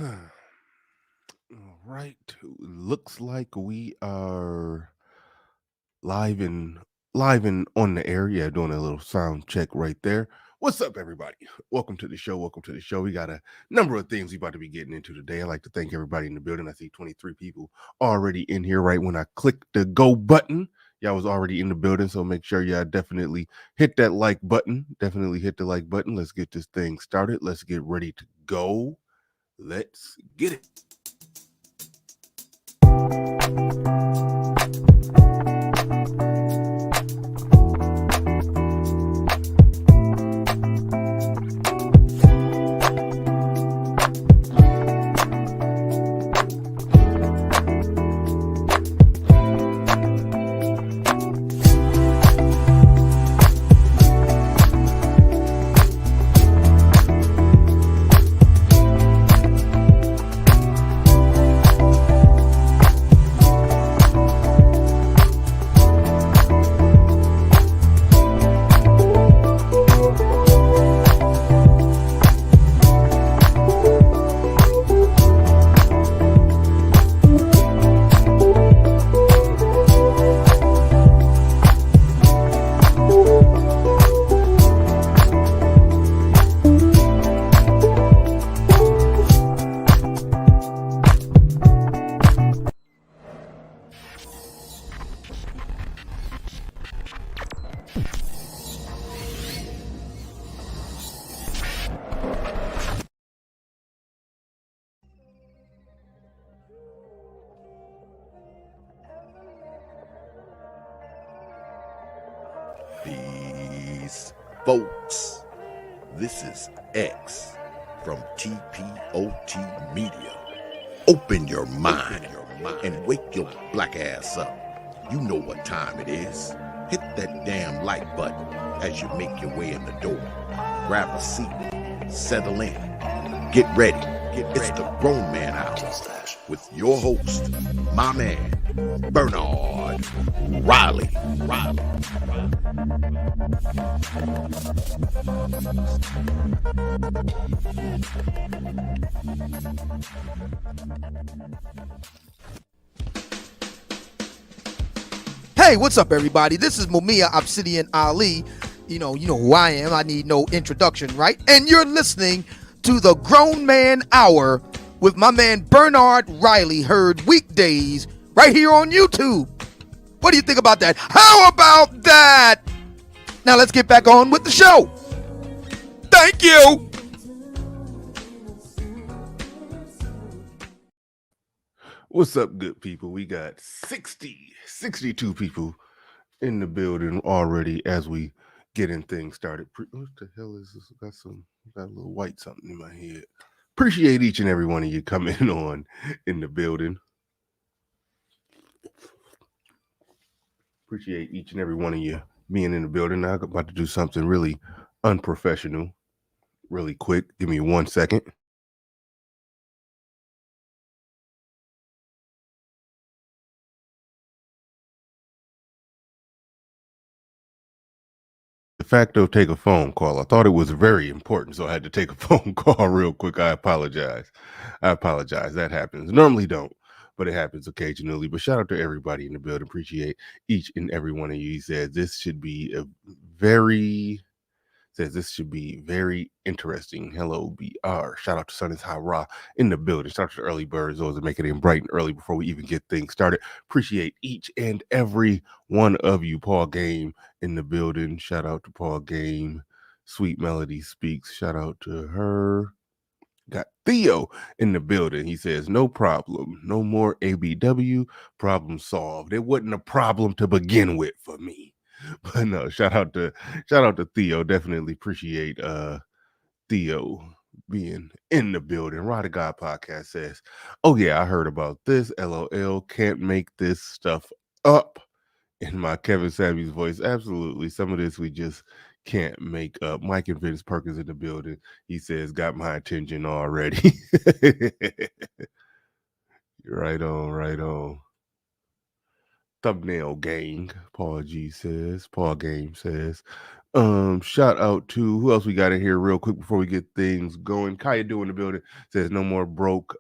All right. Looks like we are live and live and on the air. Yeah, doing a little sound check right there. What's up, everybody? Welcome to the show. Welcome to the show. We got a number of things we about to be getting into today. I'd like to thank everybody in the building. I see 23 people already in here right when I click the go button. Y'all was already in the building, so make sure y'all definitely hit that like button. Definitely hit the like button. Let's get this thing started. Let's get ready to go. Let's get it. Peace, folks. This is X from TPOT Media. Open your mind and wake your black ass up. You know what time it is. Hit that damn like button as you make your way in the door. Grab a seat, settle in, get ready. It's the Grown Man Hour with your host, my man, Bernard Riley. Hey, what's up, everybody? This is Mumia Obsidian Ali. You know who I am. I need no introduction, right? And you're listening to the Grown Man Hour with my man Bernard Riley, heard weekdays right here on YouTube. What do you think about that? How about that? Now let's get back on with the show. Thank you. What's up, good people? We got 62 people in the building already as we getting things started. What the hell is this? Got a little white something in my head. Appreciate each and every one of you coming on in the building. Appreciate each and every one of you being in the building. Now I'm about to do something really unprofessional, really quick. Give me 1 second. De facto take a phone call. I thought it was very important, so I had to take a phone call real quick. I apologize. That happens. Normally don't, but it happens occasionally. But shout out to everybody in the building. Appreciate each and every one of you. He says this should be very interesting. Hello, BR. Shout out to Sun is High Raw in the building. Shout out to the early birds, those that make it in bright and early before we even get things started. Appreciate each and every one of you. Paul Game in the building. Shout out to Paul Game. Sweet Melody Speaks. Shout out to her. Got Theo in the building. He says, no problem. No more ABW. Problem solved. It wasn't a problem to begin with for me. But no, shout out to Theo. Definitely appreciate Theo being in the building. Ride a God podcast says, oh yeah, I heard about this. LOL, can't make this stuff up. In my Kevin Samuels voice, absolutely. Some of this we just can't make up. Mike and Vince Perkins in the building. He says, got my attention already. Right on. thumbnail gang. Paul G says. Paul Game says. Shout out to who else we got in here real quick before we get things going. Kaya doing the building says no more broke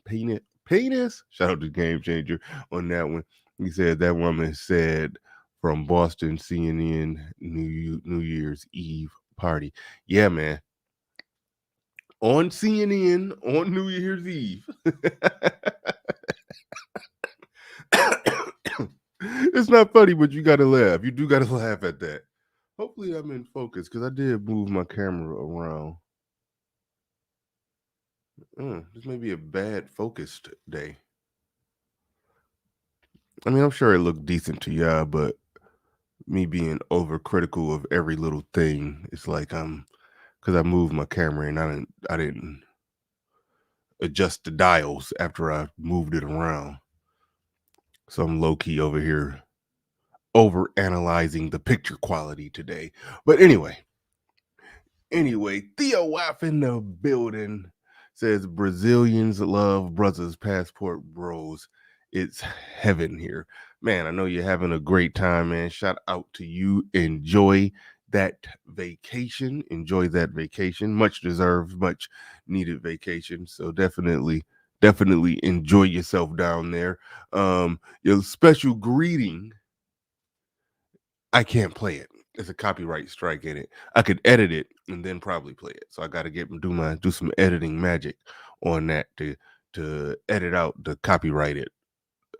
penis. Shout out to Game Changer on that one. He said that woman said from Boston CNN New Year's Eve party. Yeah, man. On CNN on New Year's Eve. It's not funny, but you gotta laugh. You do gotta laugh at that. Hopefully I'm in focus because I did move my camera around. This may be a bad focused day. I mean, I'm sure it looked decent to y'all, but me being overcritical of every little thing, it's like because I moved my camera and I didn't adjust the dials after I moved it around. So I'm low key over here over analyzing the picture quality today. But anyway, Theo Waff in the building says Brazilians love brothers, passport bros. It's heaven here. Man, I know you're having a great time, man. Shout out to you. Enjoy that vacation. Enjoy that vacation. Much deserved, much needed vacation. So definitely enjoy yourself down there. Your special greeting. I can't play it. There's a copyright strike in it. I could edit it and then probably play it. So I got to do some editing magic on that to edit out the copyrighted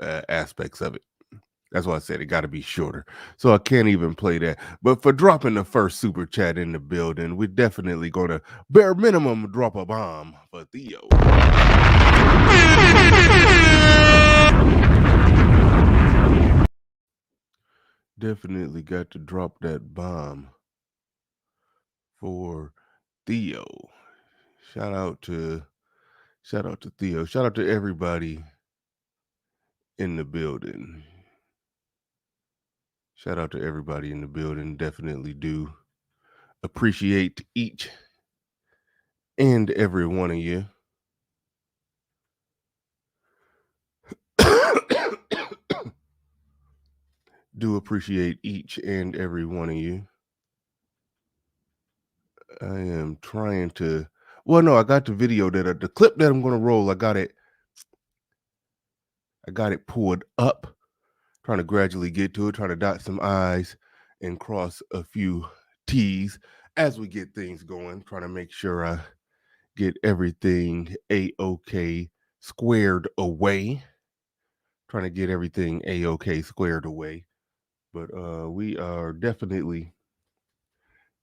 aspects of it. That's why I said it got to be shorter. So I can't even play that. But for dropping the first super chat in the building, we're definitely going to bare minimum drop a bomb for Theo. Definitely got to drop that bomb for Theo. Shout out to Theo. Shout out to everybody in the building. Shout out to everybody in the building. Definitely do appreciate each and every one of you. Do appreciate each and every one of you. I am trying to. Well, no, I got the video the clip that I'm going to roll. I got it pulled up. Trying to gradually get to it. Trying to dot some I's and cross a few T's as we get things going. Trying to make sure I get everything A-OK squared away. Trying to get everything A-OK squared away. But we are definitely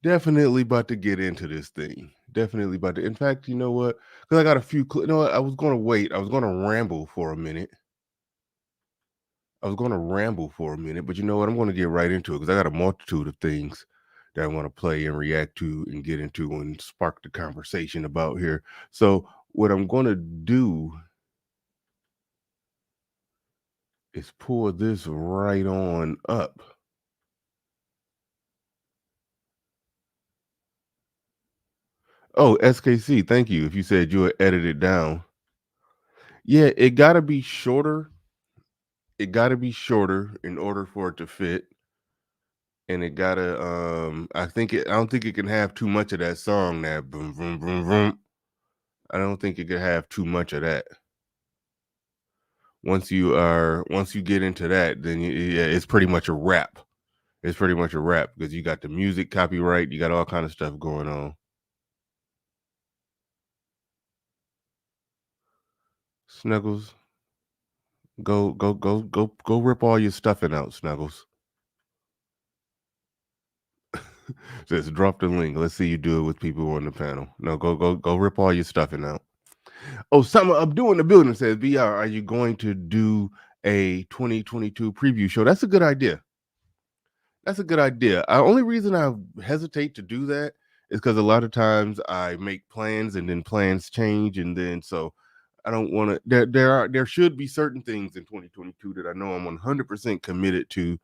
about to get into this thing. Definitely about to. In fact, you know what? Because I got a few. You know what? I was going to wait. I was going to ramble for a minute. But you know what? I'm going to get right into it because I got a multitude of things that I want to play and react to and get into and spark the conversation about here. So what I'm going to do is pull this right on up. Oh, SKC, thank you. If you said you would edit it down. Yeah, it got to be shorter. It got to be shorter in order for it to fit. And it got to I don't think it can have too much of that song that boom boom boom boom. I don't think it could have too much of that. Once you get into that, then yeah, it's pretty much a wrap. It's pretty much a wrap because you got the music copyright, you got all kind of stuff going on. Snuggles, go rip all your stuffing out, Snuggles. Just drop the link. Let's see you do it with people on the panel. No, go rip all your stuffing out. Oh, Summer Abdul in the building says, BR, are you going to do a 2022 preview show? That's a good idea. The only reason I hesitate to do that is because a lot of times I make plans and then plans change, and then so I don't want to. There should be certain things in 2022 that I know I'm 100% committed to,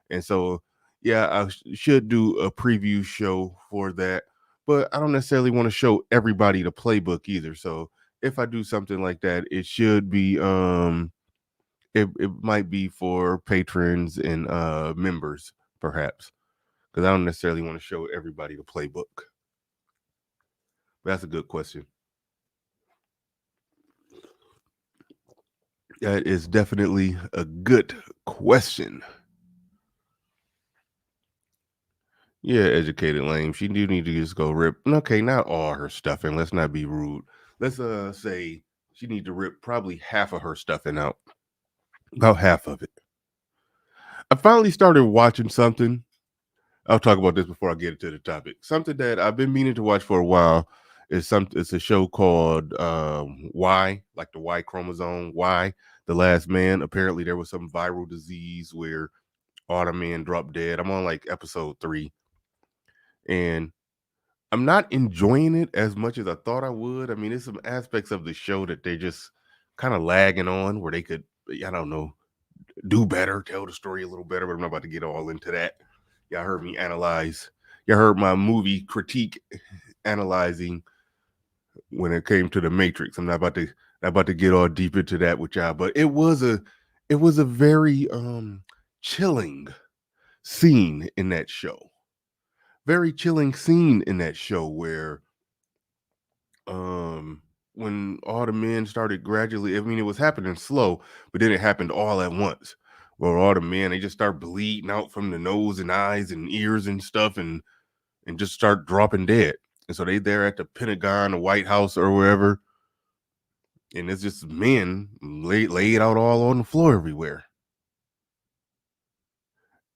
and so yeah, I should do a preview show for that. But I don't necessarily want to show everybody the playbook either. So if I do something like that, it should be It might be for patrons and members, perhaps, because I don't necessarily want to show everybody the playbook. But that's a good question. That is definitely a good question. Yeah, educated lame. She do need to just go rip. Okay, not all her stuffing. Let's not be rude. Let's say she need to rip probably half of her stuffing out. About half of it. I finally started watching something. I'll talk about this before I get into the topic. Something that I've been meaning to watch for a while is it's a show called Y, like the Y chromosome, Y, The Last Man. Apparently there was some viral disease where all the men dropped dead. I'm on like episode 3, and I'm not enjoying it as much as I thought I would. I mean, there's some aspects of the show that they just kind of lagging on where they could, I don't know, do better, tell the story a little better, but I'm not about to get all into that. Y'all heard me analyze. Y'all heard my movie critique analyzing when it came to the Matrix. I'm not about to get all deep into that with y'all, but it was a very chilling scene in that show. Very chilling scene in that show where um when all the men started gradually, I mean, it was happening slow, but then it happened all at once, where all the men, they just start bleeding out from the nose and eyes and ears and stuff, and just start dropping dead. And so they there at the Pentagon, the White House, or wherever, and it's just men laid out all on the floor everywhere.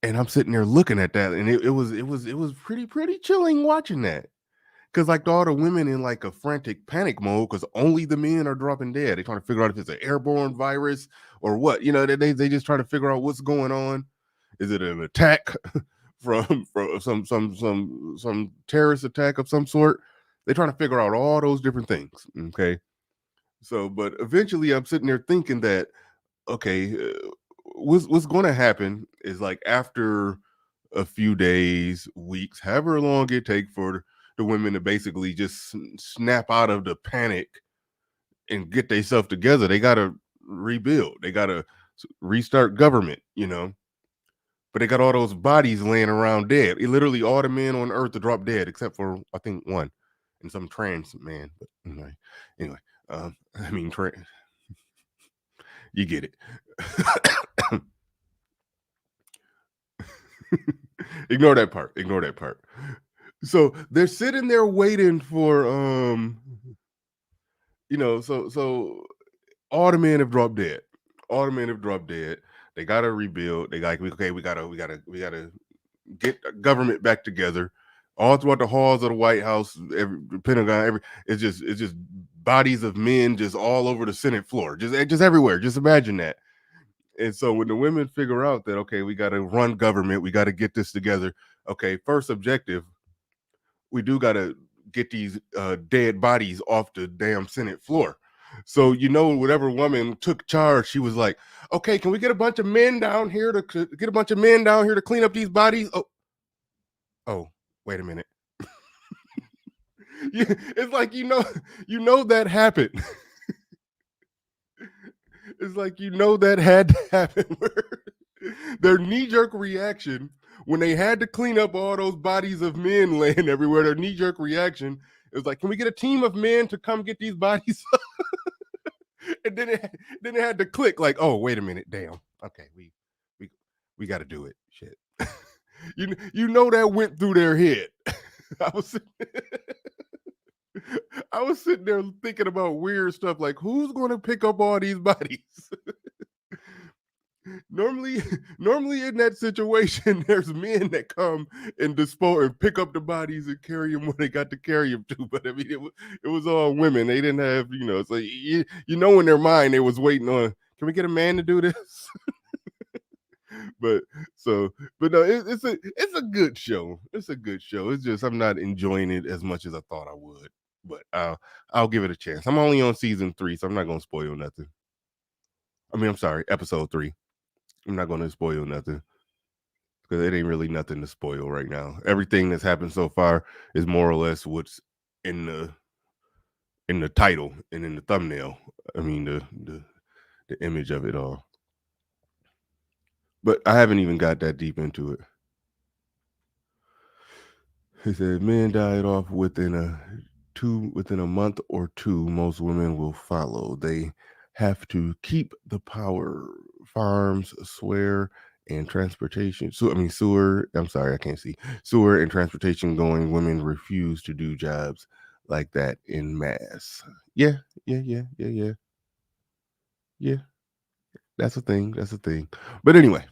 And I'm sitting there looking at that, and it was pretty chilling watching that. Cause like all the women in like a frantic panic mode, because only the men are dropping dead. They're trying to figure out if it's an airborne virus or what. You know, they just try to figure out what's going on. Is it an attack from some terrorist attack of some sort? They're trying to figure out all those different things. Okay, so but eventually I'm sitting there thinking that okay, what's going to happen is like after a few days, weeks, however long it take for the women to basically just snap out of the panic and get themselves together. They got to rebuild. They got to restart government, you know. But they got all those bodies laying around dead. Literally all the men on Earth to drop dead, except for I think one, and some trans man. But anyway, I mean, you get it. Ignore that part. Ignore that part. So they're sitting there waiting for so all the men have dropped dead. All the men have dropped dead. They gotta rebuild. They got okay, we gotta get government back together. All throughout the halls of the White House, the Pentagon, it's just bodies of men just all over the Senate floor, just everywhere. Just imagine that. And so when the women figure out that okay, we got to run government, we got to get this together. Okay, first objective, we do got to get these dead bodies off the damn Senate floor. So whatever woman took charge, she was like, "Okay, can we get a bunch of men down here to clean up these bodies?" Oh, wait a minute. It's like that happened. It's like that had to happen. Their knee-jerk reaction when they had to clean up all those bodies of men laying everywhere, their knee-jerk reaction, it was like, can we get a team of men to come get these bodies? And then it had to click, like, oh, wait a minute, damn. Okay, we got to do it. Shit. That went through their head. I was sitting there thinking about weird stuff like who's going to pick up all these bodies? normally in that situation there's men that come and dispose and pick up the bodies and carry them where they got to carry them to, but I mean it was all women. They didn't have so in their mind they was waiting on, can we get a man to do this? but no, it's a good show. It's a good show. It's just I'm not enjoying it as much as I thought I would, but I'll give it a chance. I'm only on season 3, so I'm not gonna spoil nothing. I mean, I'm sorry, episode 3. I'm not going to spoil nothing because it ain't really nothing to spoil right now. Everything that's happened so far is more or less what's in the title and in the thumbnail. I mean the image of it all. but I haven't even got that deep into it. He said men died off within a month or two. Most women will follow. They have to keep the power. Farms, swear, and transportation. So I mean sewer. I'm sorry, I can't see sewer and transportation going. Women refuse to do jobs like that in mass. Yeah, yeah. That's a thing. That's a thing. But anyway,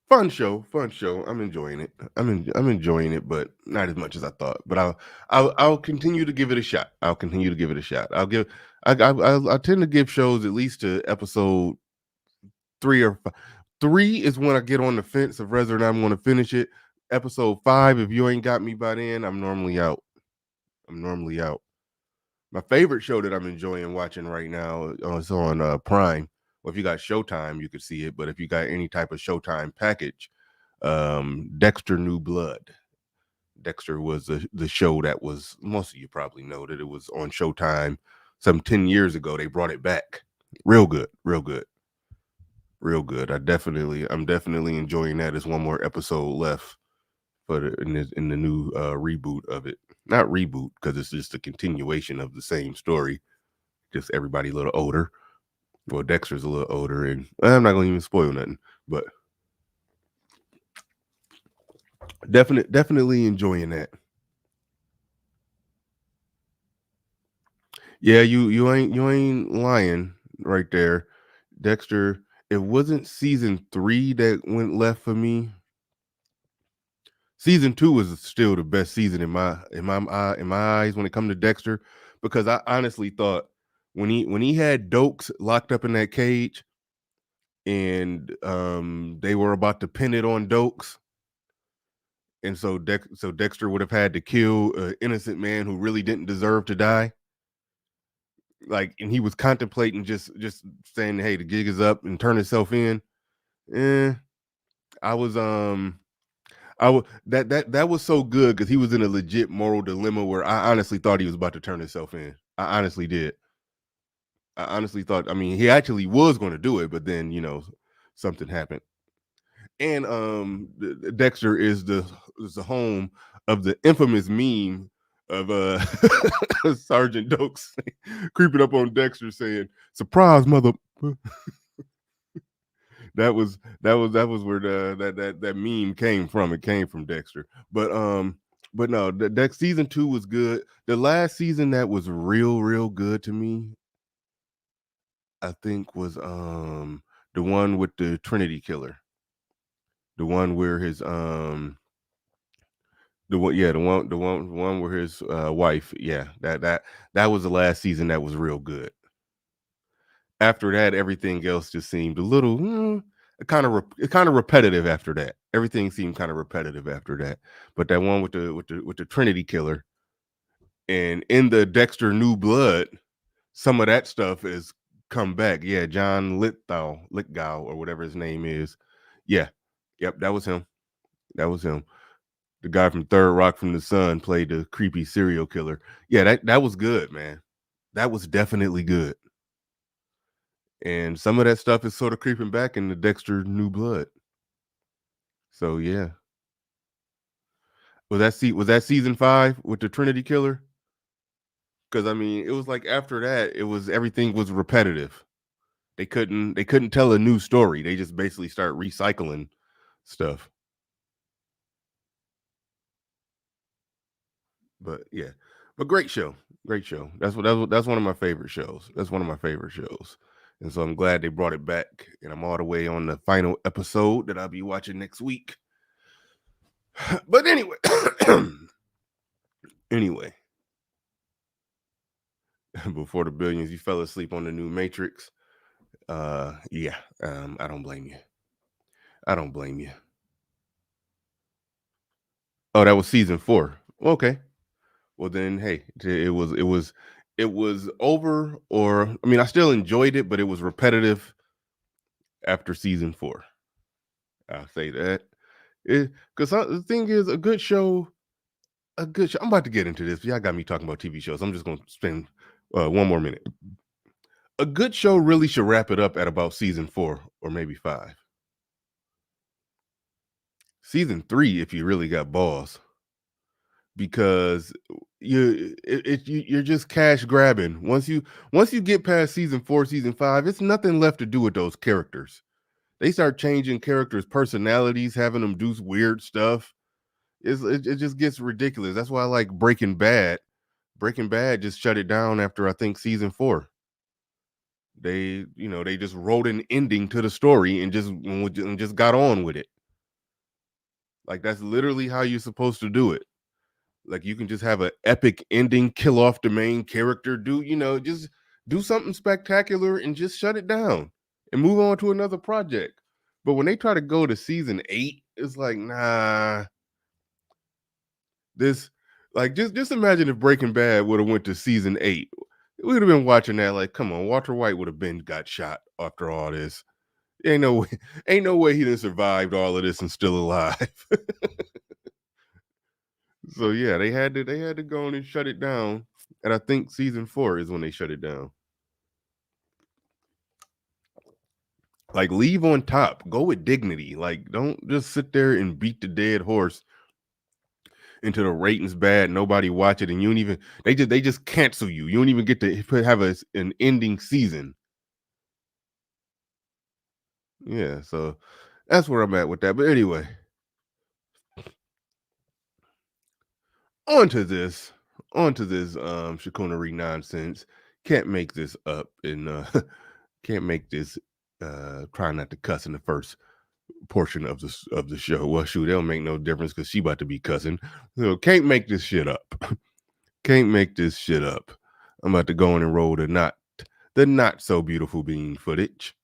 fun show, fun show. I'm enjoying it. I'm enjoying it, but not as much as I thought. But I'll continue to give it a shot. I'll continue to give it a shot. I tend to give shows at least to episode 3 or 5. 3 is when I get on the fence of whether or not I'm going to finish it. Episode 5, if you ain't got me by then, I'm normally out. I'm normally out. My favorite show that I'm enjoying watching right now is on Prime. Well, if you got Showtime, you could see it. But if you got any type of Showtime package, Dexter New Blood. Dexter was the show that was, most of you probably know that it was on Showtime some 10 years ago. They brought it back. Real good, real good, real good. I'm definitely enjoying that. There's one more episode left for in the new reboot of it. Not reboot, because it's just a continuation of the same story. Just everybody a little older. Well, Dexter's a little older, and I'm not gonna even spoil nothing, but definitely enjoying that. Yeah, you ain't lying right there. Dexter, it wasn't season 3 that went left for me. Season 2 was still the best season in my eyes when it come to Dexter, because I honestly thought when he had Dokes locked up in that cage and they were about to pin it on Dokes, and so Dexter would have had to kill an innocent man who really didn't deserve to die. Like, and he was contemplating just saying, "Hey, the gig is up," and turn himself in. Eh, I was that was so good because he was in a legit moral dilemma where I honestly thought he was about to turn himself in. I honestly did. I honestly thought. I mean, he actually was going to do it, but then something happened. And Dexter is the home of the infamous meme of Sergeant Dokes creeping up on Dexter saying, "Surprise, mother." That was where that meme came from. It came from Dexter. But no, that season 2 was good. The last season that was real good to me, I think, was the one with the Trinity killer. The one where his the one where his wife, yeah, that was the last season that was real good. After that, everything else just seemed a little kind of repetitive after that. Everything seemed kind of repetitive after that. But that one with the Trinity killer, and in the Dexter New Blood, some of that stuff is come back. Yeah, John Lithgow or whatever his name is. Yeah. Yep, that was him. That was him. The guy from Third Rock from the Sun played the creepy serial killer. Yeah, that was good, man. That was definitely good. And some of that stuff is sort of creeping back in the Dexter New Blood. So yeah. Was that season 5 with the Trinity killer? Because I mean, it was like after that, it was everything was repetitive. They couldn't tell a new story. They just basically start recycling stuff. But yeah, but great show, great show. That's one of my favorite shows. That's one of my favorite shows, and so I'm glad they brought it back. And I'm all the way on the final episode that I'll be watching next week. But anyway, anyway, before the billions, you fell asleep on the new Matrix. Yeah, I don't blame you. I don't blame you. Oh, that was season 4. Okay. Well then, hey, it was over, or I mean, I still enjoyed it, but it was repetitive after season 4. I'll say that. Because the thing is, a good show. I'm about to get into this. Y'all got me talking about TV shows. I'm just gonna spend 1 more minute. A good show really should wrap it up at about season 4 or maybe 5. Season 3 if you really got balls, because you're just cash grabbing. Once you get past season 4, season 5, it's nothing left to do with those characters. They start changing characters' personalities, having them do weird stuff. It just gets ridiculous. That's why I like Breaking Bad. Breaking Bad just shut it down after I think season 4. They just wrote an ending to the story and just got on with it. Like that's literally how you're supposed to do it. Like you can just have an epic ending, kill off the main character, just do something spectacular and just shut it down and move on to another project. But when they try to go to season 8, it's like, nah, this like just imagine if Breaking Bad would have went to season 8. We would have been watching that like, come on, Walter White would have been got shot after all this. Ain't no way, ain't no way he done survived all of this and still alive. So yeah, they had to go on and shut it down. And I think season 4 is when they shut it down. Like leave on top. Go with dignity. Like don't just sit there and beat the dead horse until the ratings bad, nobody watch it, and you don't even they just cancel you. You don't even get to have an ending season. Yeah, so that's where I'm at with that. But anyway, on to this, chicanery nonsense. Can't make this up, and can't make this. Try not to cuss in the first portion of the show. Well, shoot, it'll make no difference because she about to be cussing. So can't make this shit up. Can't make this shit up. I'm about to go in and roll the not so beautiful bean footage.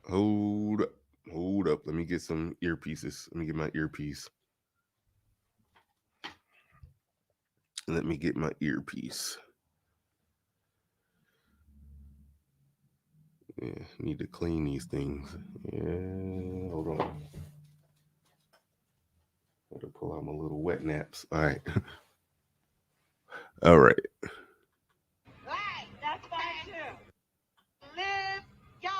Hold up. Hold up. Let me get some earpieces. Let me get my earpiece. Let me get my earpiece. Yeah, need to clean these things. Yeah, hold on. Got to pull out my little wet naps. All right. All right. Right, that's fine too. Live your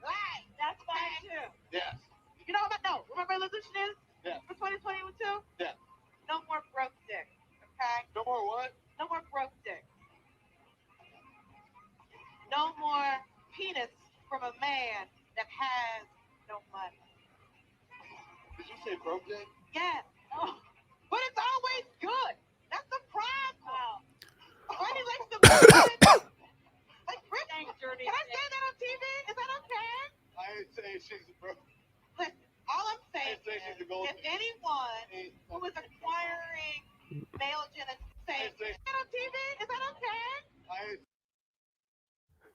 life. That's fine too. Yes. You know what? No, remember what resolution is? Yeah. For 2022? Yeah. No more broke dick. Okay? No more what? No more broke dick. No more penis from a man that has no money. Did you say broke dick? Yes. Oh. But it's always good. That's the problem. Bernie likes to like Britney. Can I say that on TV? Is that okay? I ain't saying she's a broke. Listen, all I'm saying I say she's a is gold if anyone who is acquiring male genitalia, say that on TV, is that okay?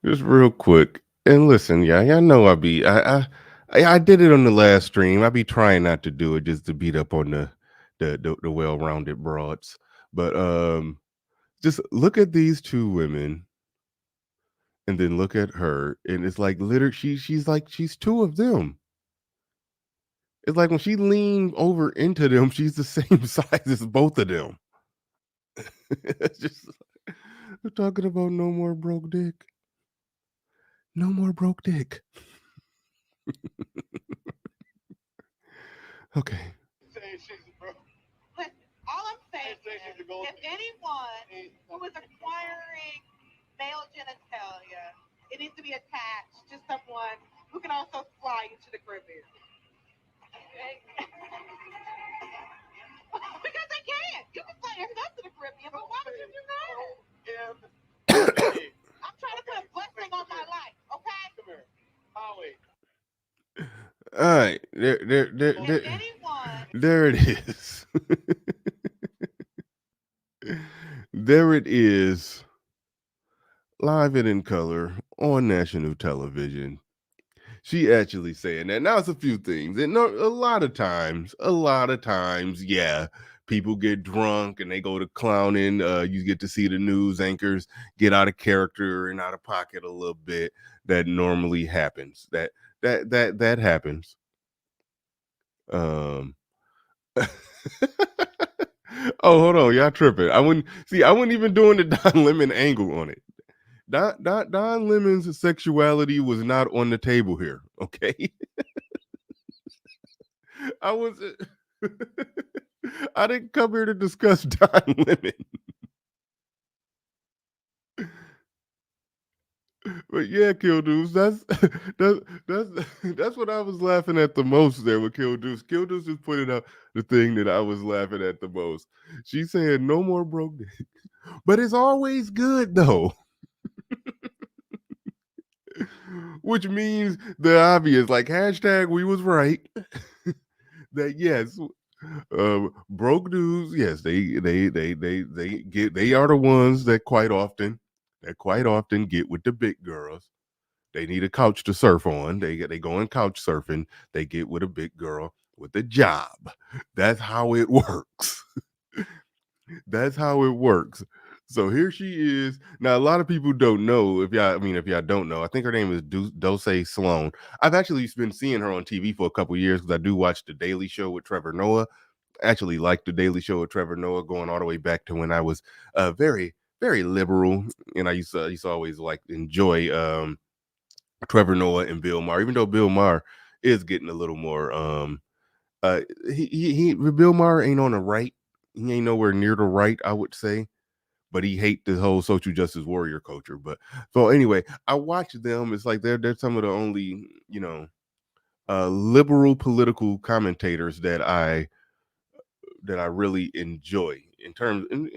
Just real quick. And listen, y'all know I did it on the last stream. I be trying not to do it just to beat up on the well-rounded broads. But just look at these two women and then look at her, and it's like literally she's two of them. It's like when she leaned over into them, she's the same size as both of them. It's just we're talking about no more broke dick. No more broke dick. Okay. Listen, all I'm saying is if anyone who is acquiring male genitalia, it needs to be attached to someone who can also fly you to the Caribbean. Because they can. You can fly yourself to the Caribbean, but why would you do that? I'm trying to put a blessing on my life, okay? Come here. Howie. All right. If anyone There it is. There it is. Live and in color on national television. She actually saying that. Now it's a few things. And a lot of times, yeah, people get drunk and they go to clowning. You get to see the news anchors get out of character and out of pocket a little bit. That normally happens. That happens. Oh, hold on, y'all tripping. I wouldn't even doing the Don Lemon angle on it. Don Lemon's sexuality was not on the table here. Okay, I was. I didn't come here to discuss Don Lemon. But yeah, Kill Deuce, that's what I was laughing at the most there with Kill Deuce. Kill Deuce just pointed out the thing that I was laughing at the most. She said no more broke dick. But it's always good though. Which means the obvious, like hashtag we was right. That yes, broke dudes, yes, they are the ones that quite often get with the big girls. They need a couch to surf on. They go in couch surfing. They get with a big girl with a job. That's how it works. That's how it works. So here she is. Now a lot of people don't know. If y'all don't know, I think her name is Dulce Sloan. I've actually been seeing her on TV for a couple years because I do watch The Daily Show with Trevor Noah. I actually like The Daily Show with Trevor Noah, going all the way back to when I was very very liberal, and I used to always like enjoy Trevor Noah and Bill Maher, even though Bill Maher is getting a little more uh he Bill Maher ain't on the right. He ain't nowhere near the right, I would say. But he hate the whole social justice warrior culture. But so anyway, I watch them. It's like they're some of the only, liberal political commentators that I really enjoy in terms, and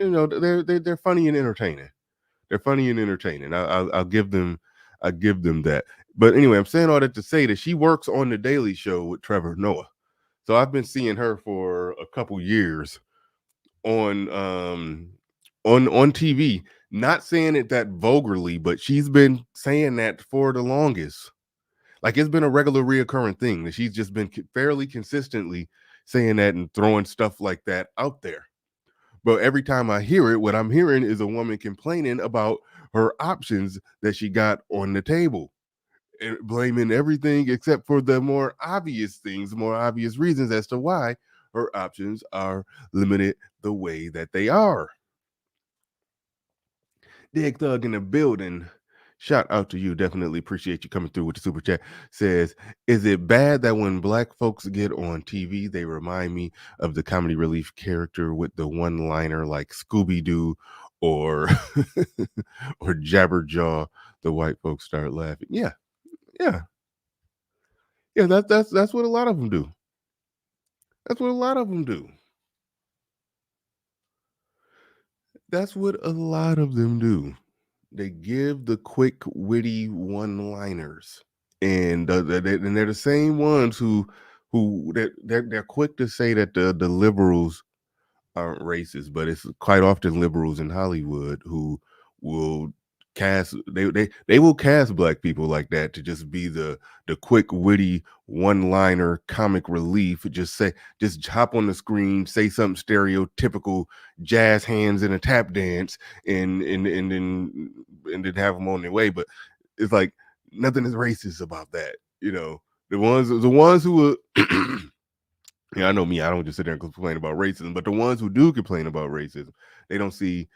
they're funny and entertaining. They're funny and entertaining. I'll give them that. But anyway, I'm saying all that to say that she works on the Daily Show with Trevor Noah. So I've been seeing her for a couple years on on TV. Not saying it that vulgarly, but she's been saying that for the longest. Like it's been a regular reoccurring thing that she's just been fairly consistently saying that and throwing stuff like that out there. But every time I hear it, what I'm hearing is a woman complaining about her options that she got on the table and blaming everything except for the more obvious things, more obvious reasons as to why her options are limited the way that they are. Dig Thug in the building. Shout out to you. Definitely appreciate you coming through with the super chat. Says, is it bad that when black folks get on TV, they remind me of the comedy relief character with the one liner like Scooby Doo or or Jabberjaw? The white folks start laughing. Yeah, yeah, yeah. That's what a lot of them do. That's what a lot of them do. That's what a lot of them do. They give the quick, witty one-liners, and they're the same ones they're quick to say that the liberals aren't racist, but it's quite often liberals in Hollywood who will cast they will cast black people like that to just be the quick witty one liner comic relief. Just hop on the screen, say something stereotypical, jazz hands in a tap dance, and then have them on their way. But it's like nothing is racist about that, the ones who are yeah, I know me. I don't just sit there and complain about racism, but the ones who do complain about racism, they don't see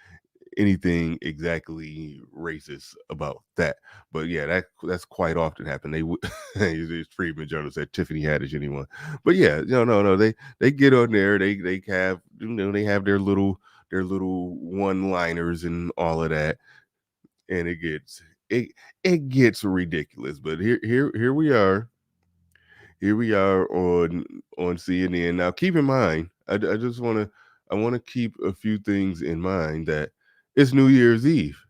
anything exactly racist about that. But yeah, that's quite often happen. They would it's Friedman Journal said Tiffany Haddish anyone. But yeah, no, they get on there. They have they have their little one liners and all of that, and it gets ridiculous. But here we are. Here we are on CNN. Now, keep in mind, I want to keep a few things in mind that it's New Year's Eve.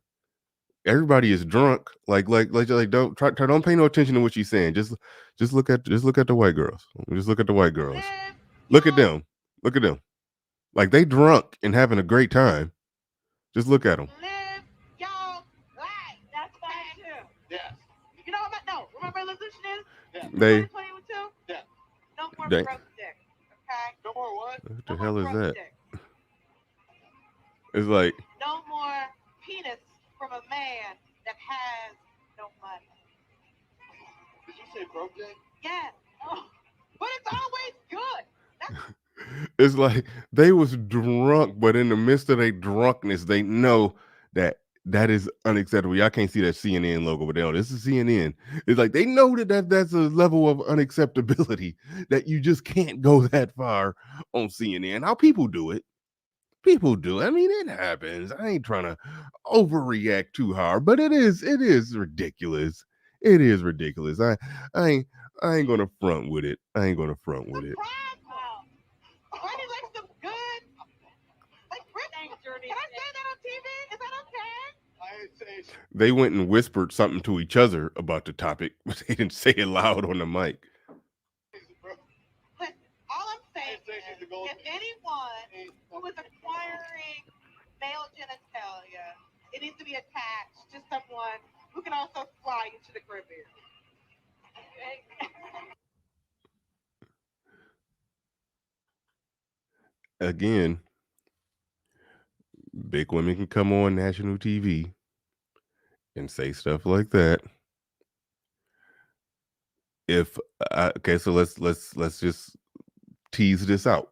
Everybody is drunk. Like don't pay no attention to what she's saying. Just look at the white girls. Just look at the white girls. Live Look at your, them. Look at them. Like they drunk and having a great time. Just look at them. live your life. That's fine too. Yes. You know what? No, remember resolution is Yeah. They 2022. Yeah. No more they broke dick. Okay. No more what? what No the more hell is broke that? dick. It's like No more penis from a man that has no money. Did you say broke dick? Yes. Oh, but it's always good. That's It's like they was drunk, but in the midst of their drunkenness, they know that that is unacceptable. Y'all can't see that CNN logo, but they know this is CNN. It's like they know that's a level of unacceptability that you just can't go that far on CNN. How people do it. People do. I mean, it happens. I ain't trying to overreact too hard, but it is ridiculous. It is ridiculous. I ain't I ain't gonna front with it. I ain't gonna front with it. Surprise! Ronnie likes some good. Like, can I say that on TV? Is that okay? I ain't saying she's They went and whispered something to each other about the topic, but they didn't say it loud on the mic. a bro. Listen, all I'm saying I say she's a is, gold. if anyone who is acquiring male genitalia, it needs to be attached to someone who can also fly you to the Caribbean. Okay? Again, big women can come on national TV and say stuff like that. If okay, so let's just tease this out.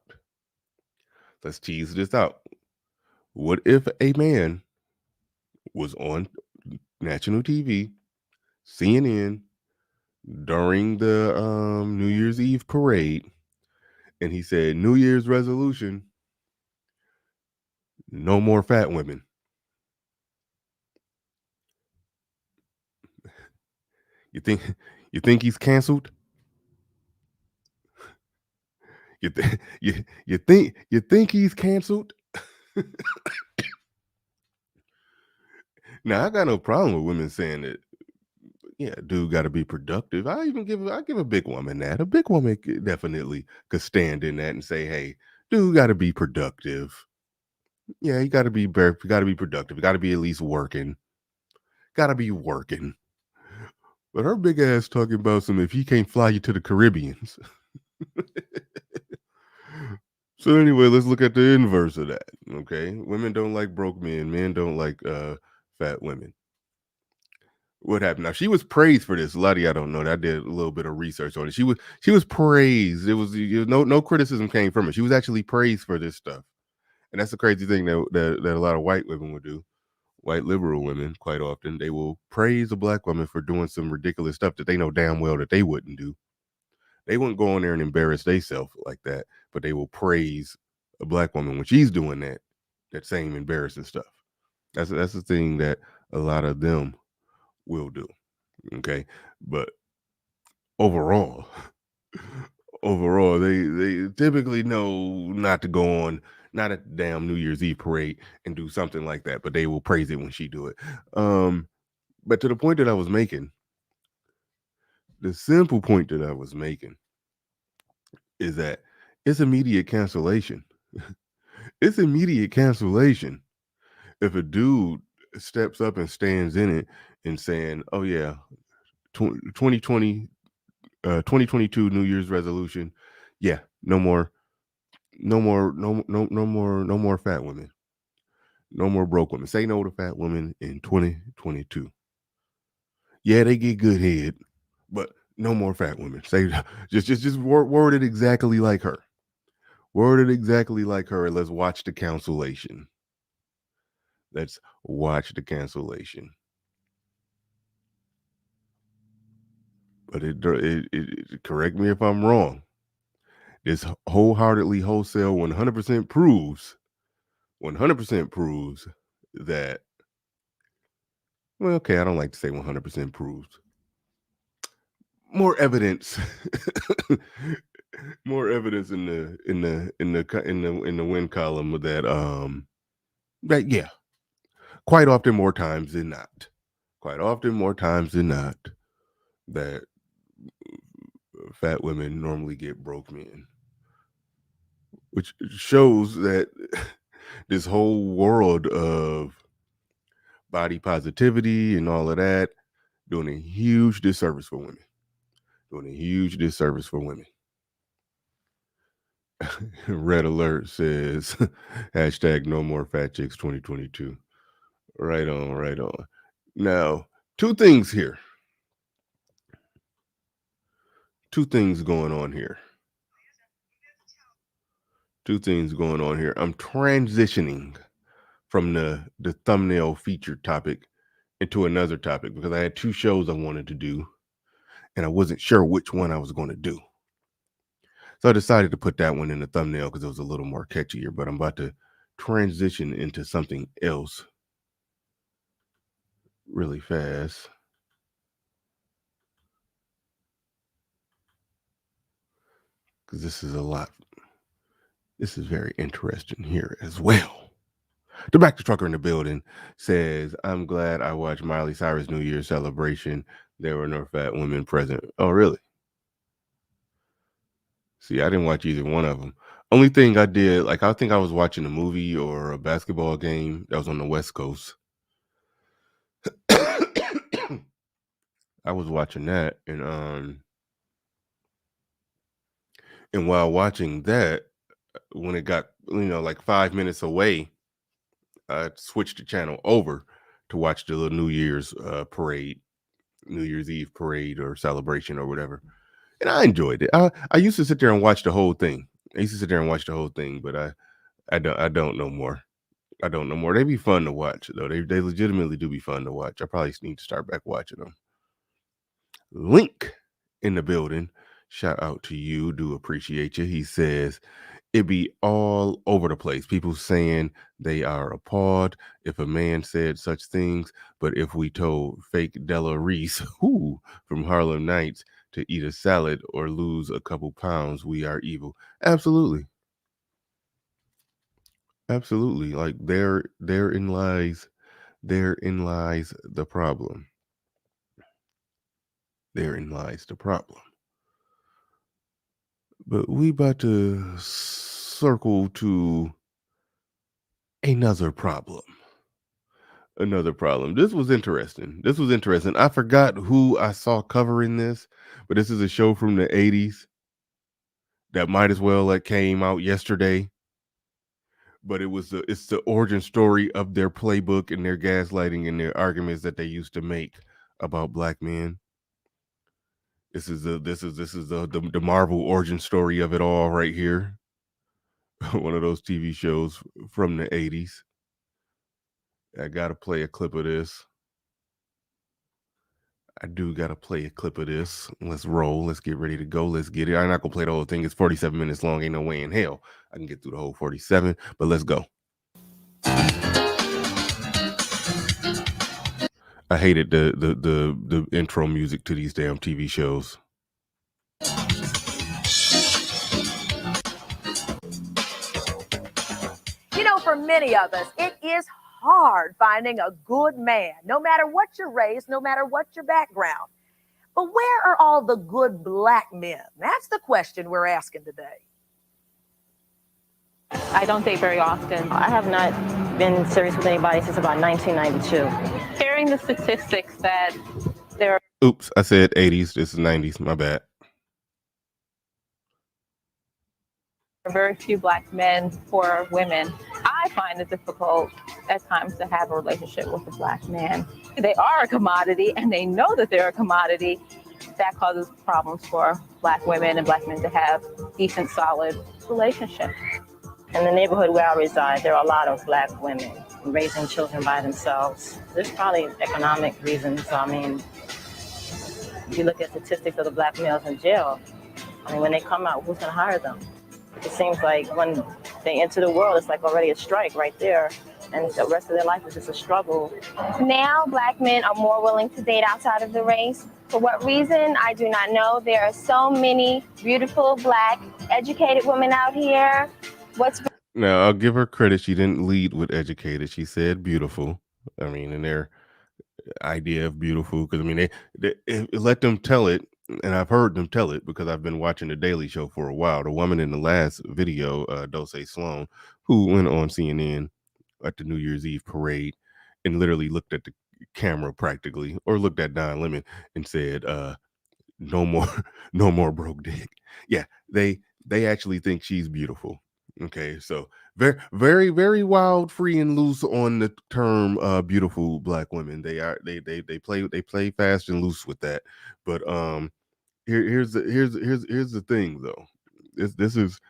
Let's tease this out. What if a man was on national TV, CNN, during the New Year's Eve parade, and he said, "New Year's resolution: no more fat women." You think you think he's canceled? You think he's canceled? Now I got no problem with women saying that. Yeah, dude, got to be productive. I give a big woman that. A big woman definitely could stand in that and say, "Hey, dude, got to be productive. Yeah, you got to be productive. You got to be at least working. Got to be working." But her big ass talking about some if he can't fly you to the Caribbeans. So anyway, let's look at the inverse of that. Okay, women don't like broke men. Men don't like fat women. What happened? Now she was praised for this. A lot of y'all don't know that. I did a little bit of research on it. She was praised. It was no criticism came from it. She was actually praised for this stuff, and that's the crazy thing that a lot of white women would do. White liberal women, quite often, they will praise a black woman for doing some ridiculous stuff that they know damn well that they wouldn't do. They wouldn't go in there and embarrass themselves like that, but they will praise a black woman when she's doing that same embarrassing stuff. That's the thing that a lot of them will do. Okay, but overall, overall, they typically know not to go on not a damn New Year's Eve parade and do something like that, but they will praise it when she do it. But to the point that I was making, the simple point that I was making is that it's immediate cancellation. It's immediate cancellation if a dude steps up and stands in it and saying, "Oh yeah, 2020, 2022 New Year's resolution, yeah, no more, no more fat women, no more broke women. Say no to fat women in 2022. Yeah, they get good head, but no more fat women. Say just word it exactly like her. Word it exactly like her, and let's watch the cancellation. Let's watch the cancellation." But correct me if I'm wrong. This wholeheartedly wholesale 100% proves that. Well, okay, I don't like to say 100% proves. More evidence, more evidence in the win column that yeah, quite often more times than not, quite often more times than not that fat women normally get broke men, which shows that this whole world of body positivity and all of that doing a huge disservice for women. Doing a huge disservice for women. Red alert says hashtag no more fat chicks 2022. Right on, right on. Now, two things here. Two things going on here. Two things going on here. I'm transitioning from the thumbnail featured topic into another topic because I had two shows I wanted to do and I wasn't sure which one I was going to do. So I decided to put that one in the thumbnail because it was a little more catchier, but I'm about to transition into something else really fast. Because this is a lot. This is very interesting here as well. The Back to Trucker in the building says, I'm glad I watched Miley Cyrus' New Year's celebration. There were no fat women present. Oh, really? See, I didn't watch either one of them. Only thing I did, like, I think I was watching a movie or a basketball game that was on the West Coast. I was watching that, and while watching that, when it got like 5 minutes away, I switched the channel over to watch the little New Year's parade, New Year's Eve parade or celebration or whatever, and I enjoyed it. I used to sit there and watch the whole thing. But I don't know more. I don't know more. They be fun to watch though. They legitimately do be fun to watch. I probably need to start back watching them. Link in the building. Shout out to you. Do appreciate you. He says it be all over the place. People saying they are appalled if a man said such things, but if we told fake Della Reese, who from Harlem Nights, to eat a salad or lose a couple pounds, we are evil. Absolutely. Absolutely. Like therein lies the problem. Therein lies the problem. But we about to circle to another problem. Another problem. This was interesting. I forgot who I saw covering this, but this is a show from the 80s that might as well like came out yesterday. But it's the origin story of their playbook and their gaslighting and their arguments that they used to make about black men. This is the Marvel origin story of it all right here. One of those TV shows from the 80s. I gotta play a clip of this. I do gotta play a clip of this. Let's roll. Let's get ready to go. Let's get it. I'm not gonna play the whole thing. It's 47 minutes long. Ain't no way in hell I can get through the whole 47, but let's go. I hated the intro music to these damn TV shows. You know, for many of us, it is hard finding a good man, no matter what your race, no matter what your background. But where are all the good black men? That's the question we're asking today. I don't date very often. I have not been serious with anybody since about 1992. Hearing the statistics that there are... Oops, I said 80s. This is 90s. My bad. Very few black men for women. I find it difficult at times to have a relationship with a black man. They are a commodity and they know that they're a commodity. That causes problems for black women and black men to have decent, solid relationships. In the neighborhood where I reside, there are a lot of black women raising children by themselves. There's probably economic reasons. I mean, if you look at statistics of the black males in jail, I mean, when they come out, who's going to hire them? It seems like when they enter the world, it's like already a strike right there. And the rest of their life is just a struggle. Now, black men are more willing to date outside of the race. For what reason, I do not know. There are so many beautiful, black, educated women out here. Now, I'll give her credit. She didn't lead with educated. She said beautiful. I mean, in their idea of beautiful, because I mean, they let them tell it. And I've heard them tell it because I've been watching the Daily Show for a while. The woman in the last video, Dulce Sloan, who went on CNN at the New Year's Eve parade and literally looked at the camera practically, or looked at Don Lemon and said, no more, no more broke dick. Yeah, they actually think she's beautiful. Okay, so very, very, very wild, free and loose on the term beautiful black women. They play fast and loose with that. But here's the thing though. This is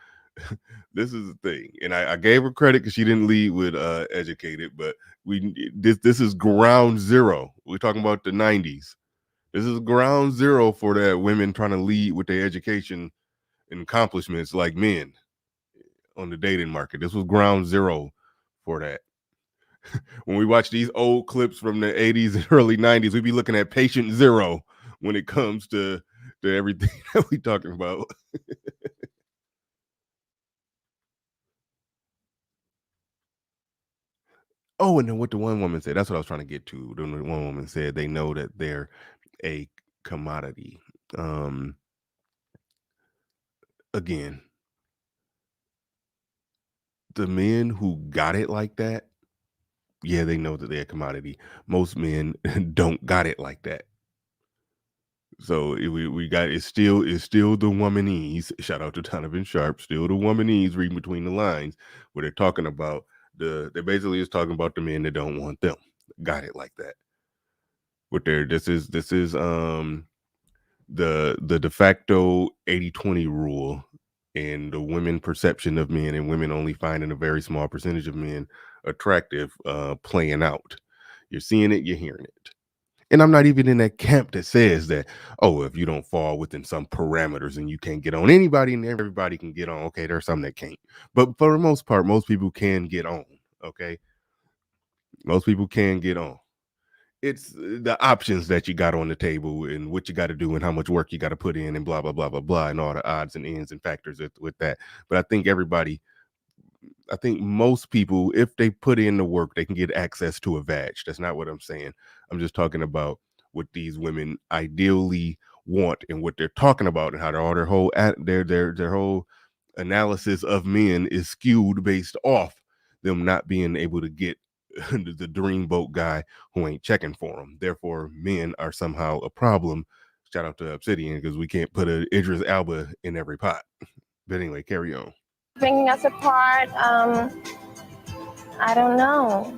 this is the thing, and I gave her credit because she didn't lead with educated, but this is ground zero. We're talking about the 90s. This is ground zero for that women trying to lead with their education and accomplishments like men on the dating market. This was ground zero for that. When we watch these old clips from the 80s and early 90s, we be looking at patient zero when it comes to everything that we talking about. Oh, and then what the one woman said, that's what I was trying to get to. The one woman said they know that they're a commodity. Again, the men who got it like that, yeah, they know that they're a commodity. Most men don't got it like that. So we got it's still the womanese. Shout out to Donovan Sharp, still the womanese reading between the lines, where they're talking about they basically is talking about the men that don't want them. Got it like that. But this is the de facto 80-20 rule and the women perception of men and women only finding a very small percentage of men attractive playing out. You're seeing it, you're hearing it. And I'm not even in that camp that says that, oh, if you don't fall within some parameters and you can't get on, anybody and everybody can get on. Okay, there's some that can't. But for the most part, most people can get on. Okay. Most people can get on. It's the options that you got on the table and what you got to do and how much work you got to put in and blah, blah, blah, blah, blah, and all the odds and ends and factors with that. But I think most people, if they put in the work, they can get access to a vag. That's not what I'm saying. I'm just talking about what these women ideally want and what they're talking about and how their whole analysis of men is skewed based off them not being able to get the dreamboat guy who ain't checking for them. Therefore, men are somehow a problem. Shout out to Obsidian because we can't put a Idris Elba in every pot. But anyway, carry on. Bringing us apart, I don't know.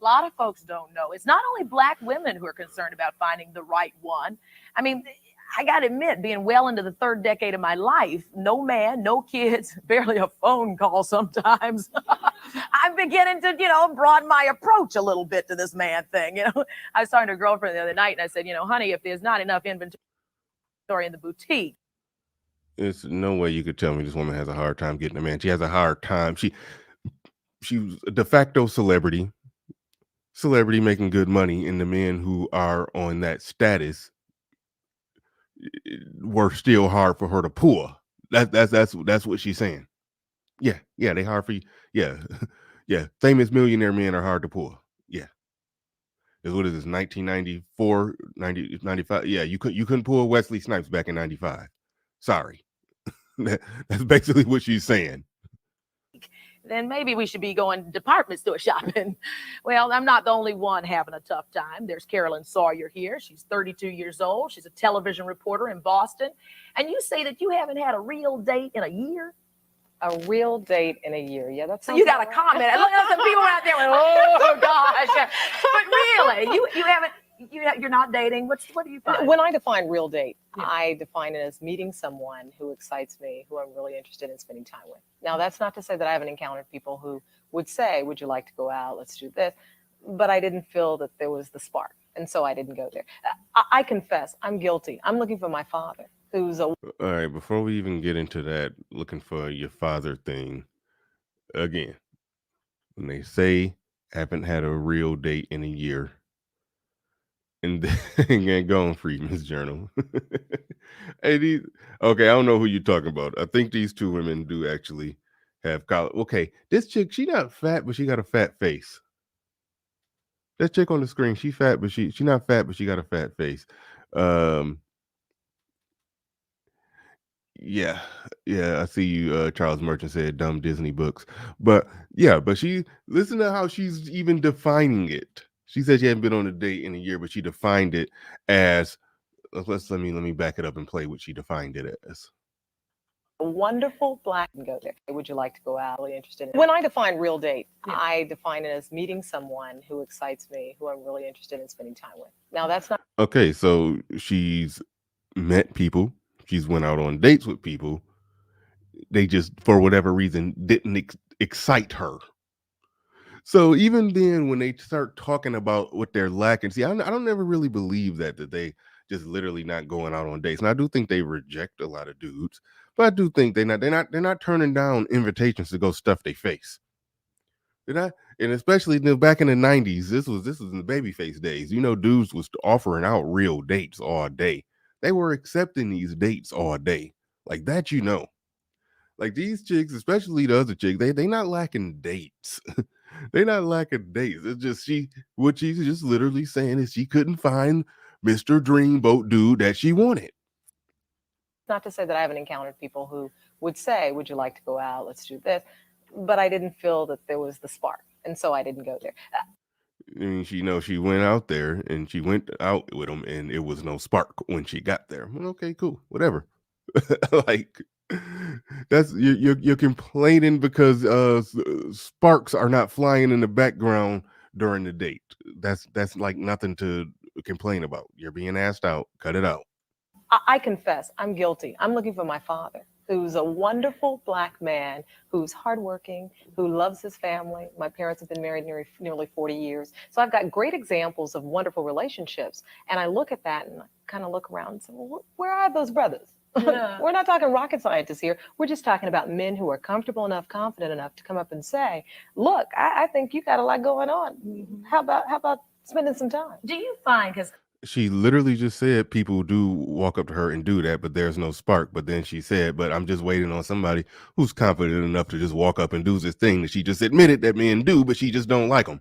A lot of folks don't know. It's not only Black women who are concerned about finding the right one. I mean, I got to admit, being well into the third decade of my life, no man, no kids, barely a phone call sometimes. I'm beginning to, broaden my approach a little bit to this man thing. I was talking to a girlfriend the other night and I said, honey, if there's not enough inventory in the boutique, There's no way you could tell me this woman has a hard time getting a man. She has a hard time. She was a de facto celebrity making good money, and the men who are on that status were still hard for her to pull. That's what she's saying. Yeah, they hard for you. Yeah, yeah. Famous millionaire men are hard to pull. Yeah. What is this? 1994, 90, 95. Yeah, you couldn't pull Wesley Snipes back in 95. Sorry. That's basically what she's saying. Then maybe we should be going department store shopping. Well, I'm not the only one having a tough time. There's Carolyn Sawyer here. She's 32 years old. She's a television reporter in Boston. And you say that you haven't had a real date in a year? A real date in a year. Yeah, that's so you got a comment. Look at some people out there like, oh gosh. But really, you haven't. You're not dating. What do you find? When I define real date, I define it as meeting someone who excites me, who I'm really interested in spending time with. Now, that's not to say that I haven't encountered people who would say, would you like to go out? Let's do this. But I didn't feel that there was the spark. And so I didn't go there. I confess, I'm guilty. I'm looking for my father, who's a... All right, before we even get into that, looking for your father thing, again, when they say haven't had a real date in a year, and then going Freedman's Journal. Okay, I don't know who you're talking about. I think these two women do actually have college. Okay, this chick, she not fat, but she got a fat face. That chick on the screen, she fat, but she not fat, but she got a fat face. Yeah, I see you. Charles Merchant said dumb Disney books, but she listen to how she's even defining it. She said she hadn't been on a date in a year, but she defined it as let me back it up and play what she defined it as. A wonderful Black and go there. Would you like to go out? Really interested in... When I define real date, I define it as meeting someone who excites me, who I'm really interested in spending time with. Now, that's not... Okay, so she's met people. she's went out on dates with people. They just, for whatever reason, didn't excite her. So even then, when they start talking about what they're lacking, see, I don't ever really believe that they just literally not going out on dates. And I do think they reject a lot of dudes, but I do think they're not turning down invitations to go stuff their face. Did I? And especially back in the 90s, this was in the babyface days. Dudes was offering out real dates all day. They were accepting these dates all day. Like that, Like these chicks, especially the other chick, they not lacking dates. They not lacking dates. It's just what she's just literally saying is she couldn't find Mr. Dreamboat dude that she wanted. Not to say that I haven't encountered people who would say, would you like to go out? Let's do this. But I didn't feel that there was the spark. And so I didn't go there. I mean, she went out there and she went out with him, and it was no spark when she got there. Well, okay, cool, whatever. Like that's you're complaining because sparks are not flying in the background during the date. That's like nothing to complain about. You're being asked out, cut it out. I confess, I'm guilty. I'm looking for my father, who's a wonderful Black man, who's hardworking, who loves his family. My parents have been married nearly 40 years. So I've got great examples of wonderful relationships. And I look at that and I kind of look around and say, well, where are those brothers? Yeah. We're not talking rocket scientists here. We're just talking about men who are comfortable enough, confident enough to come up and say, look, I think you got a lot going on. Mm-hmm. How about spending some time? Do you find, because she literally just said people do walk up to her and do that, but there's no spark. But then she said, but I'm just waiting on somebody who's confident enough to just walk up and do this thing that she just admitted that men do, but she just don't like them.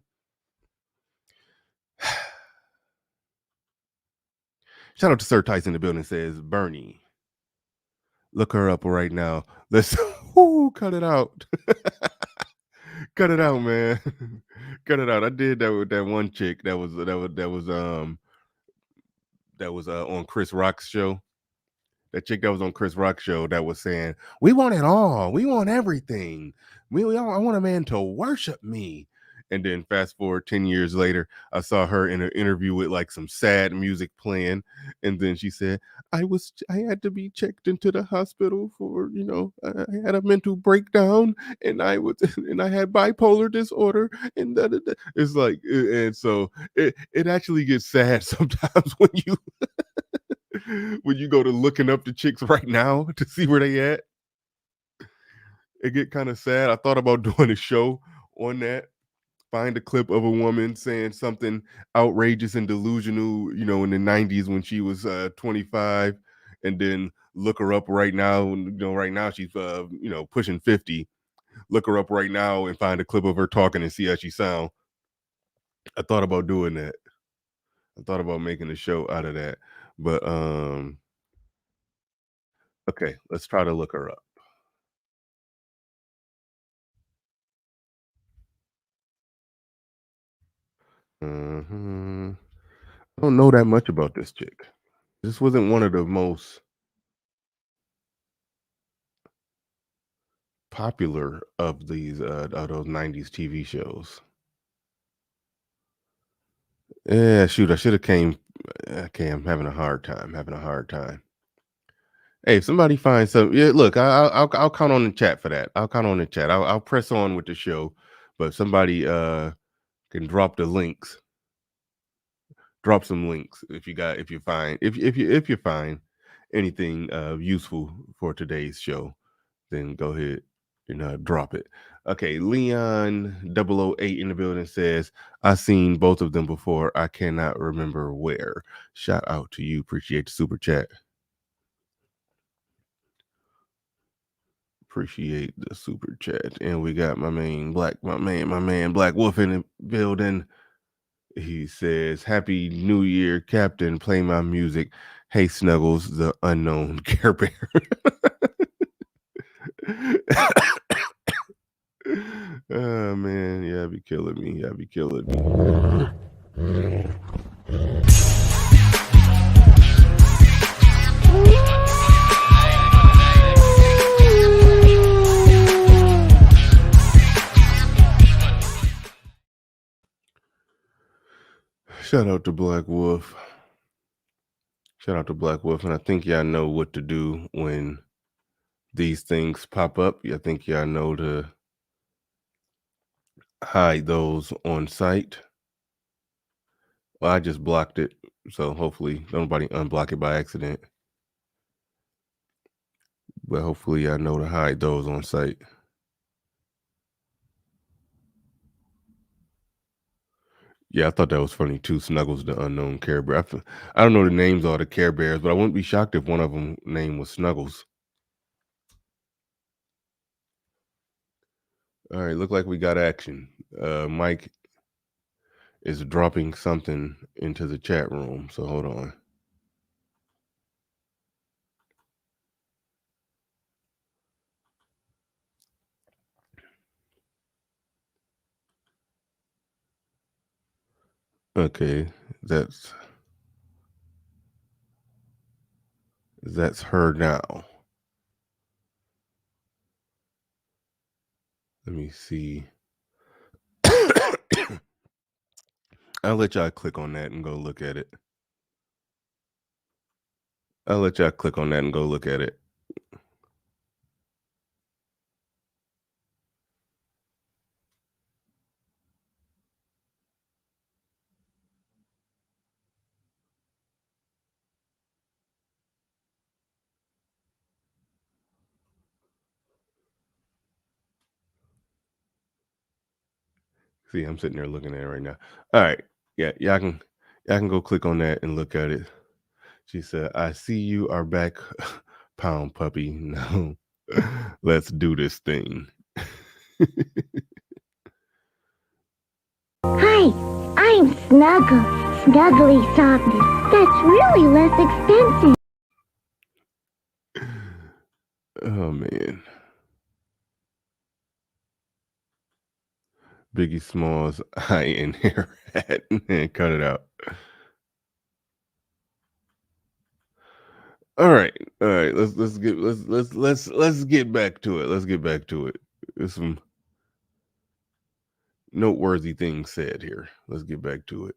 Shout out to Sir Tyson in the building, says, Bernie, look her up right now. Let's cut it out. Cut it out, man. Cut it out. I did that with that one chick that was on Chris Rock's show. That chick that was on Chris Rock's show that was saying, we want it all. We want everything. I want a man to worship me. And then fast forward 10 years later, I saw her in an interview with like some sad music playing. And then she said, I had to be checked into the hospital for, I had a mental breakdown and I had bipolar disorder. And it's like, and so it actually gets sad sometimes when you go to looking up the chicks right now to see where they at. It get kind of sad. I thought about doing a show on that. Find a clip of a woman saying something outrageous and delusional, in the 90s when she was 25, and then look her up right now. Right now she's pushing 50. Look her up right now and find a clip of her talking and see how she sound. I thought about doing that. I thought about making a show out of that. But okay, let's try to look her up. I don't know that much about this chick. This wasn't one of the most popular of these of those 90s TV shows. Yeah, shoot, I should have came. Okay, I'm having a hard time. Hey, if somebody finds some, yeah, look, I'll count on the chat for that. I'll count on the chat. I'll press on with the show, but if somebody can drop the links. Drop some links if you find anything useful for today's show, then go ahead and drop it. Okay, Leon 008 in the building says, I've seen both of them before. I cannot remember where. Shout out to you. Appreciate the super chat. Appreciate the super chat. And we got my man Black Wolf in the building. He says, Happy New Year, Captain. Play my music. Hey, Snuggles, the unknown Care Bear. Oh, man. Yeah, be killing me. Shout out to Black Wolf. Shout out to Black Wolf, and I think y'all know what to do when these things pop up. I think y'all know to hide those on site. Well, I just blocked it, so hopefully nobody unblock it by accident. But hopefully I know to hide those on site. Yeah, I thought that was funny too. Snuggles, the unknown Care Bear. I don't know the names of all the Care Bears, but I wouldn't be shocked if one of them name was Snuggles. All right, look like we got action. Mike is dropping something into the chat room, so hold on. Okay, that's her now. Let me see. I'll let y'all click on that and go look at it. I'll let y'all click on that and go look at it. See, I'm sitting there looking at it right now. All right. Yeah, y'all can go click on that and look at it. She said, I see you are back, pound puppy. Now let's do this thing. Hi, I'm Snuggle, Snuggly Softness. That's really less expensive. Oh, man. Biggie Smalls, I in hair hat. Man, cut it out. All right. Let's get back to it. Let's get back to it. There's some noteworthy things said here. Let's get back to it.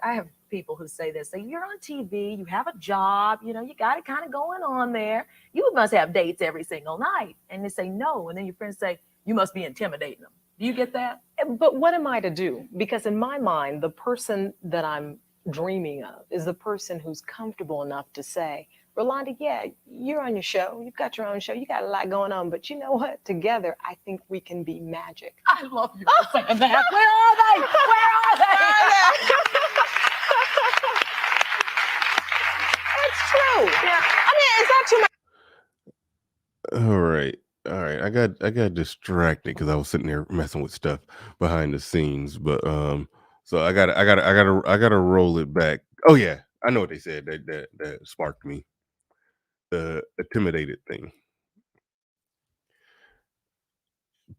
I have people who say this. Say you're on TV, you have a job, you got it kind of going on there. You must have dates every single night, and they say no, and then your friends say you must be intimidating them. Do you get that? But what am I to do? Because in my mind, the person that I'm dreaming of is the person who's comfortable enough to say, Rolanda, yeah, you're on your show. You've got your own show. You got a lot going on. But you know what? Together, I think we can be magic. I love you for saying that. Where are they? Where are they? It's true. Yeah. I mean, is that too much? All right. I got distracted because I was sitting there messing with stuff behind the scenes. But so I gotta roll it back. Oh yeah, I know what they said that sparked me. The intimidated thing.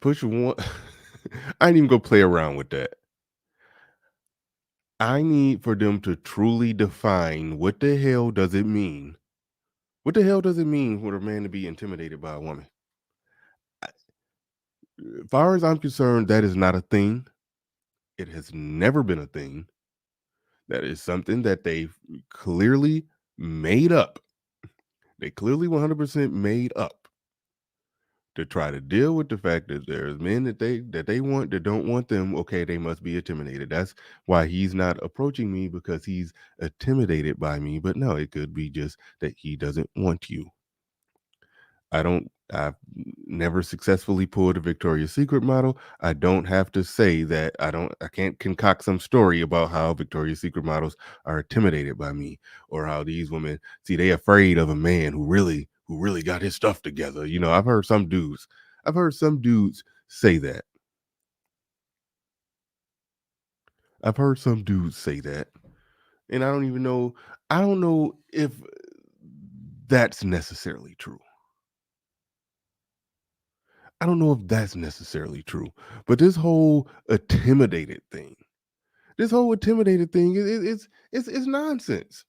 Push one. I ain't even gonna play around with that. I need for them to truly define what the hell does it mean. What the hell does it mean for a man to be intimidated by a woman? As far as I'm concerned, that is not a thing. It has never been a thing. That is something that they've clearly made up. They clearly 100% made up to try to deal with the fact that there's men that they want that don't want them. Okay, they must be intimidated. That's why he's not approaching me, because he's intimidated by me. But no, it could be just that he doesn't want you. I've never successfully pulled a Victoria's Secret model. I don't have to say that I can't concoct some story about how Victoria's Secret models are intimidated by me, or how these women they afraid of a man who really got his stuff together. I've heard some dudes say that. I've heard some dudes say that. And I don't know if that's necessarily true. I don't know if that's necessarily true, but this whole intimidated thing, is it's nonsense.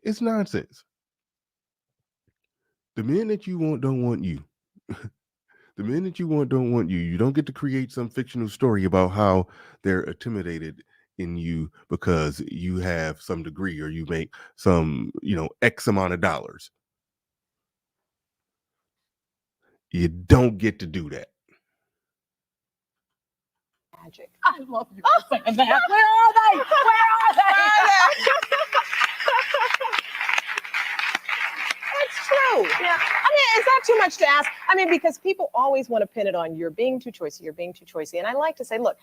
It's nonsense. The men that you want don't want you. The men that you want don't want you. You don't get to create some fictional story about how they're intimidated in you because you have some degree or you make some, X amount of dollars. You don't get to do that. Magic. I love you for saying that. Where are they? Where are they? It's true. Yeah. I mean, is that too much to ask? I mean, because people always want to pin it on you're being too choicy, you're being too choicy. And I like to say, look,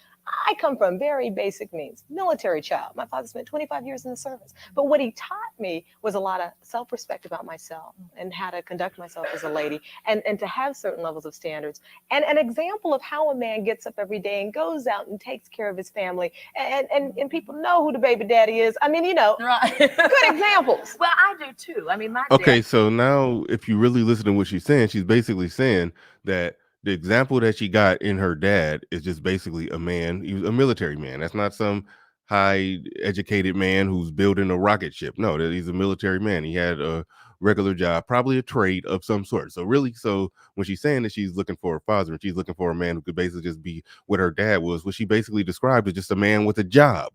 I come from very basic means, military child. My father spent 25 years in the service. But what he taught me was a lot of self-respect about myself and how to conduct myself as a lady and to have certain levels of standards. And an example of how a man gets up every day and goes out and takes care of his family and people know who the baby daddy is. I mean, Right. good examples. Well, I do too. I mean, my Okay, dad. so now if you really listen to what she's saying, she's basically saying that the example that she got in her dad is just basically a man. He was a military man. That's not some high educated man who's building a rocket ship. No, that he's a military man. He had a regular job, probably a trade of some sort. So really, so when she's saying that she's looking for a father and she's looking for a man who could basically just be what her dad was, what she basically described as just a man with a job.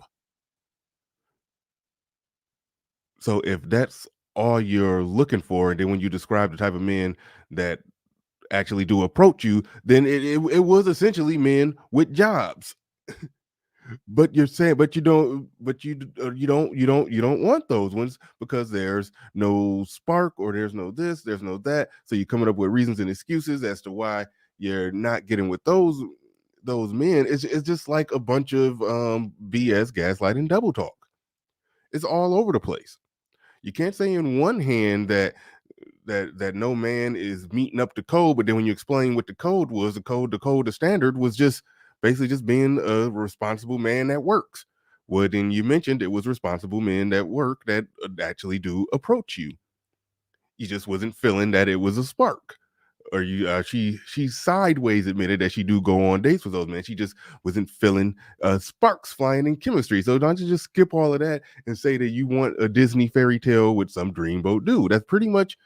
So if that's all you're looking for, and then when you describe the type of men that actually do approach you, then it was essentially men with jobs. But you're saying, but you don't, but you don't want those ones because there's no spark or there's no this, there's no that. So you're coming up with reasons and excuses as to why you're not getting with those men. It's just like a bunch of BS, gaslighting, double talk. It's all over the place. You can't say in one hand that no man is meeting up to code, but then when you explain what the code was, the standard was just basically just being a responsible man that works. Well, then you mentioned it was responsible men that work that actually do approach you. You just wasn't feeling that it was a spark. Or she sideways admitted that she do go on dates with those men. She just wasn't feeling sparks flying in chemistry. So don't you just skip all of that and say that you want a Disney fairy tale with some dreamboat dude? That's pretty much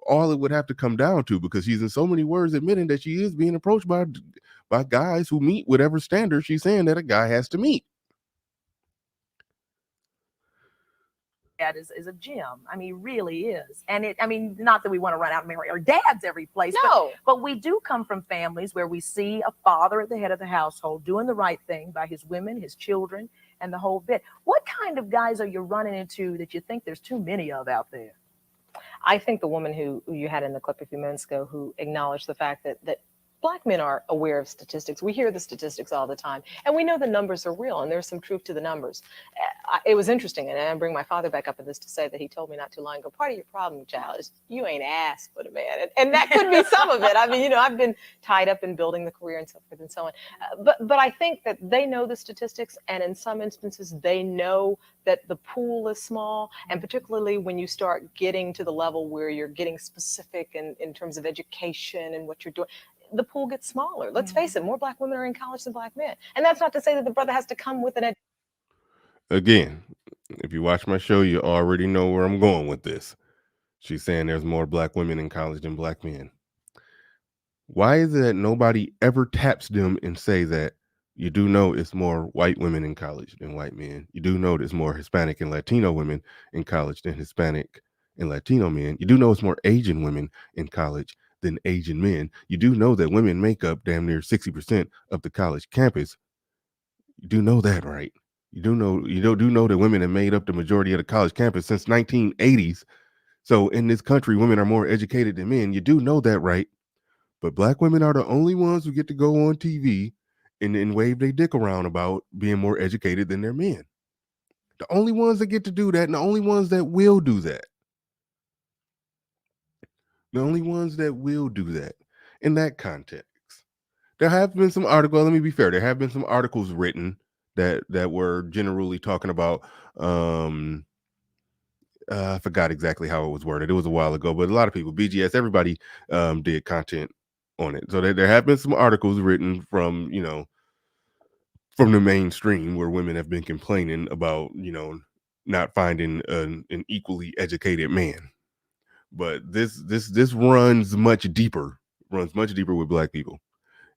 all it would have to come down to, because she's in so many words admitting that she is being approached by guys who meet whatever standard she's saying that a guy has to meet. Dad is a gem. I mean, really is. And I mean, not that we want to run out and marry our dads every place. No. But we do come from families where we see a father at the head of the household doing the right thing by his women, his children, and the whole bit. What kind of guys are you running into that you think there's too many of out there? I think the woman who you had in the clip a few minutes ago, who acknowledged the fact that Black men are aware of statistics. We hear the statistics all the time, and we know the numbers are real, and there's some truth to the numbers. It was interesting, and I bring my father back up in this to say that he told me not too long ago, part of your problem, child, is you ain't asked for the man. And that could be some of it. I mean, I've been tied up in building the career and so forth and so on. But I think that they know the statistics, and in some instances, they know that the pool is small, and particularly when you start getting to the level where you're getting specific in terms of education and what you're doing, the pool gets smaller. Let's face it, more Black women are in college than Black men. And that's not to say that the brother has to come with an education. Again, if you watch my show, you already know where I'm going with this. She's saying there's more Black women in college than Black men. Why is it that nobody ever taps them and say that you do know it's more white women in college than white men? You do know there's more Hispanic and Latino women in college than Hispanic and Latino men. You do know it's more Asian women in college than Asian men. You do know that women make up damn near 60% of the college campus. You do know that, right? You do know that women have made up the majority of the college campus since 1980s. So in this country, women are more educated than men. You do know that, right? But Black women are the only ones who get to go on TV and wave their dick around about being more educated than their men. The only ones that get to do that, and the only ones that will do that. The only ones that will do that in that context. There have been some articles, let me be fair, there have been some articles written that were generally talking about I forgot exactly how it was worded. It was a while ago, but a lot of people, BGS, everybody did content on it. So there have been some articles written from, from the mainstream where women have been complaining about, not finding an equally educated man. But this runs much deeper with Black people.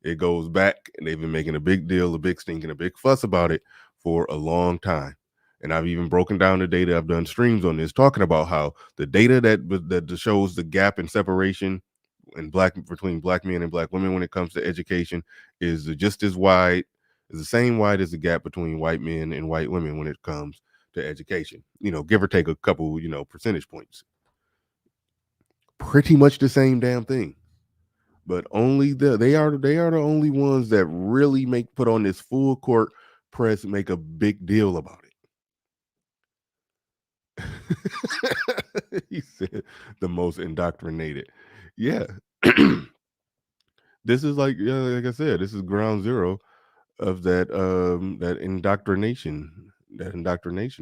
It goes back, and they've been making a big deal, a big stink, and a big fuss about it for a long time. And I've even broken down the data. I've done streams on this talking about how the data that shows the gap in separation in between black men and black women when it comes to education is just as wide, is the same wide as the gap between white men and white women when it comes to education. Give or take a couple, percentage points. Pretty much the same damn thing. But only they are the only ones that really put on this full court press, make a big deal about it. He said the most indoctrinated. Yeah. This is like I said, this is ground zero of that indoctrination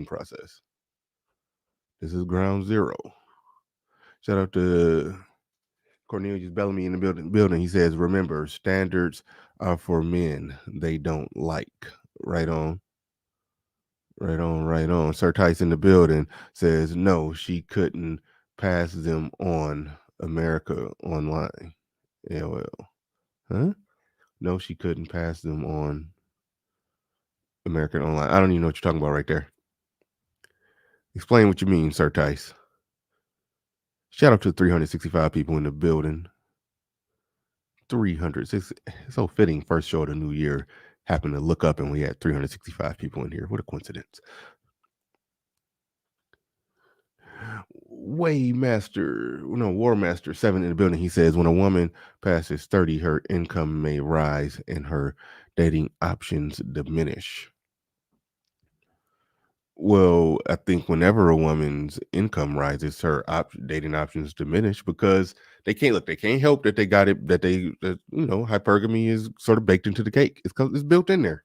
process. This is ground zero. Shout out to Cornelius Bellamy in the building. He says, remember, standards are for men they don't like. Right on. Right on, right on. Sir Tice in the building says, no, she couldn't pass them on America Online. AOL. Huh? No, she couldn't pass them on American Online. I don't even know what you're talking about right there. Explain what you mean, Sir Tice. Shout out to 365 people in the building. 360. So fitting. First show of the new year. Happened to look up and we had 365 people in here. What a coincidence. War Master 7 in the building. He says, when a woman passes 30, her income may rise and her dating options diminish. Well, I think whenever a woman's income rises, her dating options diminish because they can't help that they got it, that hypergamy is sort of baked into the cake. It's built in there.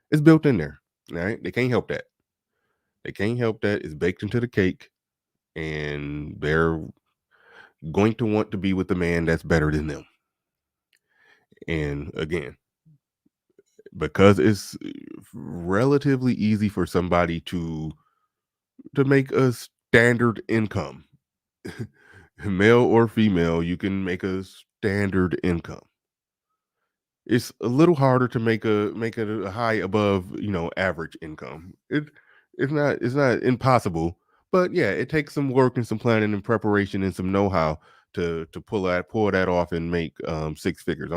It's built in there. All right. They can't help that. It's baked into the cake, and they're going to want to be with the man that's better than them. And again, because it's relatively easy for somebody to make a standard income, male or female, you can make a standard income. It's a little harder to make a high above, average income. It's not impossible, but yeah, it takes some work and some planning and preparation and some know-how to pull that off and make six figures.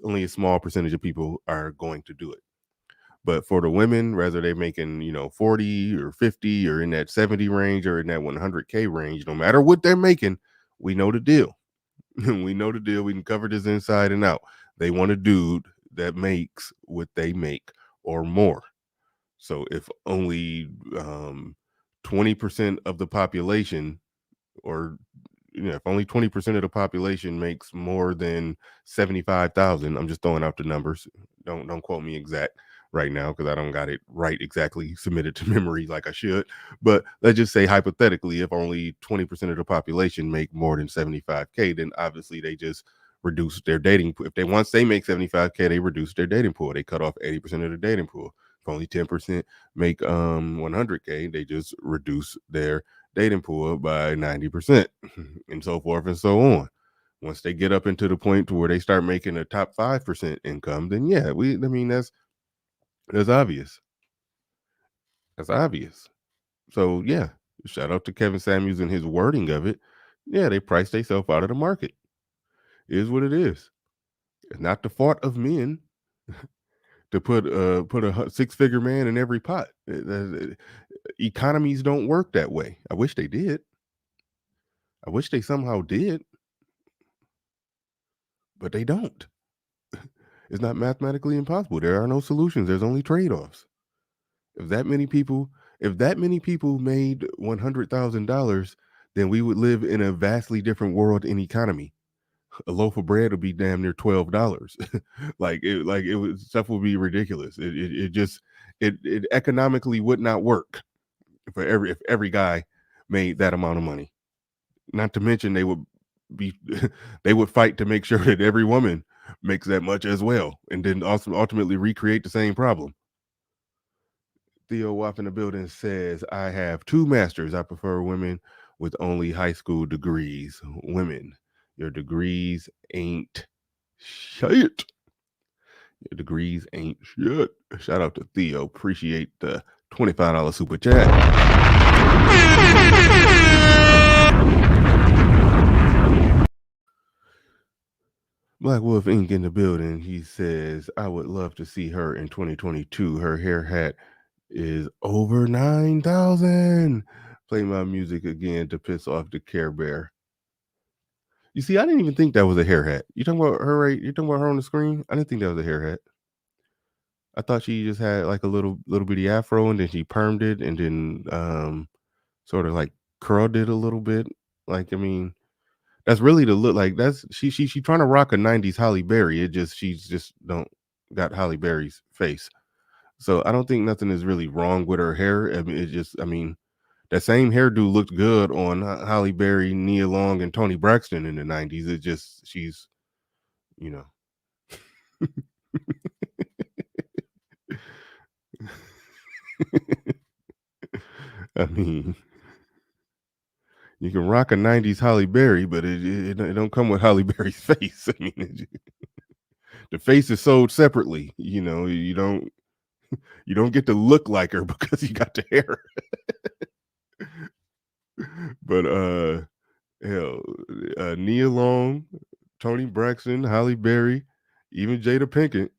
Only a small percentage of people are going to do it. But for the women, whether they're making 40 or 50 or in that 70 range or in that 100K range, no matter what they're making, we know the deal. We know the deal. We can cover this inside and out. They want a dude that makes what they make or more. So if only 20% of the population, or if only 20% of the population makes more than 75,000, I'm just throwing out the numbers. Don't quote me exact right now because I don't got it right exactly submitted to memory like I should. But let's just say hypothetically, if only 20% of the population make more than 75K, then obviously they just reduce their dating pool. Once they make 75K, they reduce their dating pool. They cut off 80% of the dating pool. If only 10% make 100K, they just reduce their dating pool by 90%, and so forth and so on. Once they get up into the point to where they start making a top 5% income, then yeah, that's obvious. That's obvious. So yeah, shout out to Kevin Samuels and his wording of it. Yeah, they priced themselves out of the market. It is what it is. It's not the fault of men to put a six-figure man in every pot. Economies don't work that way. I wish they did. I wish they somehow did, but they don't. It's not mathematically impossible. There are no solutions. There's only trade-offs. If that many people made $100,000, then we would live in a vastly different world in economy. A loaf of bread would be damn near $12. Stuff would be ridiculous. It economically would not work if every guy made that amount of money. Not to mention they would fight to make sure that every woman makes that much as well, and then also ultimately recreate the same problem. Theo Waff in the building says, I have 2 masters. I prefer women with only high school degrees. Women, your degrees ain't shit. Degrees ain't shit. Shout out to Theo. Appreciate the $25 super chat. Black Wolf Inc. in the building. He says, I would love to see her in 2022. Her hair hat is over 9,000. Play my music again to piss off the Care Bear. You see, I didn't even think that was a hair hat. You talking about her, right? You talking about her on the screen? I didn't think that was a hair hat. I thought she just had like a little bitty afro, and then she permed it, and then sort of like curled it a little bit. Like, I mean, that's really the look. Like, that's she trying to rock a '90s Halle Berry. She's just don't got Halle Berry's face. So I don't think nothing is really wrong with her hair. I mean, that same hairdo looked good on Halle Berry, Nia Long, and Toni Braxton in the '90s. It just she's, you know. I mean, you can rock a '90s Halle Berry, but it don't come with Halle Berry's face. I mean, the face is sold separately. You know, you don't get to look like her because you got the hair. But hell, Nia Long, Toni Braxton, Halle Berry, even Jada Pinkett,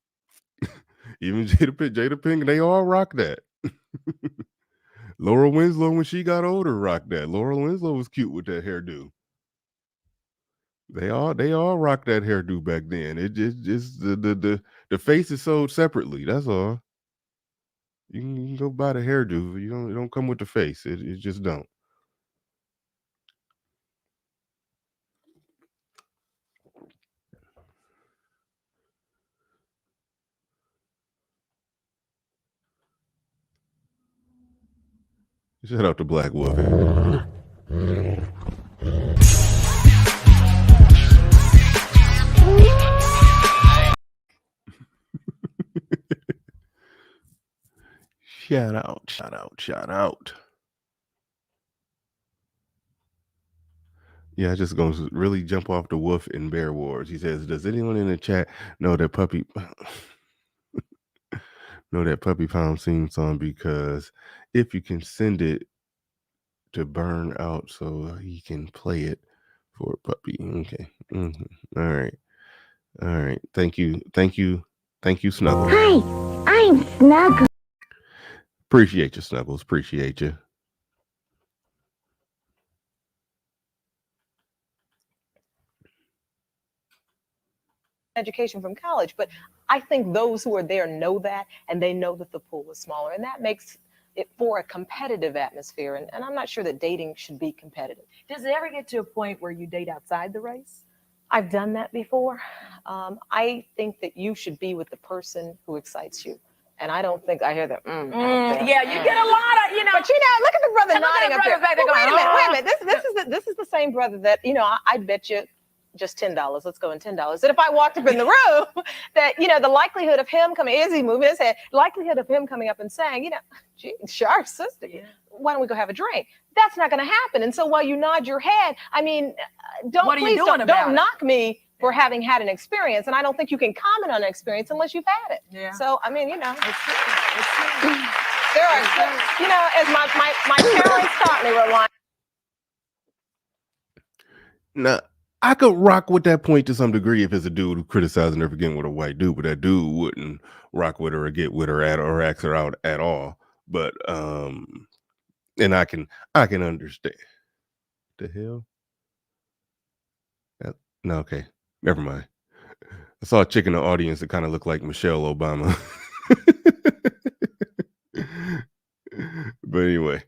Jada Pinkett, they all rock that. Laura Winslow, when she got older, rocked that. Laura Winslow was cute with that hairdo. They all rocked that hairdo back then. It just the face is sold separately. That's all. You can go buy the hairdo. It don't come with the face. It just don't. Shout out to Black Wolf. Shout out. Yeah, just gonna really jump off the Wolf and Bear Wars. He says, does anyone in the chat know that Puppy Pound theme song? Because if you can send it to Burn Out so he can play it for Puppy. Okay. Mm-hmm. All right. Thank you, Snuggles. Hi, I'm Snuggles. Appreciate you, Snuggles. Appreciate you. Education from college, but I think those who are there know that, and they know that the pool is smaller, and that makes it for a competitive atmosphere. And I'm not sure that dating should be competitive. Does it ever get to a point where you date outside the race? I've done that before. I think that you should be with the person who excites you. And I don't think I hear that. Yeah, you get a lot of, But look at the brother nodding up there. Well, wait a minute. This is the same brother that, I'd bet you just $10. Let's go in $10. That if I walked up in the room, that the likelihood of him coming, is he moving his head? Likelihood of him coming up and saying, gee, sharp sister, why don't we go have a drink? That's not going to happen. And so while you nod your head, I mean, don't knock me for having had an experience. And I don't think you can comment on an experience unless you've had it. Yeah. So I mean, there are, as my parents taught me, Rewind. Nah. I could rock with that point to some degree if it's a dude who criticizing her for getting with a white dude, but that dude wouldn't rock with her or get with her or ask her out at all. But and I can understand. The hell? No, okay, never mind. I saw a chick in the audience that kind of looked like Michelle Obama. But anyway,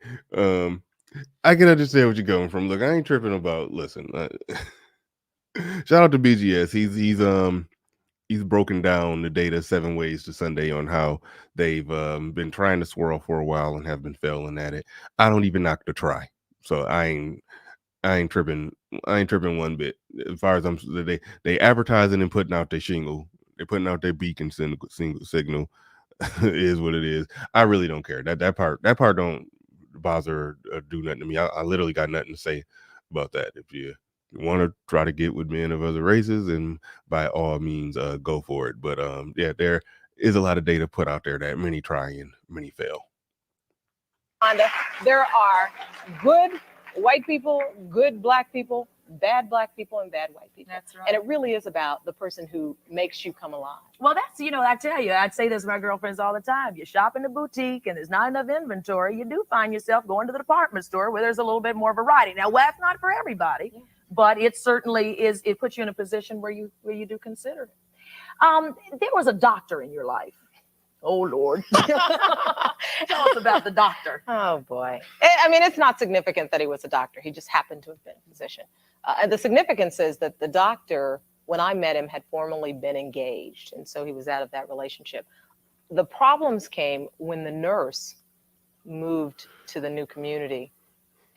I can understand what you're going from. Look, I ain't tripping about. Listen. Shout out to BGS. He's broken down the data 7 ways to Sunday on how they've been trying to swirl for a while and have been failing at it. I don't even knock the try, so I ain't tripping. I ain't tripping one bit. As far as they advertising and putting out their shingle, they're putting out their beacon signal. Is what it is. I really don't care. That part don't bother or do nothing to me. I literally got nothing to say about that. If you want to try to get with men of other races, and by all means, go for it. But yeah, there is a lot of data put out there that many try and many fail. There are good white people, good black people, bad black people, and bad white people. That's right. And it really is about the person who makes you come alive. Well, that's, I tell you, I'd say this to my girlfriends all the time. You shop in the boutique and there's not enough inventory. You do find yourself going to the department store where there's a little bit more variety. Now, well, that's not for everybody, but it certainly is. It puts you in a position where you do consider it. There was a doctor in your life. Oh, Lord. Tell us about the doctor. Oh, boy. I mean, it's not significant that he was a doctor. He just happened to have been a physician. And the significance is that the doctor, when I met him, had formerly been engaged. And so he was out of that relationship. The problems came when the nurse moved to the new community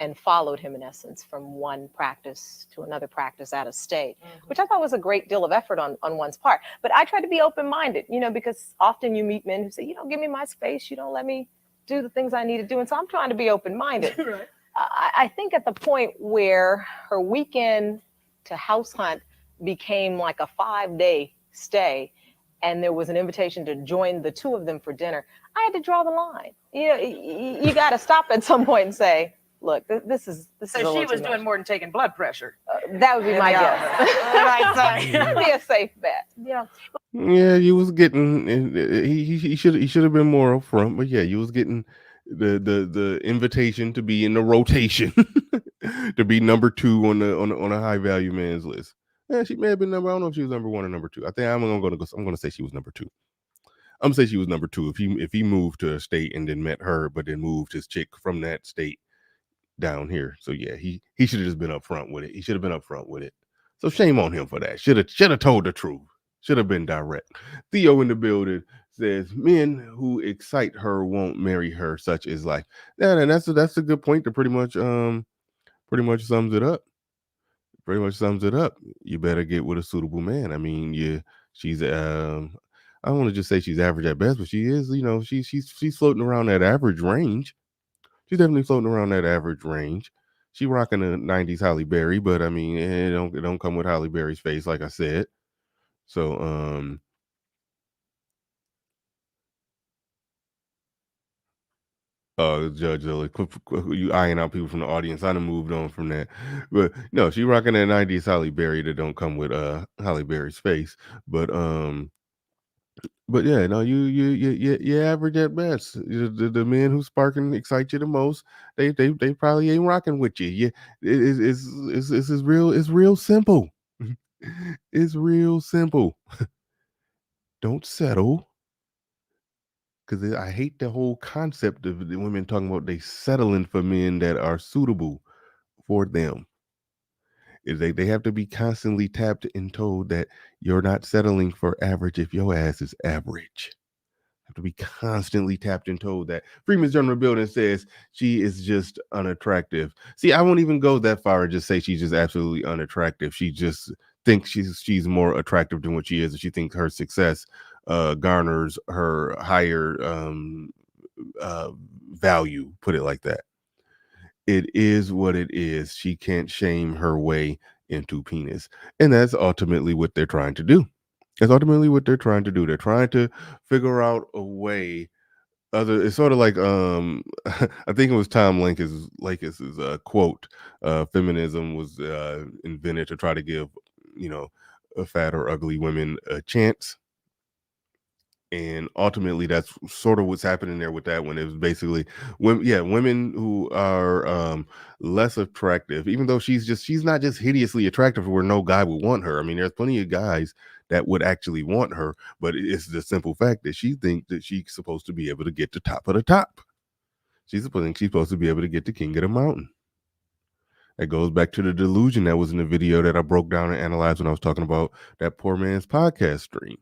and followed him, in essence, from one practice to another practice out of state, which I thought was a great deal of effort on one's part. But I try to be open-minded, because often you meet men who say, give me my space. You don't let me do the things I need to do. And so I'm trying to be open-minded. Right. I think at the point where her weekend to house hunt became like a 5-day stay, and there was an invitation to join the two of them for dinner, I had to draw the line. You got to stop at some point and say, look, this is. So she was doing more than taking blood pressure. That would be my guess. That'd be a safe bet. Yeah. Yeah, you was getting. He should have been more upfront, but yeah, you was getting the invitation to be in the rotation, to be number 2 on a high value man's list. Yeah, she may have been number. I don't know if she was number 1 or number 2. I think I'm gonna say she was number 2. I'm gonna say she was number 2. If he moved to a state and then met her, but then moved his chick from that state down here. So yeah, he should have just been upfront with it. He should have been upfront with it. So shame on him for that. Should have told the truth. Should have been direct. Theo in the building says men who excite her won't marry her, such as life. Yeah, and that's a good point that pretty much sums it up. Pretty much sums it up. You better get with a suitable man. I mean, she's I don't want to just say she's average at best, but she is, she's floating around that average range. She's definitely floating around that average range. She rocking a 90s Halle Berry, but I mean, it don't come with Halle Berry's face, like I said. So, Judge Zilla, you eyeing out people from the audience. I done moved on from that, but no, she rocking that 90s Halle Berry that don't come with Halle Berry's face, but yeah, no, you average at best. The men who spark and excite you the most, they probably ain't rocking with you. Yeah, it's real simple. It's real simple. Don't settle, because I hate the whole concept of the women talking about they settling for men that are suitable for them. Is they have to be constantly tapped and told that you're not settling for average if your ass is average. Have to be constantly tapped and told that. Freeman's General Building says she is just unattractive. See, I won't even go that far and just say she's just absolutely unattractive. She just thinks she's more attractive than what she is, and she thinks her success garners her higher value. Put it like that. It is what it is. She can't shame her way into penis, and that's ultimately what they're trying to do. That's ultimately what they're trying to do. They're trying to figure out a way. It's sort of like I think it was Tom Lakis's quote. Feminism was invented to try to give fat or ugly women a chance. And ultimately, that's sort of what's happening there with that one. It was basically women who are less attractive, even though she's not just hideously attractive where no guy would want her. I mean, there's plenty of guys that would actually want her, but it's the simple fact that she thinks that she's supposed to be able to get the top of the top. She's supposed to be able to get the king of the mountain. That goes back to the delusion that was in the video that I broke down and analyzed when I was talking about that poor man's podcast stream.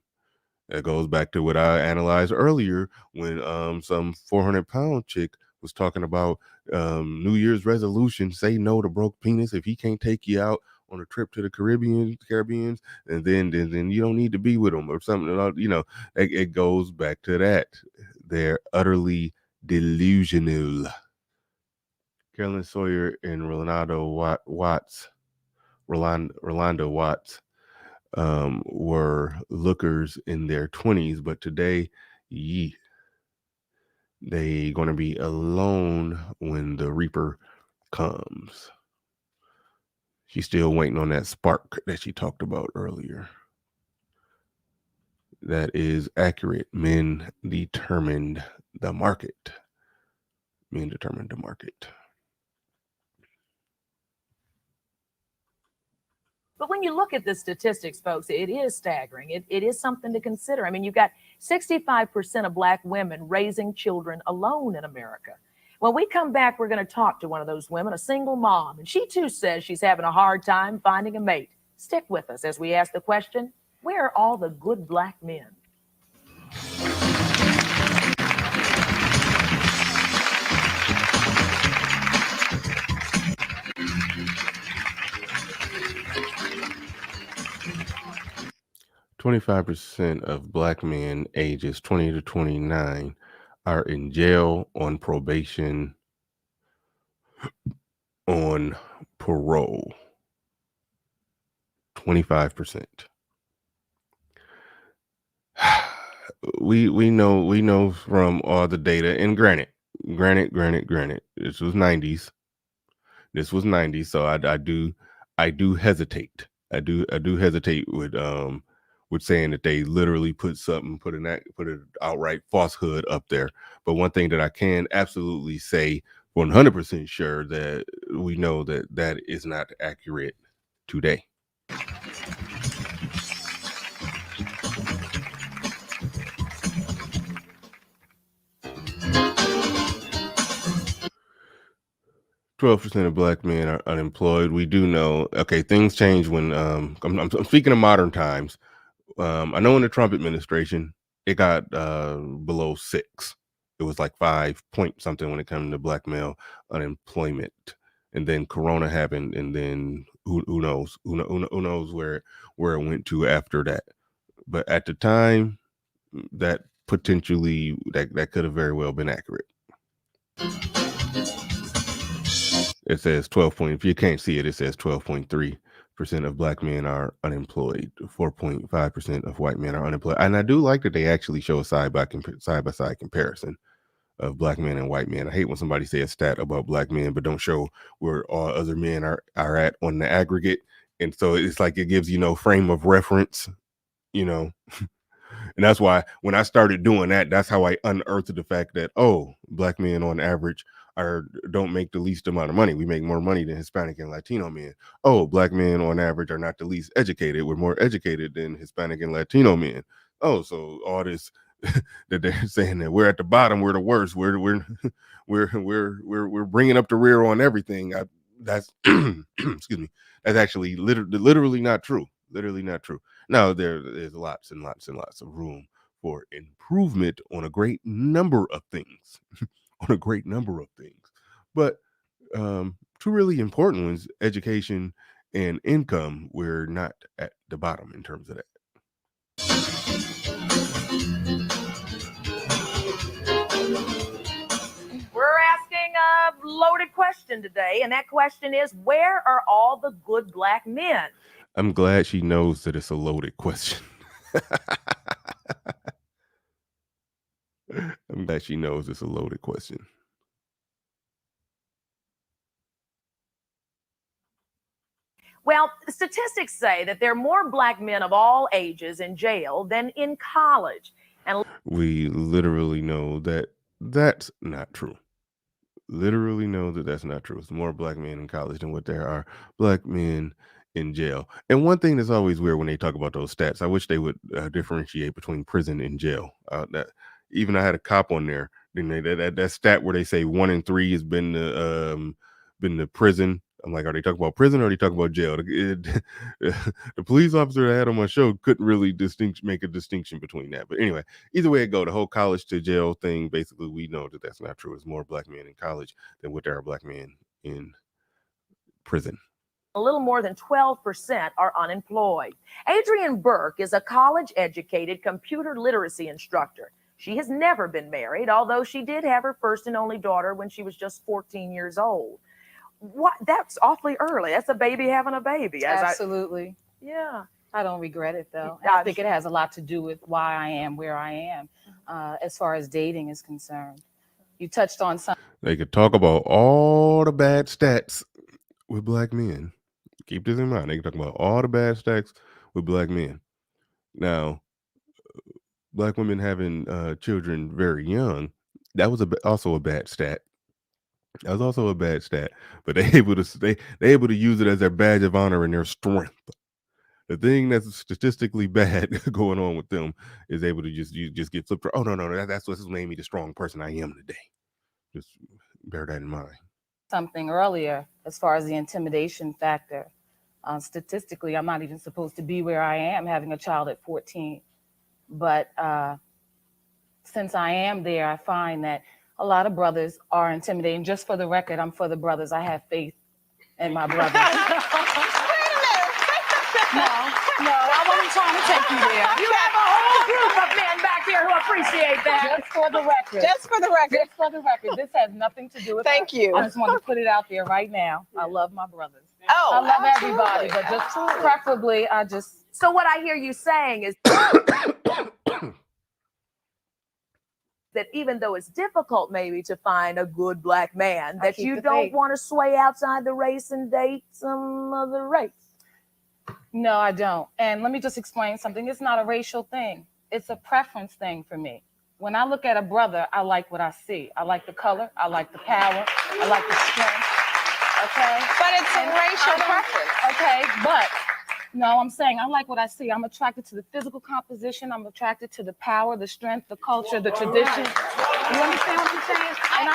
That goes back to what I analyzed earlier when some 400-pound chick was talking about New Year's resolution: say no to broke penis. If he can't take you out on a trip to the Caribbeans, and then you don't need to be with him or something. It goes back to that. They're utterly delusional. Carolyn Sawyer and Ronaldo Watts Rolanda Watts were lookers in their 20s, but today, they gonna be alone when the Reaper comes. She's still waiting on that spark that she talked about earlier. That is accurate. Men determined the market. Men determined the market. But when you look at the statistics, folks, it is staggering. It is something to consider. I mean, you've got 65% of Black women raising children alone in America. When we come back, we're going to talk to one of those women, a single mom, and she too says she's having a hard time finding a mate. Stick with us as we ask the question, where are all the good Black men? 25% of Black men ages 20 to 29 are in jail, on probation, on parole. 25%. We know from all the data, and granted, this was 90s. This was 90s, so I do hesitate. I do hesitate with saying that they literally put an outright falsehood up there. But one thing that I can absolutely say 100% sure that we know that is not accurate today. %12 of Black men are unemployed. We do know, okay, things change when I'm speaking of modern times. I know in the Trump administration, it got below 6. It was like 5 point something when it comes to Black male unemployment. And then Corona happened, and then who knows where it went to after that. But at the time, that potentially that could have very well been accurate. It says 12 point. If you can't see it, it says 12.3% of Black men are unemployed. 4.5% of white men are unemployed. And I do like that they actually show a side by side comparison of Black men and white men. I hate when somebody say a stat about Black men, but don't show where all other men are at on the aggregate. And so it's like it gives you no frame of reference, you know. And that's why when I started doing that, that's how I unearthed the fact that, Black men on average don't make the least amount of money. We make more money than Hispanic and Latino men. Black men on average are not the least educated. We're more educated than Hispanic and Latino men. So all this that they're saying that we're at the bottom, we're the worst. We're bringing up the rear on everything. That's excuse me. That's actually literally not true. Literally not true. Now there's lots and lots and lots of room for improvement on a great number of things. On a great number of things. But two really important ones, education and income, we're not at the bottom in terms of that. We're asking a loaded question today, and that question is, where are all the good Black men? I'm glad she knows that it's a loaded question. I'm glad she knows it's a loaded question. Well, statistics say that there are more Black men of all ages in jail than in college. And we literally know that that's not true. Literally know that that's not true. It's more Black men in college than what there are Black men in jail. And one thing that's always weird when they talk about those stats, I wish they would differentiate between prison and jail. That even I had a cop on there. That stat where they say 1 in 3 has been to prison. I'm like, are they talking about prison or are they talking about jail? The police officer that I had on my show couldn't really make a distinction between that. But anyway, either way it go, the whole college to jail thing, basically, we know that that's not true. It's more Black men in college than what there are Black men in prison. A little more than 12% are unemployed. Adrienne Burke is a college-educated computer literacy instructor. She has never been married, although she did have her first and only daughter when she was just 14 years old. what? That's awfully early. That's a baby having a baby. Absolutely. Yeah. I don't regret it though. And I think it has a lot to do with why I am where I am, as far as dating is concerned. You touched on something. They could talk about all the bad stats with black men. Keep this in mind. They can talk about all the bad stats with black men. Now, black women having children very young, that was also a bad stat. That was also a bad stat. But they able to use it as their badge of honor and their strength. The thing that's statistically bad going on with them is able to just get flipped. Oh no, that's what made me the strong person I am today. Just bear that in mind. Something earlier as far as the intimidation factor. Statistically, I'm not even supposed to be where I am, having a child at 14. But since I am there, I find that a lot of brothers are intimidating. Just for the record, I'm for the brothers. I have faith in my brothers. No, I wasn't trying to take you there. You have a whole group of men back here who appreciate that. Just for the record. Just for the record. Just for the record. This has nothing to do with Thank you. I just want to put it out there right now. I love my brothers. Oh, I love absolutely. everybody, but just preferably, I just. So what I hear you saying is that even though it's difficult maybe to find a good black man, that you don't want to sway outside the race and date some other race. No, I don't. And let me just explain something. It's not a racial thing. It's a preference thing for me. When I look at a brother, I like what I see. I like the color. I like the power. I like the strength. Okay? But it's a racial preference. Okay, but no, I'm saying I like what I see. I'm attracted to the physical composition. I'm attracted to the power, the strength, the culture, the tradition. You understand what I'm saying? And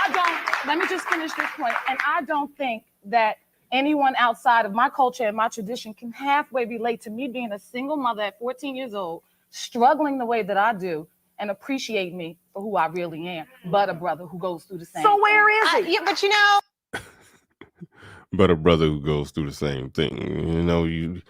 let me just finish this point. And I don't think that anyone outside of my culture and my tradition can halfway relate to me being a single mother at 14 years old, struggling the way that I do, and appreciate me for who I really am, but a brother who goes through the same So where is he? Yeah, but you know. But a brother who goes through the same thing. You know, you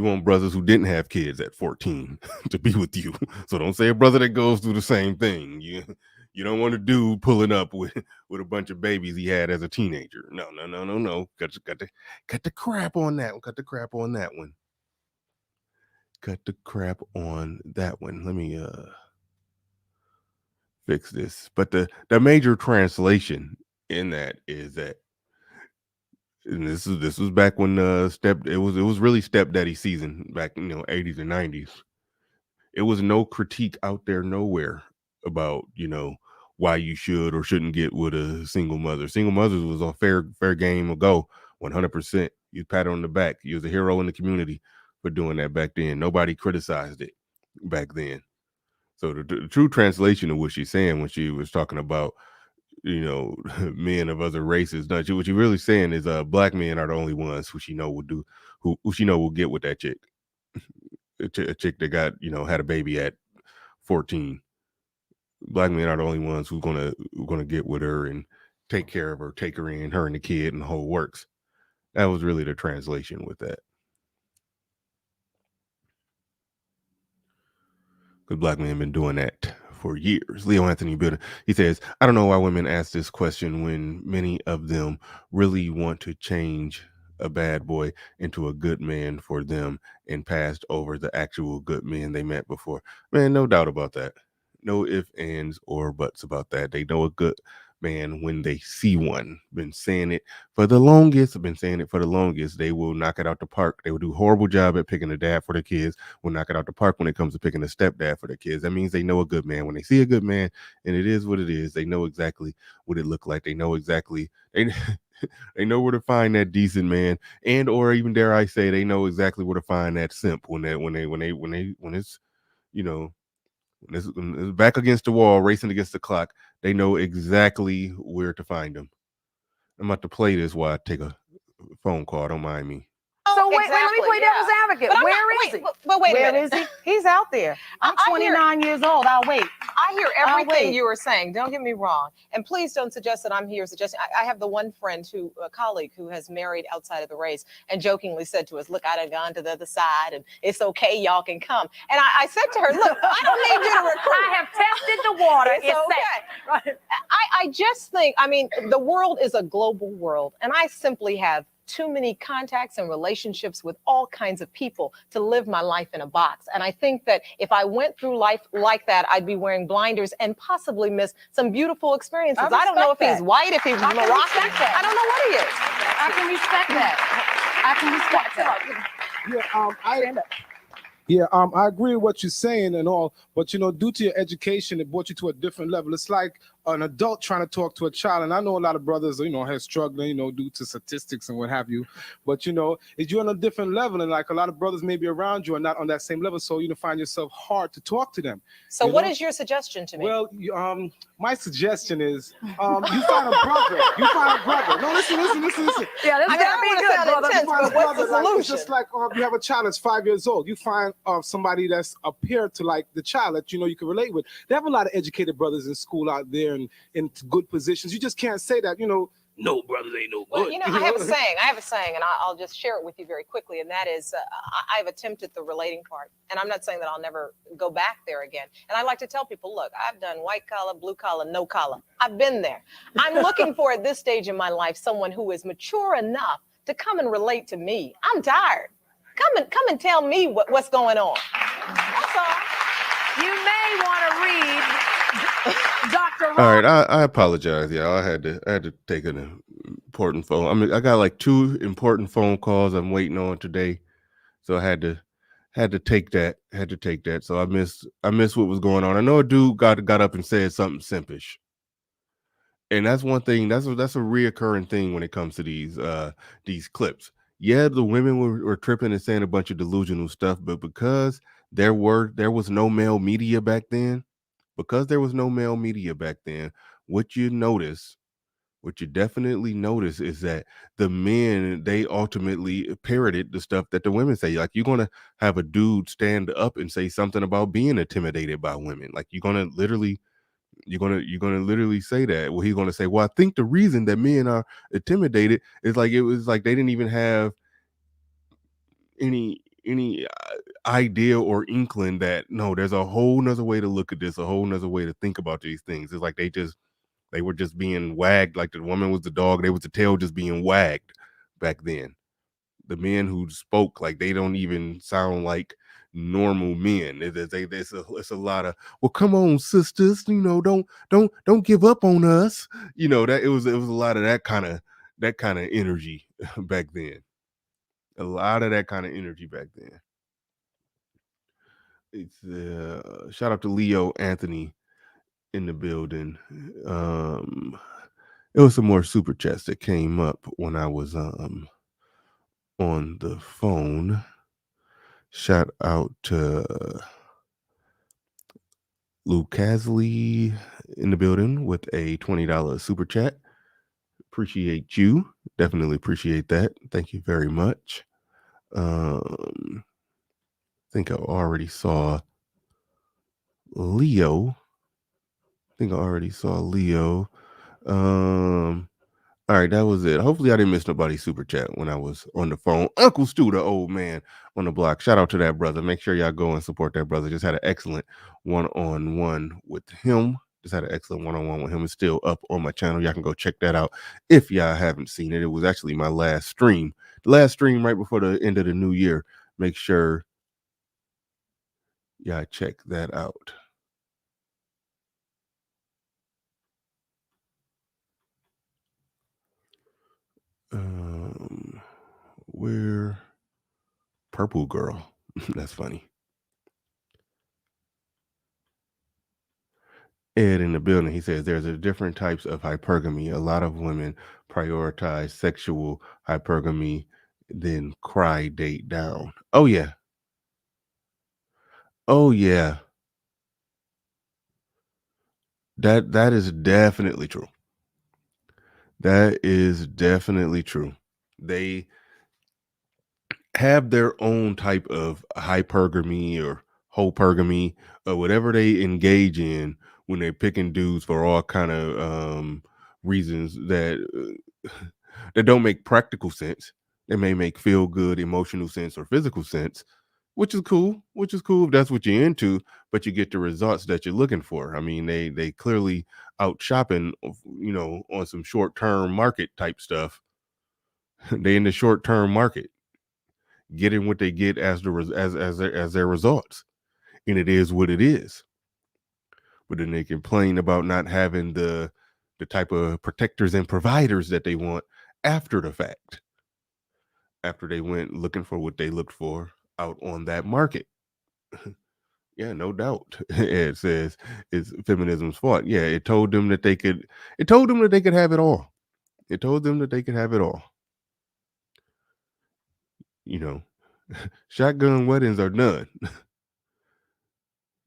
want brothers who didn't have kids at 14 to be with you. So don't say a brother that goes through the same thing. You don't want a dude pulling up with a bunch of babies he had as a teenager. No. Cut the crap on that one. Cut the crap on that one. Cut the crap on that one. Let me fix this. But the major translation in that is that, and this was back when it was really stepdaddy season back in 80s and 90s. It was no critique out there nowhere about why you should or shouldn't get with a single mother. Single mothers was on fair game ago, 100%. You pat her on the back. You was a hero in the community for doing that back then. Nobody criticized it back then. So the true translation of what she's saying when she was talking about men of other races, what she really saying is black men are the only ones who she know will do who she know will get with that chick. A chick that got had a baby at 14. Black men are the only ones who's gonna get with her and take care of her, take her in, her and the kid and the whole works. That was really the translation with that. Because black men have been doing that for years. Leo Anthony Builder, he says, I don't know why women ask this question when many of them really want to change a bad boy into a good man for them and passed over the actual good men they met before. Man, no doubt about that. No ifs, ands, or buts about that. They know a good man when they see one. Been saying it for the longest. I've been saying it for the longest. They will knock it out the park. They will do a horrible job at picking a dad for their kids. Will knock it out the park when it comes to picking a stepdad for their kids. That means they know a good man. When they see a good man, and it is what it is, they know exactly what it looked like. They know exactly they know where to find that decent man, and or even dare I say, they know exactly where to find that simp when it's when it's back against the wall, racing against the clock. They know exactly where to find them. I'm about to play this while I take a phone call. Don't mind me. So wait, let me play devil's advocate. Where is he? But wait a minute. Where is he? He's out there. I'm 29 years old. I'll wait. I I hear everything wait. you were saying. Don't get me wrong. And please don't suggest that I'm here suggesting. I have the one friend a colleague who has married outside of the race and jokingly said to us, look, I done gone to the other side and it's okay. Y'all can come. And I said to her, look, I don't need you to recruit. I have tested the water. It's okay. Safe. I just think, I mean, the world is a global world, and I simply have too many contacts and relationships with all kinds of people to live my life in a box. And I think that if I went through life like that, I'd be wearing blinders and possibly miss some beautiful experiences. I don't know if he's white, if he's Moroccan. I don't know what he is. I can respect that. I can respect that. I agree with what you're saying and all, but due to your education, it brought you to a different level. It's like an adult trying to talk to a child, and I know a lot of brothers, have struggling, due to statistics and what have you. But if you're on a different level, and like a lot of brothers maybe around you are not on that same level, so you find yourself hard to talk to them. So what is your suggestion to me? Well, my suggestion is you find a brother. You find a brother. No, listen. Yeah, this is gonna be good, brother. You find a brother, it's just like you have a child that's 5 years old. You find somebody that's a peer to like the child that you can relate with. They have a lot of educated brothers in school out there and in good positions. You just can't say that, no brothers ain't no good. Well, I have a saying, and I'll just share it with you very quickly, and that is I've attempted the relating part, and I'm not saying that I'll never go back there again. And I like to tell people, look, I've done white collar, blue collar, no collar. I've been there. I'm looking for, at this stage in my life, someone who is mature enough to come and relate to me. I'm tired. Come and tell me what's going on. That's all. You may want to read Dr. All right, I apologize, y'all. I had to take an important phone. I got like 2 important phone calls I'm waiting on today, so I had to take that. So I missed what was going on. I know a dude got up and said something simpish, and that's one thing. That's a reoccurring thing when it comes to these clips. Yeah, the women were tripping and saying a bunch of delusional stuff, but because there was no male media back then. Because there was no male media back then, what you definitely notice is that the men, they ultimately parroted the stuff that the women say. Like, you're going to have a dude stand up and say something about being intimidated by women. Like, you're going to literally say that. Well, he's going to say, well, I think the reason that men are intimidated is like, it was like they didn't even have any idea or inkling that no, there's a whole nother way to look at this, a whole nother way to think about these things. It's like they were just being wagged, like the woman was the dog, they was the tail just being wagged back then. The men who spoke, like, they don't even sound like normal men. It's a lot of, well, come on, sisters, don't give up on us. That it was a lot of that kind of energy back then. A lot of that kind of energy back then. It's shout out to Leo Anthony in the building. It was some more super chats that came up when I was on the phone. Shout out to Lou Casley in the building with a $20 super chat. Appreciate you. Definitely appreciate that. Thank you very much. I think I already saw Leo. All right, that was it. Hopefully I didn't miss nobody's super chat when I was on the phone. Uncle Stu, the old man on the block. Shout out to that brother. Make sure y'all go and support that brother. Just had an excellent one-on-one with him. It's still up on my channel. Y'all can go check that out if y'all haven't seen it. It was actually my last stream. The last stream right before the end of the new year. Make sure y'all check that out. Where Purple Girl. That's funny. Ed in the building, he says there's different types of hypergamy. A lot of women prioritize sexual hypergamy, then cry date down. Oh yeah. That is definitely true. They have their own type of hypergamy or hopergamy or whatever they engage in when they're picking dudes for all kind of reasons that don't make practical sense. They may make feel good, emotional sense, or physical sense, which is cool. Which is cool if that's what you're into, but you get the results that you're looking for. I mean, they clearly out shopping, on some short term market type stuff. They in the short term market, getting what they get as their results, and it is what it is. But then they complain about not having the type of protectors and providers that they want after the fact, after they went looking for what they looked for out on that market. Yeah, no doubt. It says it's feminism's fault. Yeah, it told them that they could. It told them that they could have it all. It told them that they could have it all. You know, shotgun weddings are done.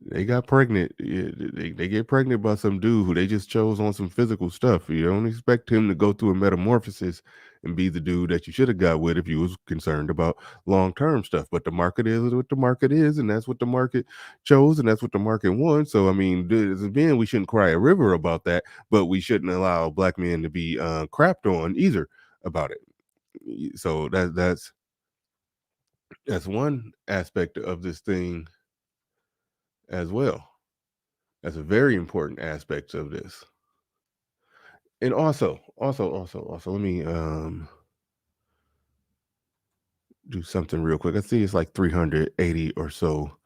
They got pregnant. They get pregnant by some dude who they just chose on some physical stuff. You don't expect him to go through a metamorphosis and be the dude that you should have got with if you was concerned about long-term stuff. But the market is what the market is, and that's what the market chose, and that's what the market wants. So I mean, as being, we shouldn't cry a river about that, but we shouldn't allow black men to be crapped on either about it. So that's one aspect of this thing as well. That's a very important aspect of this. And also, let me do something real quick. I see it's like 380 or so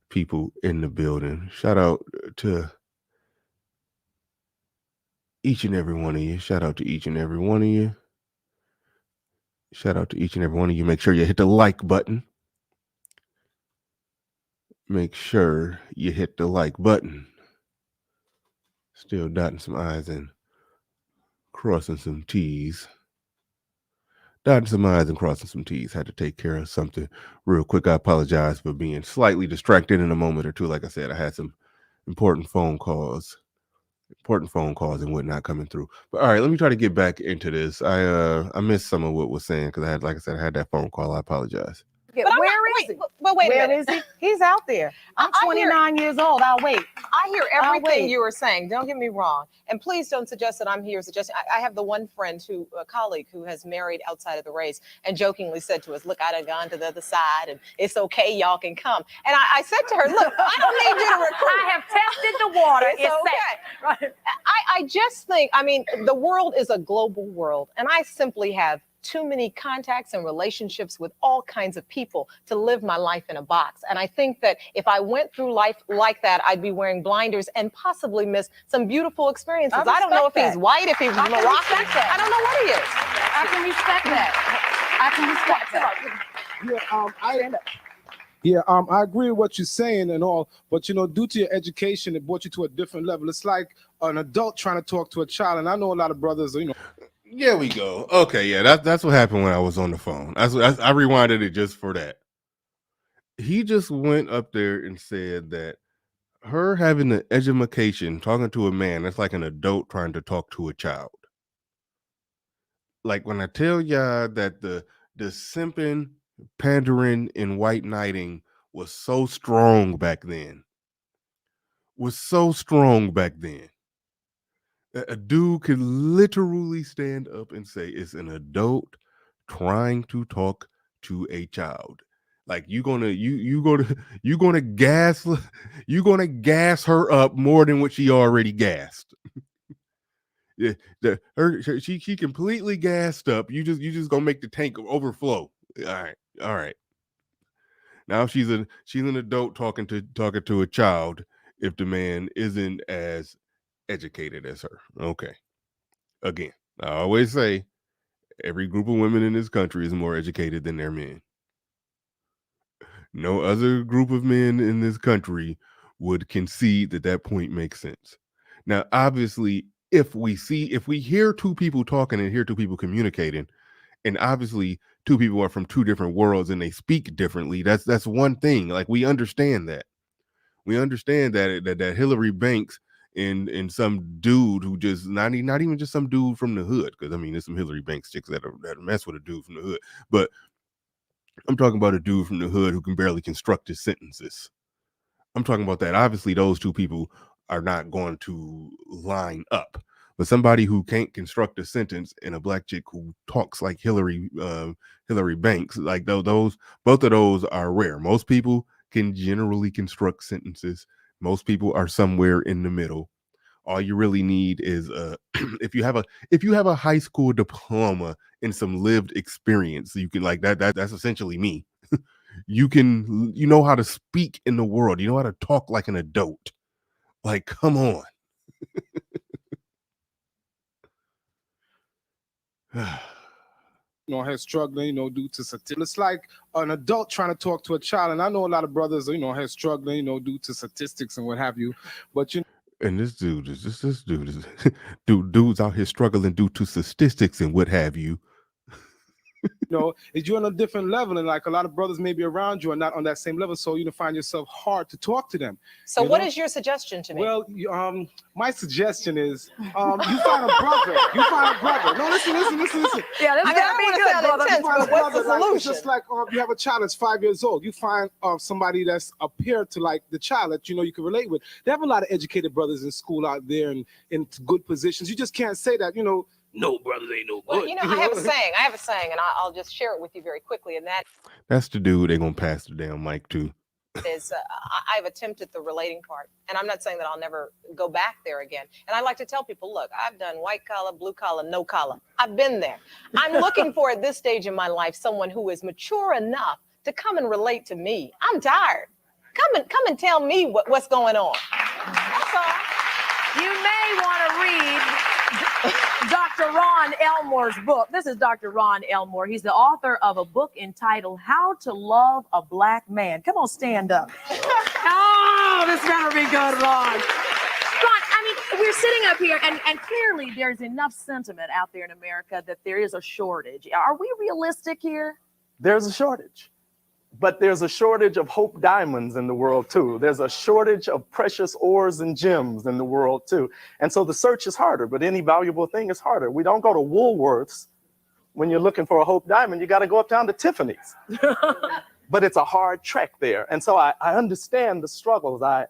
people in the building. Shout out to each and every one of you. Shout out to each and every one of you. Shout out to each and every one of you. Make sure you hit the like button. Make sure you hit the like button. Still dotting some I's and crossing some T's. Dotting some I's and crossing some T's. Had to take care of something real quick. I apologize for being slightly distracted in a moment or two. Like I said, I had some important phone calls and whatnot coming through. But all right, let me try to get back into this. I missed some of what was saying because I had, like I said, I had that phone call. I apologize. Where is he? But wait a minute. is he? He's out there. I'm 29 years old. I'll wait. I hear I'll everything wait. you were saying. Don't get me wrong. And please don't suggest that I'm here suggesting. I have the one friend a colleague who has married outside of the race and jokingly said to us, look, I'd have gone to the other side and it's okay. Y'all can come. And I said to her, look, I don't need you to recruit. I have tested the water. It's okay. Safe. I just think, I mean, the world is a global world. And I simply have too many contacts and relationships with all kinds of people to live my life in a box. And I think that if I went through life like that, I'd be wearing blinders and possibly miss some beautiful experiences. I don't know if he's white, if he's Moroccan. I don't know what he is. I can respect that. I agree with what you're saying and all, but due to your education, it brought you to a different level. It's like an adult trying to talk to a child, and I know a lot of brothers, Yeah, we go. Okay, yeah, that's what happened when I was on the phone. I rewinded it just for that. He just went up there and said that her having the education, talking to a man, that's like an adult trying to talk to a child. Like when I tell y'all that the simping, pandering, and white knighting was so strong back then. A dude could literally stand up and say it's an adult trying to talk to a child. Like you're gonna gas her up more than what she already gassed. Yeah, she completely gassed up. You just gonna make the tank overflow. All right. Now she's an adult talking to a child if the man isn't as educated as her. Okay. Again, I always say every group of women in this country is more educated than their men. No other group of men in this country would concede that point makes sense. Now, obviously, if we hear two people talking and hear two people communicating, and obviously two people are from two different worlds and they speak differently, that's one thing. Like we understand that. We understand that Hillary Banks and some dude who just not even just some dude from the hood, because I mean there's some Hillary Banks chicks that mess with a dude from the hood, but I'm talking about a dude from the hood who can barely construct his sentences. I'm talking about that. Obviously, those two people are not going to line up. But somebody who can't construct a sentence and a black chick who talks like Hillary Banks, like those both of those are rare. Most people can generally construct sentences. Most people are somewhere in the middle. All you really need is if you have a high school diploma and some lived experience, you can like that's essentially me. You know how to speak in the world. You know how to talk like an adult. Like, come on. Has struggling, due to statistics. It's like an adult trying to talk to a child, and I know a lot of brothers, has struggling, due to statistics and what have you. But and this dude is dudes out here struggling due to statistics and what have you. is you're on a different level, and like a lot of brothers maybe around you are not on that same level, so you find yourself hard to talk to them. So what is your suggestion to me? Well, my suggestion is you find a brother. You find a brother. No, listen. Yeah, this gotta be good, brother. You find a what's the brother, solution? it's just like you have a child that's 5 years old. You find somebody that's a peer to like the child that you can relate with. They have a lot of educated brothers in school out there and in good positions. You just can't say that, no brothers ain't no good. Well, I have a saying, and I'll just share it with you very quickly, and That's the dude they're gonna pass the damn mic to. is I've attempted the relating part, and I'm not saying that I'll never go back there again. And I like to tell people, look, I've done white collar, blue collar, no collar. I've been there. I'm looking for at this stage in my life someone who is mature enough to come and relate to me. I'm tired. Come and tell me what's going on. That's all. You may want to read Dr. Ron Elmore's book. This is Dr. Ron Elmore. He's the author of a book entitled How to Love a Black Man. Come on, stand up. Oh, this better be good, Ron. Ron, I mean, we're sitting up here, and clearly there's enough sentiment out there in America that there is a shortage. Are we realistic here? There's a shortage. But there's a shortage of hope diamonds in the world too. There's a shortage of precious ores and gems in the world too. And so the search is harder, but any valuable thing is harder. We don't go to Woolworths when you're looking for a hope diamond. You got to go uptown to Tiffany's. But it's a hard trek there. And so I understand the struggles. I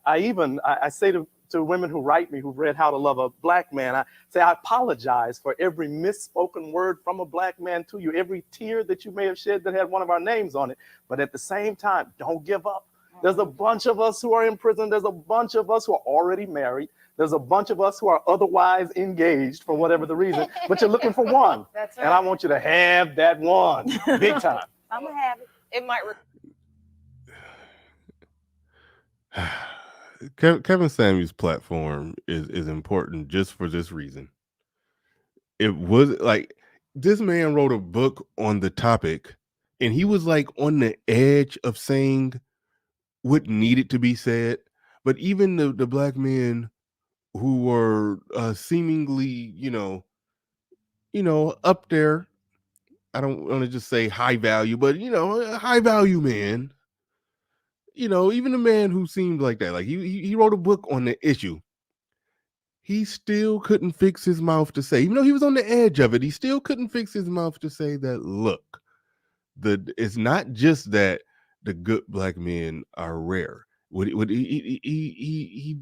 say to women who write me, who've read How to Love a Black Man, I say, I apologize for every misspoken word from a black man to you, every tear that you may have shed that had one of our names on it. But at the same time, don't give up. There's a bunch of us who are in prison. There's a bunch of us who are already married. There's a bunch of us who are otherwise engaged for whatever the reason, but you're looking for one. That's right. And I want you to have that one big time. I'm going to have it. It might. Kevin Samuels' platform is important just for this reason. It was like this man wrote a book on the topic, and he was like on the edge of saying what needed to be said. But even the black men who were seemingly, up there, I don't want to just say high value, but a high value man. Even the man who seemed like that, like he wrote a book on the issue. He still couldn't fix his mouth to say, even though he was on the edge of it, he still couldn't fix his mouth to say that, look, it's not just that the good black men are rare. He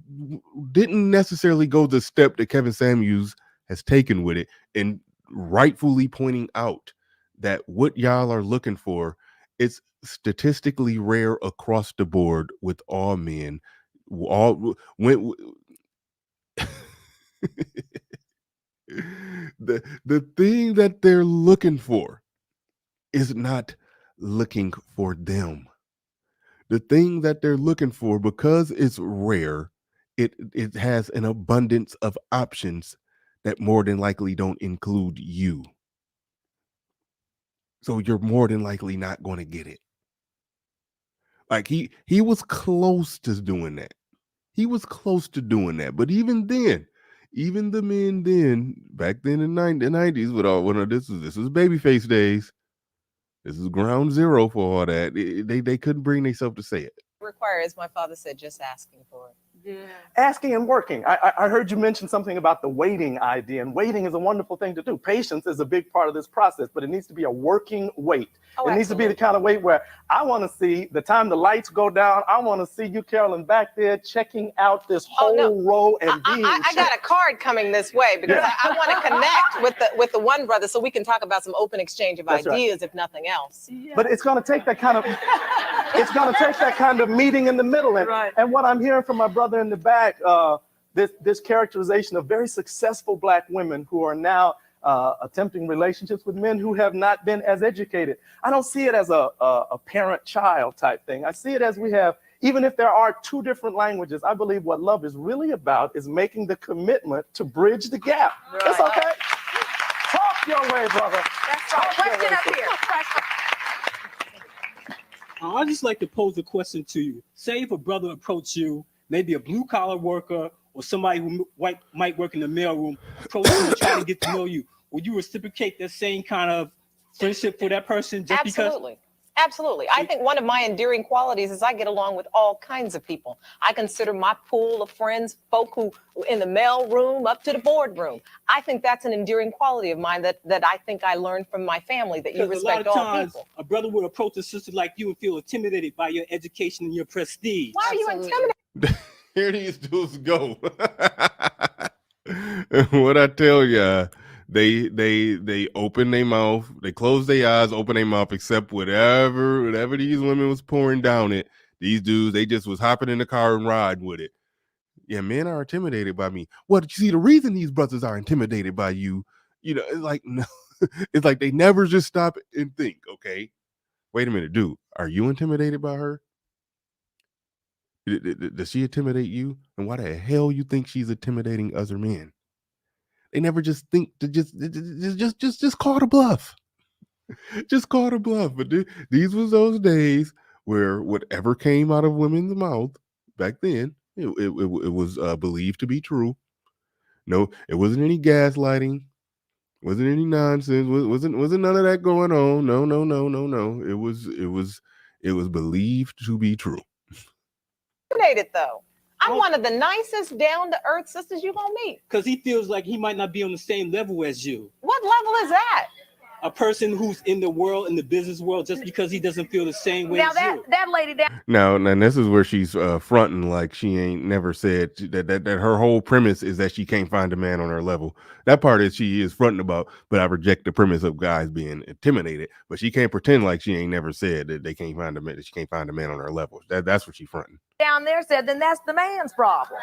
didn't necessarily go the step that Kevin Samuels has taken with it, and rightfully pointing out that what y'all are looking for, it's statistically rare across the board with all men. The thing that they're looking for is not looking for them. The thing that they're looking for, because it's rare, it has an abundance of options that more than likely don't include you. So you're more than likely not going to get it. Like he was close to doing that. He was close to doing that. But even then, even the men then, back then in the 90s, with all this is babyface days. This is ground zero for all that. They couldn't bring themselves to say it. Requires, my father said, just asking for it. Asking and working. I heard you mention something about the waiting idea, and waiting is a wonderful thing to do. Patience is a big part of this process, but it needs to be a working wait. Oh, it needs to be the kind of wait where I want to see the time the lights go down. I want to see you, Carolyn, back there checking out this whole row and being I got a card coming this way because I want to connect with the one brother so we can talk about some open exchange of That's ideas, if nothing else. But it's going to take that kind of meeting in the middle. And what I'm hearing from my brother in the back, this characterization of very successful Black women who are now attempting relationships with men who have not been as educated. I don't see it as a parent-child type thing. I see it as we have, even if there are two different languages, I believe what love is really about is making the commitment to bridge the gap. Right. It's okay. Talk your way, brother. That's right. Question up here. I'd just like to pose a question to you. Say if a brother approached you, maybe a blue-collar worker or somebody who might work in the mailroom, approach you and try to get to know you. Would you reciprocate that same kind of friendship for that person just Absolutely. Absolutely. I think one of my endearing qualities is I get along with all kinds of people. I consider my pool of friends, folk who in the mail room up to the boardroom. I think that's an endearing quality of mine that I think I learned from my family, that you respect all people. A brother would approach a sister like you and feel intimidated by your education and your prestige. Why are you intimidated? Here these dudes go. What I tell ya, they open their mouth, they close their eyes, open their mouth, accept whatever these women was pouring down it. These dudes, they just was hopping in the car and riding with it. Yeah, men are intimidated by me. Well, you see, the reason these brothers are intimidated by you, it's like, no, it's like they never just stop and think, okay, wait a minute, dude, are you intimidated by her? Does she intimidate you? And why the hell you think she's intimidating other men? They never just think to just call the bluff. Just call the bluff. But these was those days where whatever came out of women's mouth back then, it was believed to be true. No, it wasn't any gaslighting, wasn't any nonsense, wasn't none of that going on. No. It was believed to be true. Intimidated though. I'm one of the nicest, down-to-earth sisters you're gonna meet. Because he feels like he might not be on the same level as you. What level is that? A person who's in the world, in the business world, just because he doesn't feel the same way as you. That lady down. Now this is where she's fronting like she ain't never said that her whole premise is that she can't find a man on her level. That part is she is fronting about, but I reject the premise of guys being intimidated. But she can't pretend like she ain't never said that they can't find a man, that she can't find a man on her level. That's what she's fronting. Down there said, then that's the man's problem.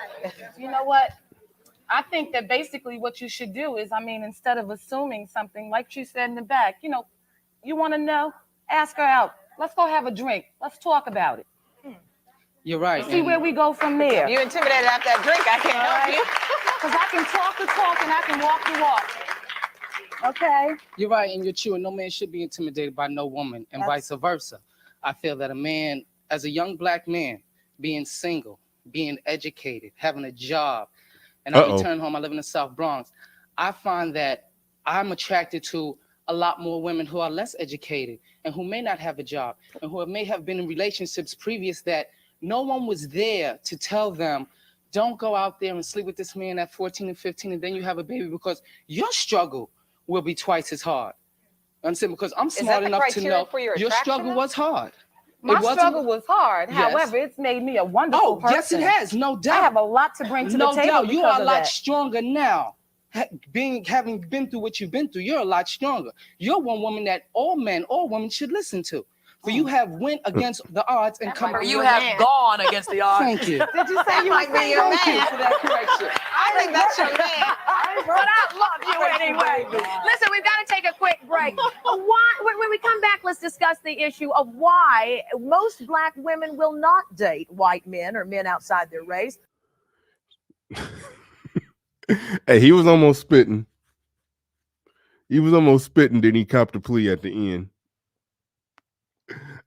You know what? I think that basically what you should do is, instead of assuming something, like you said in the back, you want to know, ask her out. Let's go have a drink. Let's talk about it. You're right. See where we go from there. If you're intimidated after that drink, I can't help you. Because I can talk the talk and I can walk the walk. Okay? You're right, and you're true. And no man should be intimidated by no woman, and vice versa. I feel that a man, as a young Black man, being single, being educated, having a job, and I return home, I live in the South Bronx, I find that I'm attracted to a lot more women who are less educated and who may not have a job and who may have been in relationships previous that no one was there to tell them, don't go out there and sleep with this man at 14 and 15 and then you have a baby, because your struggle will be twice as hard. You understand? Because I'm smart enough to know your struggle was hard. My struggle was hard. Yes. However, it's made me a wonderful person. Yes, it has. No doubt. I have a lot to bring to the table. No doubt. You are a lot that. stronger now. Having been through what you've been through, you're a lot stronger. You're one woman that all men, all women should listen to. For you have went against the odds and come. You have gone against the odds. Thank you. Did you say you might be your man? Thank you for that correction. I think that's your man. But I love you anyway. Listen, we've got to take a quick break. When we come back, let's discuss the issue of why most Black women will not date white men or men outside their race. Hey, he was almost spitting. Then he copped a plea at the end.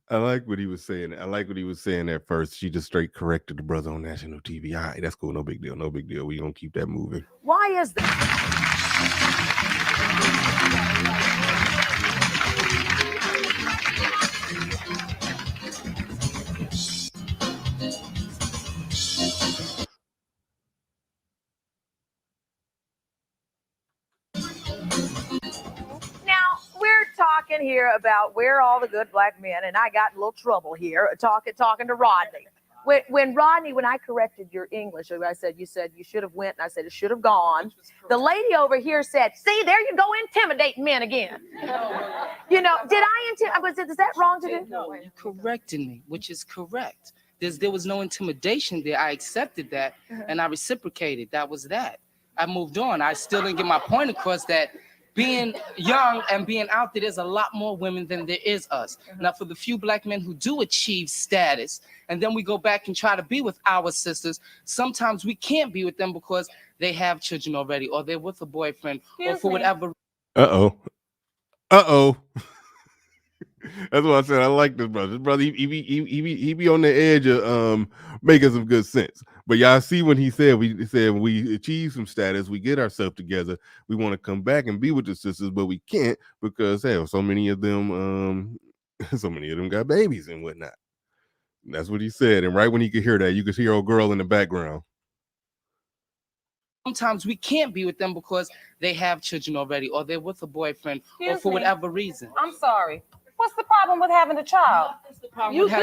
I like what he was saying. At first. She just straight corrected the brother on national TV. All right, that's cool. No big deal. We gonna keep that moving. Why is that? talking here about where are all the good black men, and I got in a little trouble here talking to Rodney. When Rodney, when I corrected your English, I said you should have went, and I said it should have gone. The lady over here said, "See, there you go, intimidating men again." You know, did I intimidate? Is that wrong to do? No, you corrected me, which is correct. There was no intimidation there. I accepted that, and I reciprocated. That was that. I moved on. I still didn't get my point across that being young and being out there, there's a lot more women than there is us. Now, for the few black men who do achieve status, and then we go back and try to be with our sisters, sometimes we can't be with them because they have children already, or they're with a boyfriend, or for whatever. Uh-oh. That's what I said. I like this brother. This brother, he be on the edge of making some good sense. But y'all see when he said we achieve some status, we get ourselves together, we want to come back and be with the sisters, but we can't because hell, so many of them got babies and whatnot. That's what he said. And right when he could hear that, you could hear old girl in the background. Sometimes we can't be with them because they have children already, or they're with a boyfriend, or for whatever reason. I'm sorry. What's the problem with having a child? This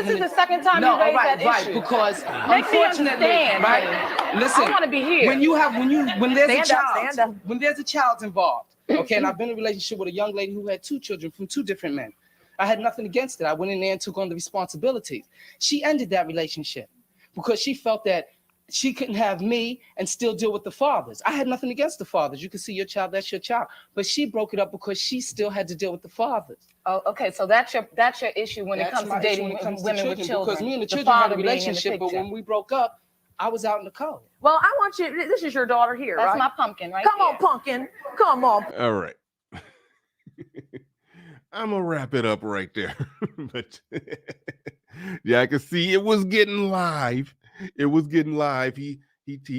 is the second time you raised that issue. Because Make me unfortunately, understand, right? Listen, I want to be here. When there's Stand up. when there's a child involved, okay, and I've been in a relationship with a young lady who had 2 children from 2 different men. I had nothing against it. I went in there and took on the responsibilities. She ended that relationship because she felt that she couldn't have me and still deal with the fathers. I had nothing against the fathers. You can see your child, that's your child. But she broke it up because she still had to deal with the fathers. Oh, okay, so that's your issue when it comes to dating women with children. Because me and the children had a relationship, but when we broke up, I was out in the cold. Well, I want you. This is your daughter here, That's right? my pumpkin, right? Come on, pumpkin. Come on. All right. I'm gonna wrap it up right there. But yeah, I can see it was getting live. It was getting live. He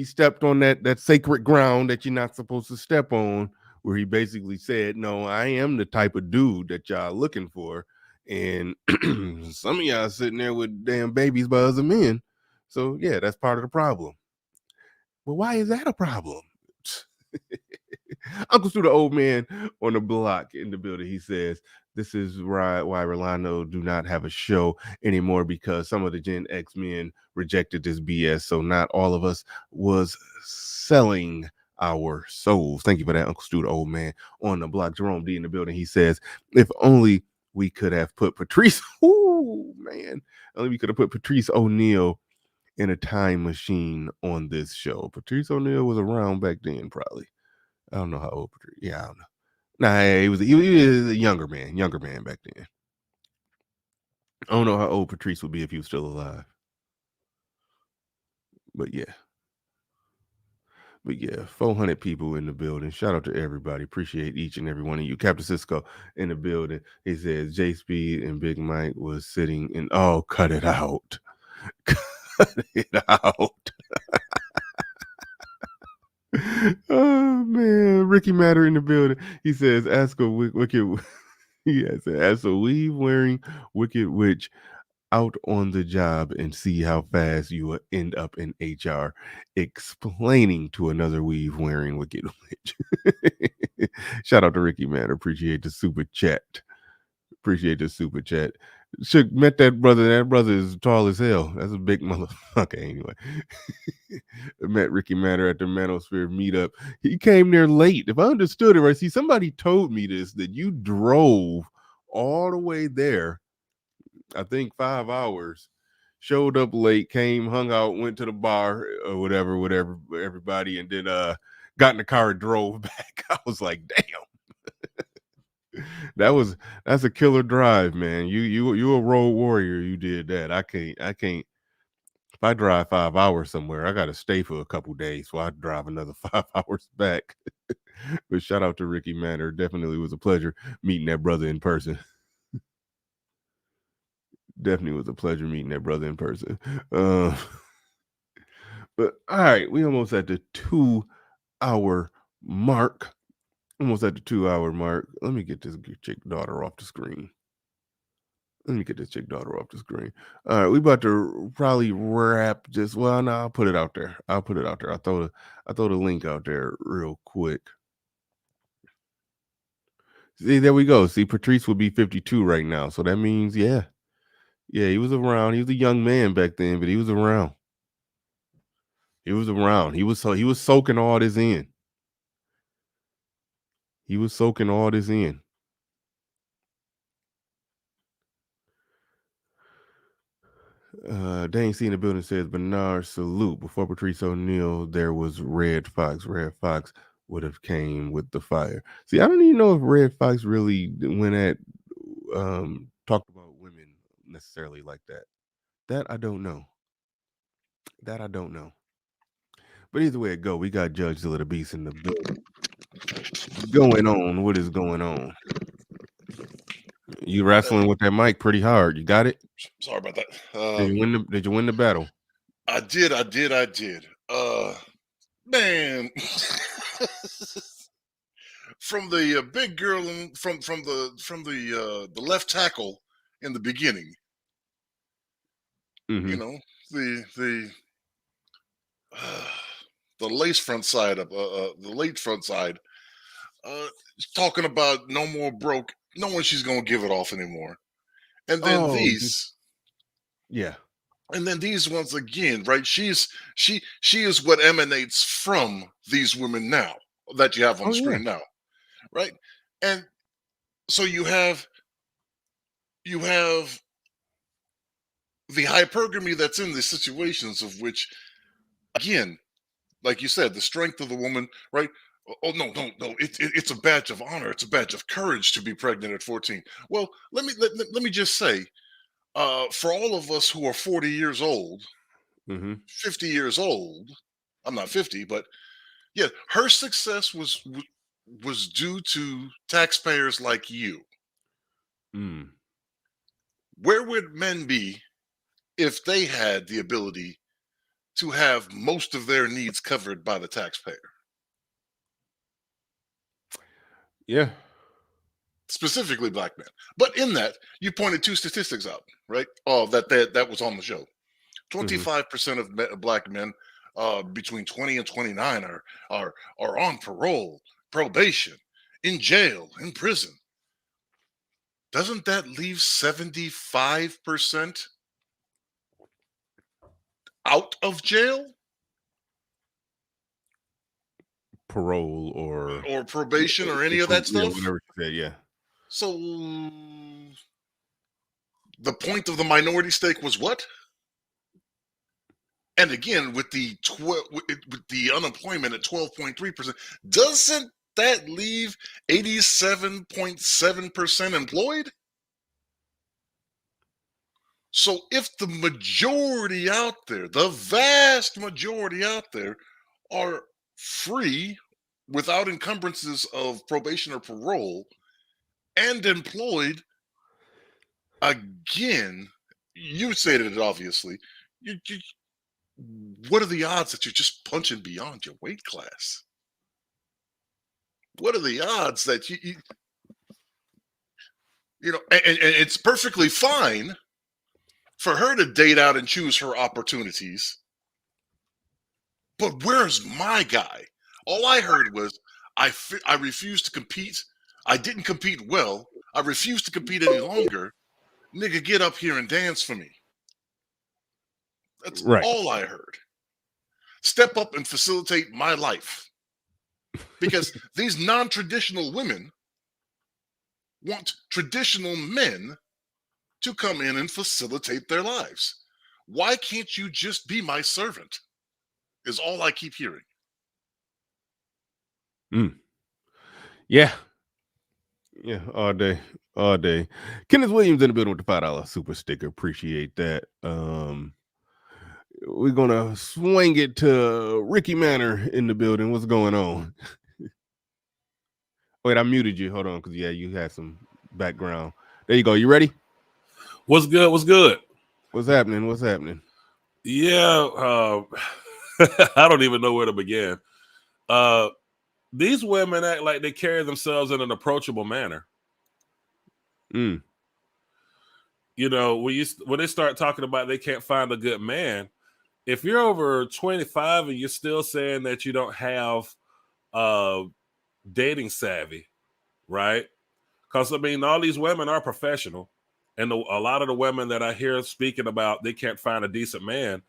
stepped on that sacred ground that you're not supposed to step on, where he basically said, "No, I am the type of dude that y'all looking for." And some of y'all sitting there with damn babies by other men. So yeah, that's part of the problem. Well, why is that a problem? Uncle Stu, the old man on the block in the building, he says, this is why Rolando do not have a show anymore, because some of the Gen X men rejected this BS. So not all of us was selling our souls. Thank you for that, Uncle Stu, the old man on the block. Jerome D in the building, he says, if only we could have put Patrice, only we could have put Patrice O'Neal in a time machine on this show. Patrice O'Neal was around back then, probably. I don't know how old Patrice. Yeah, I don't know. Nah, he was a younger man back then. I don't know how old Patrice would be if he was still alive. But yeah, 400 people in the building. Shout out to everybody. Appreciate each and every one of you. Captain Cisco in the building. He says J Speed and Big Mike was sitting in. Oh, cut it out. Cut it out. Oh man, Ricky Matter in the building. He says, "Ask a wicked." Yes, ask a weave wearing wicked witch out on the job and see how fast you will end up in HR explaining to another weave wearing wicked witch. Shout out to Ricky Matter. Appreciate the super chat. Shook met that brother. That brother is tall as hell. That's a big motherfucker. Anyway, I met Ricky Matter at the Manosphere meetup. He came there late. If I understood it right, see, somebody told me this, that you drove all the way there, I think 5 hours, showed up late, came, hung out, went to the bar or whatever, everybody, and then got in the car and drove back. I was like, damn. That's a killer drive, man. You a road warrior. You did that. I can't. If I drive 5 hours somewhere, I gotta stay for a couple days, so I drive another 5 hours back. But shout out to Ricky Matter. Definitely was a pleasure meeting that brother in person. Definitely was a pleasure meeting that brother in person. But all right, we almost at the 2-hour mark. Almost at the 2-hour mark. Let me get this chick daughter off the screen. All right, we about to probably wrap just. Well, no, I'll put it out there. I'll throw the link out there real quick. See, there we go. See, Patrice would be 52 right now. So that means, yeah, he was around. He was a young man back then, but he was around. He was around. He was soaking all this in. He was soaking all this in. Dane C in the building says Bernard salute. Before Patrice O'Neal, there was Red Fox. Red Fox would have came with the fire. See, I don't even know if Red Fox really went at talked about women necessarily like that. That I don't know. But either way it go, we got Judge Zilla the Beast in the building. Going on. What is going on? You wrestling with that mic pretty hard. You got it? Sorry about that. Did you win the battle? I did. Man, from the big girl from the left tackle in the beginning. Mm-hmm. You know, the lace front side of the late front side, talking about no more broke, knowing she's gonna give it off anymore, and then yeah, and then these ones again, right? She is what emanates from these women now that you have on the screen now, right? And so you have the hypergamy that's in these situations, of which, again, like you said, the strength of the woman, right? Oh no! It's a badge of honor. It's a badge of courage to be pregnant at 14. Well, let me just say, for all of us who are 40 years old, 50 years old, I'm not 50, but yeah, her success was due to taxpayers like you. Where would men be if they had the ability to have most of their needs covered by the taxpayer? Yeah. Specifically black men. But in that, you pointed two statistics out, right? Oh, that was on the show. 25% of black men between 20 and 29 are on parole, probation, in jail, in prison. Doesn't that leave 75% out of jail? Parole or probation or any of that stuff? Yeah, whatever you said, yeah. So the point of the minority stake was what? And again, with the unemployment at 12.3%, doesn't that leave 87.7% employed? So if the majority out there, the vast majority out there, are free without encumbrances of probation or parole and employed, again, you stated it obviously, what are the odds that you're just punching beyond your weight class? What are the odds that you know, and it's perfectly fine for her to date out and choose her opportunities. But where's my guy? All I heard was, I refuse to compete. I didn't compete well. I refuse to compete any longer. Nigga, get up here and dance for me. That's all I heard. Step up and facilitate my life. Because these non-traditional women want traditional men to come in and facilitate their lives. Why can't you just be my servant? Is all I keep hearing. Yeah, all day. Kenneth Williams in the building with the $5 super sticker. Appreciate that. We're gonna swing it to Ricky Manor in the building. What's going on? Wait, I muted you. Hold on, because you had some background. There you go. You ready? What's good? What's good? What's happening? Yeah, I don't even know where to begin. These women act like they carry themselves in an approachable manner. You know, when they start talking about they can't find a good man, if you're over 25 and you're still saying that you don't have dating savvy, right? Because I mean, all these women are professional, and a lot of the women that I hear speaking about they can't find a decent man.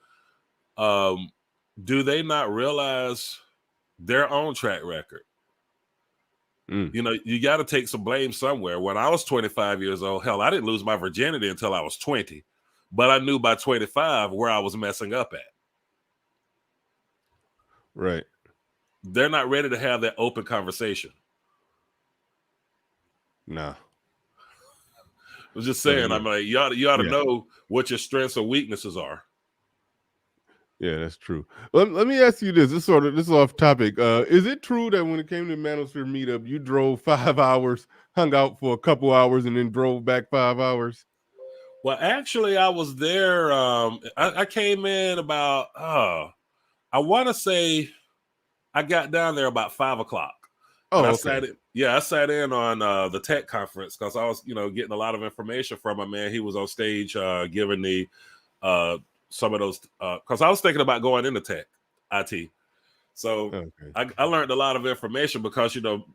Do they not realize their own track record? You know, you got to take some blame somewhere. When I was 25 years old, hell, I didn't lose my virginity until I was 20, but I knew by 25 where I was messing up at. Right. They're not ready to have that open conversation. Nah. I was just saying, I'm like, you ought to know what your strengths or weaknesses are. Yeah, that's true. Let me ask you this. This is off topic. Is it true that when it came to the Manosphere meetup, you drove 5 hours, hung out for a couple hours, and then drove back 5 hours? Well, actually, I was there. I came in about, I want to say I got down there about 5 o'clock. And I sat in on the tech conference because I was, getting a lot of information from a man. He was on stage giving the some of those because I was thinking about going into tech, IT. So I learned a lot of information because doing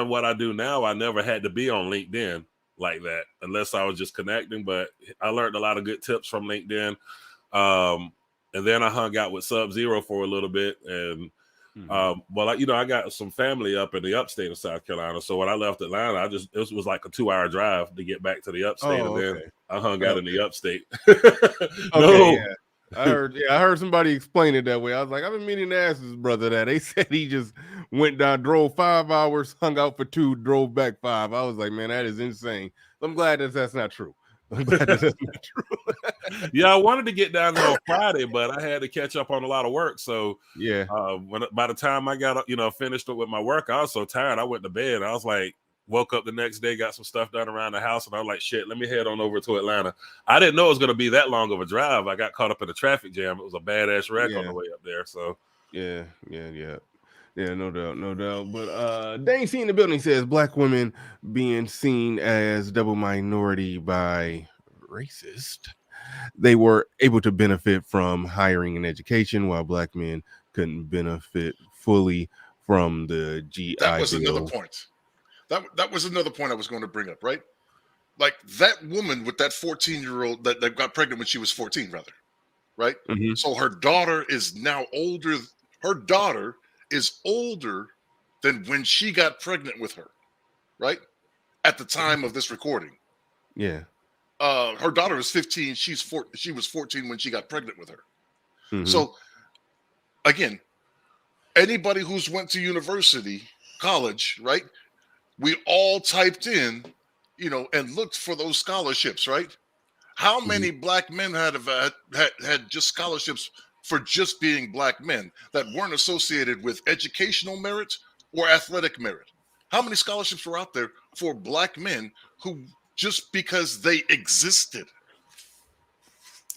what I do now, I never had to be on LinkedIn like that unless I was just connecting. But I learned a lot of good tips from LinkedIn. And then I hung out with Sub-Zero for a little bit, and I got some family up in the upstate of South Carolina. So when I left Atlanta, it was like a 2-hour drive to get back to the upstate, and then I hung out in the upstate. I heard somebody explain it that way. I was like, I've been meaning to ask this brother that. They said he just went down, drove 5 hours, hung out for 2, drove back 5. I was like, man, that is insane. I'm glad that's not true. I'm glad that's not true. Yeah, I wanted to get down there on Friday, but I had to catch up on a lot of work. So by the time I got finished with my work, I was so tired. I went to bed. I was like, woke up the next day, got some stuff done around the house, and I was like, shit, let me head on over to Atlanta. I didn't know it was going to be that long of a drive. I got caught up in a traffic jam. It was a badass wreck on the way up there. So yeah, no doubt. But Dane C in the building says black women being seen as double minority by racist. They were able to benefit from hiring and education, while black men couldn't benefit fully from the GI That was Bill. another point. That was another point I was going to bring up, right? Like that woman with that 14-year-old that got pregnant when she was 14, rather, right? Mm-hmm. So her daughter is now older. Her daughter is older than when she got pregnant with her, right? At the time of this recording. Yeah. Her daughter is 15. She was 14 when she got pregnant with her. Mm-hmm. So again, anybody who's went to college, right? We all typed in, and looked for those scholarships, right? How many black men had just scholarships for just being black men that weren't associated with educational merit or athletic merit? How many scholarships were out there for black men who just because they existed?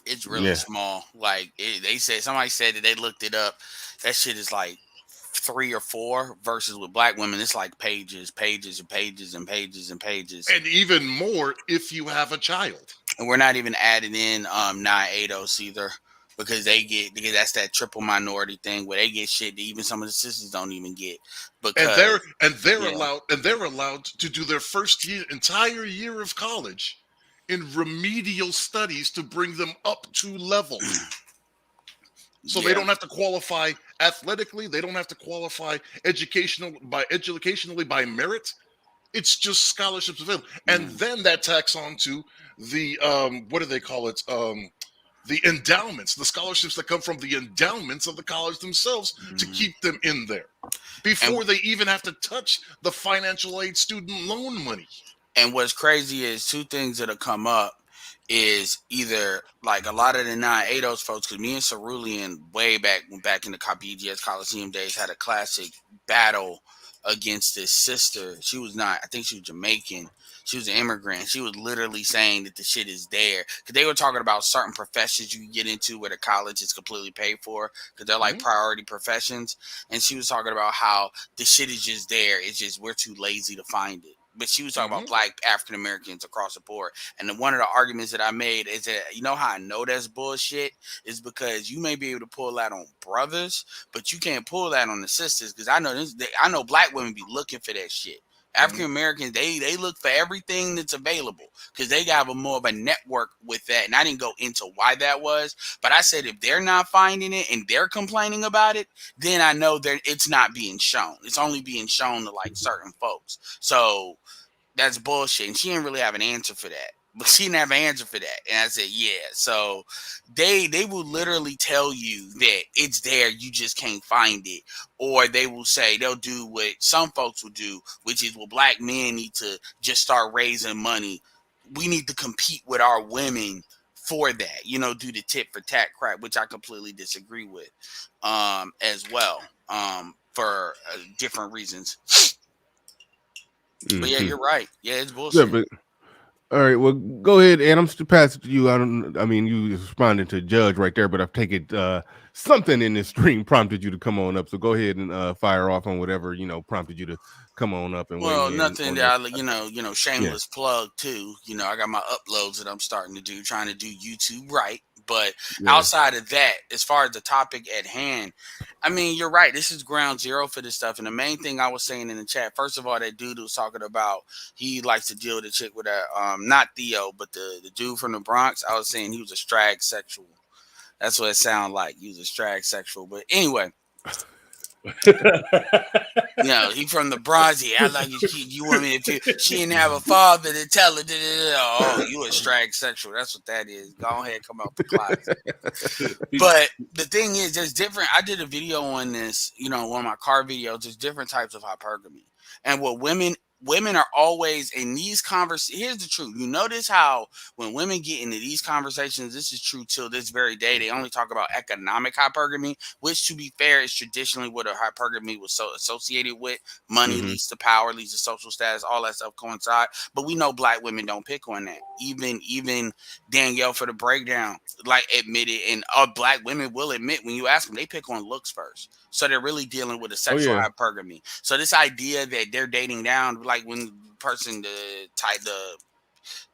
It's really small. Like somebody said that they looked it up. That shit is like 3 or 4 versus with black women, it's like pages and pages and pages. And even more if you have a child. And we're not even adding in non-ADOS either, because that's that triple minority thing where they get shit that even some of the sisters don't even get. Because, they're allowed to do their entire year of college in remedial studies to bring them up to level. So they don't have to qualify athletically. They don't have to qualify educationally by merit. It's just scholarships available. And then that tacks on to the, what do they call it? The endowments, the scholarships that come from the endowments of the college themselves to keep them in there before they even have to touch the financial aid student loan money. And what's crazy is 2 things that'll come up is either like a lot of the non-ADOS folks, because me and Cerulean way back in the BGS Coliseum days had a classic battle against this sister. She was I think she was Jamaican. She was an immigrant. She was literally saying that the shit is there. Because they were talking about certain professions you can get into where the college is completely paid for because they're like priority professions. And she was talking about how the shit is just there. It's just we're too lazy to find it. But she was talking about black African Americans across the board. And one of the arguments that I made is that, how I know that's bullshit is because you may be able to pull that on brothers, but you can't pull that on the sisters. Because I know black women be looking for that shit. African Americans, they look for everything that's available because they got more of a network with that. And I didn't go into why that was, but I said if they're not finding it and they're complaining about it, then I know that it's not being shown. It's only being shown to like certain folks. So that's bullshit. And she didn't really have an answer for that. But she didn't have an answer for that. And I said, yeah. So they will literally tell you that it's there, you just can't find it. Or they will say they'll do what some folks will do, which is, well, black men need to just start raising money. We need to compete with our women for that, do the tit for tat crap, which I completely disagree with as well, for different reasons. But yeah, you're right. Yeah, it's bullshit. Yeah, but all right, well, go ahead, and I'm still passing to you. I mean, you responded to Judge right there, but I've taken something in this stream prompted you to come on up. So go ahead and fire off on whatever prompted you to come on up and weigh in. Nothing that I, shameless plug too. I got my uploads that I'm starting to do, trying to do YouTube right. But outside of that, as far as the topic at hand, I mean, you're right. This is ground zero for this stuff. And the main thing I was saying in the chat, first of all, that dude was talking about he likes to deal with a chick with a not Theo, but the dude from the Bronx. I was saying he was a strag sexual. That's what it sounded like. He was a strag sexual. But anyway. He from the Bronx. I like your kid. You want me to? She didn't have a father to tell her. Oh, you a strag sexual. That's what that is. Go ahead, come out the closet. But the thing is, there's different. I did a video on this. One of my car videos. There's different types of hypergamy, and what women are always in these conversations. Here's the truth. You notice how when women get into these conversations, this is true till this very day, they only talk about economic hypergamy, which, to be fair, is traditionally what a hypergamy was so associated with. Money leads to power, leads to social status, all that stuff coincide. But we know black women don't pick on that. Even Danielle for the breakdown, admitted, and black women will admit when you ask them, they pick on looks first. So they're really dealing with a sexual hypergamy. So this idea that they're dating down, like when the person type the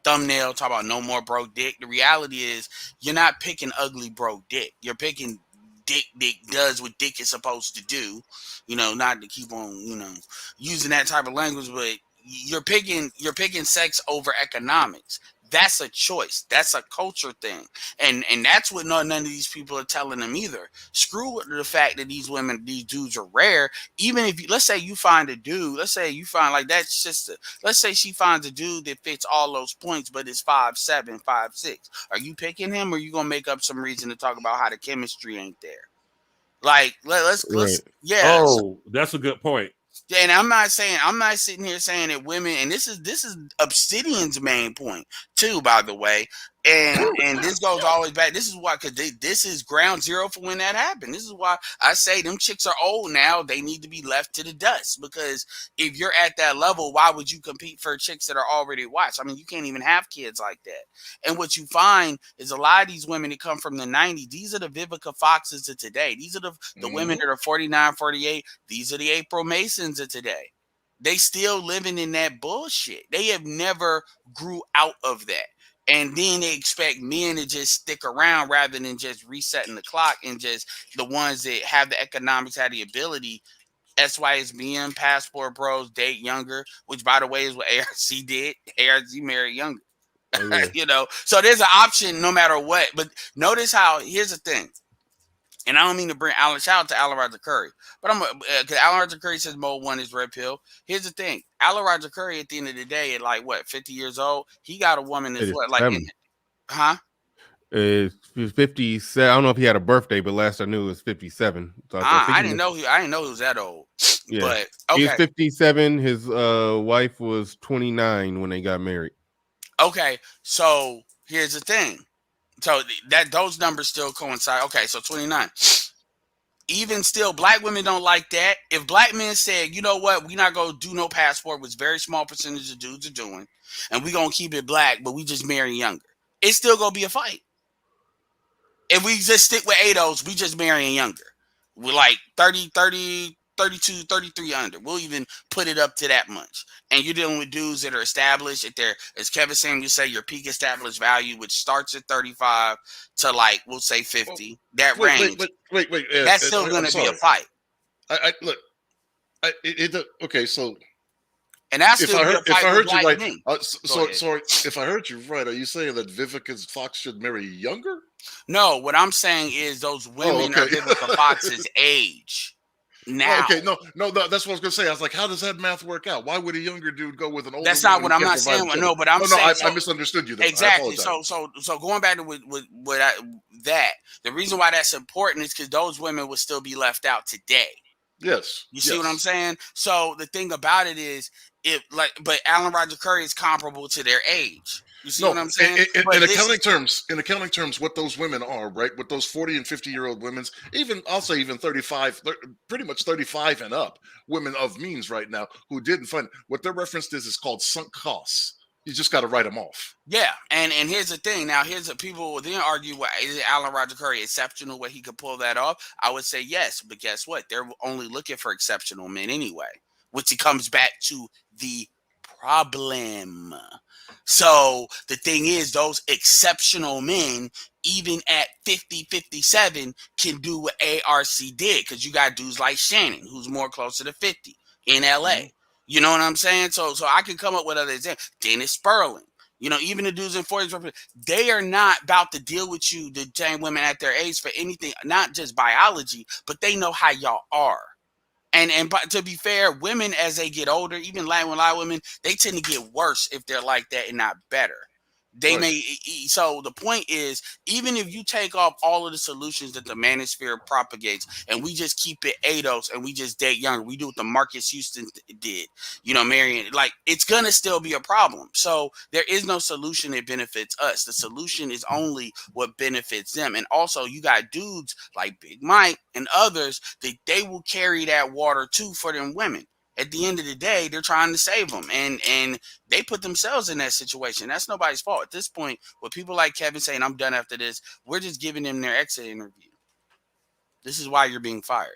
thumbnail talk about no more broke dick, the reality is you're not picking ugly broke dick. You're picking dick that does what dick is supposed to do. Not to keep on using that type of language, but you're picking sex over economics. That's a choice. That's a culture thing. And that's what none of these people are telling them either. Screw the fact that these dudes are rare. Even if let's say you find a dude, let's say you find like that sister, let's say she finds a dude that fits all those points, but it's 5'7", 5'6". Are you picking him, or are you going to make up some reason to talk about how the chemistry ain't there? Like, let's yeah. Oh, that's a good point. Yeah, and I'm not sitting here saying that women, and this is Obsidian's main point too, by the way, and this goes always back. This is why, because this is ground zero for when that happened. This is why I say them chicks are old now. They need to be left to the dust, because if you're at that level, why would you compete for chicks that are already watched? I mean, you can't even have kids like that. And what you find is a lot of these women that come from the 90s, these are the Vivica Foxes of today. These are the women that are 49, 48. These are the April Masons of today. They still living in that bullshit. They have never grew out of that. And then they expect men to just stick around rather than just resetting the clock, and just the ones that have the economics, have the ability. SYSBM, Passport Bros, date younger, which, by the way, is what ARC did. ARC married younger. So there's an option no matter what. But notice how, here's the thing. And I don't mean to bring shout out to Alan Roger Curry, but because Alan Roger Curry says mode 1 is red pill. Here's the thing: Alan Roger Curry, at the end of the day, at 50 years old, he got a woman that's It's 57. I don't know if he had a birthday, but last I knew it was 57. So I didn't know he was that old. Yeah, but okay. He was 57. His wife was 29 when they got married. Okay, so here's the thing. So that those numbers still coincide. Okay, so 29. Even still, black women don't like that. If black men said, you know what, we're not going to do no passport, which very small percentage of dudes are doing, and we're going to keep it black, but we just marry younger, it's still going to be a fight. If we just stick with ADOs, we just marrying younger. We're like 30, 32, 33 under. We'll even put it up to that much. And you're dealing with dudes that are established at their, as Kevin Samuels say, your peak established value, which starts at 35 to we'll say 50. That range. Wait. That's still going to be a fight. Okay, so And that's if still I be a heard, if fight I with heard you black right, men. sorry, if I heard you right, are you saying that Vivica Fox should marry younger? No, what I'm saying is those women okay. are Vivica Fox's age now. Okay, no, that's what I was gonna say. I was like, how does that math work out? Why would a younger dude go with an older That's woman not what who I'm can't not provide saying. children? No, but I'm No, saying I misunderstood you then. Exactly. I apologize. So going back to that, the reason why that's important is because those women would still be left out today. Yes. You see what I'm saying? So the thing about it is, but Alan Roger Curry is comparable to their age. You see what I'm saying? In accounting terms, what those women are, right? What those 40 and 50-year-old women's, I'll say even 35, pretty much 35 and up, women of means right now who didn't fund what their reference is called sunk costs. You just got to write them off. Yeah, and here's the thing. Now, people will then argue, well, is Alan Roger Curry exceptional where he could pull that off? I would say yes, but guess what? They're only looking for exceptional men anyway, which it comes back to the problem. So the thing is, those exceptional men, even at 50, 57, can do what ARC did, because you got dudes like Shannon, who's more closer to 50 in LA. Mm-hmm. You know what I'm saying? So I can come up with other examples. Dennis Sperling. Even the dudes in 40s, they are not about to deal with you, the same women at their age, for anything, not just biology, but they know how y'all are. And but to be fair, women as they get older, even a lot of women, they tend to get worse if they're like that and not better. They may. So the point is, even if you take off all of the solutions that the manosphere propagates, and we just keep it ADOS and we just date younger, we do what the Marcus Houston did, marrying, like, it's gonna still be a problem. So there is no solution that benefits us. The solution is only what benefits them. And also, you got dudes like Big Mike and others that they will carry that water too for them women. At the end of the day, they're trying to save them, and they put themselves in that situation. That's nobody's fault. At this point, with people like Kevin saying, I'm done after this, we're just giving them their exit interview. This is why you're being fired.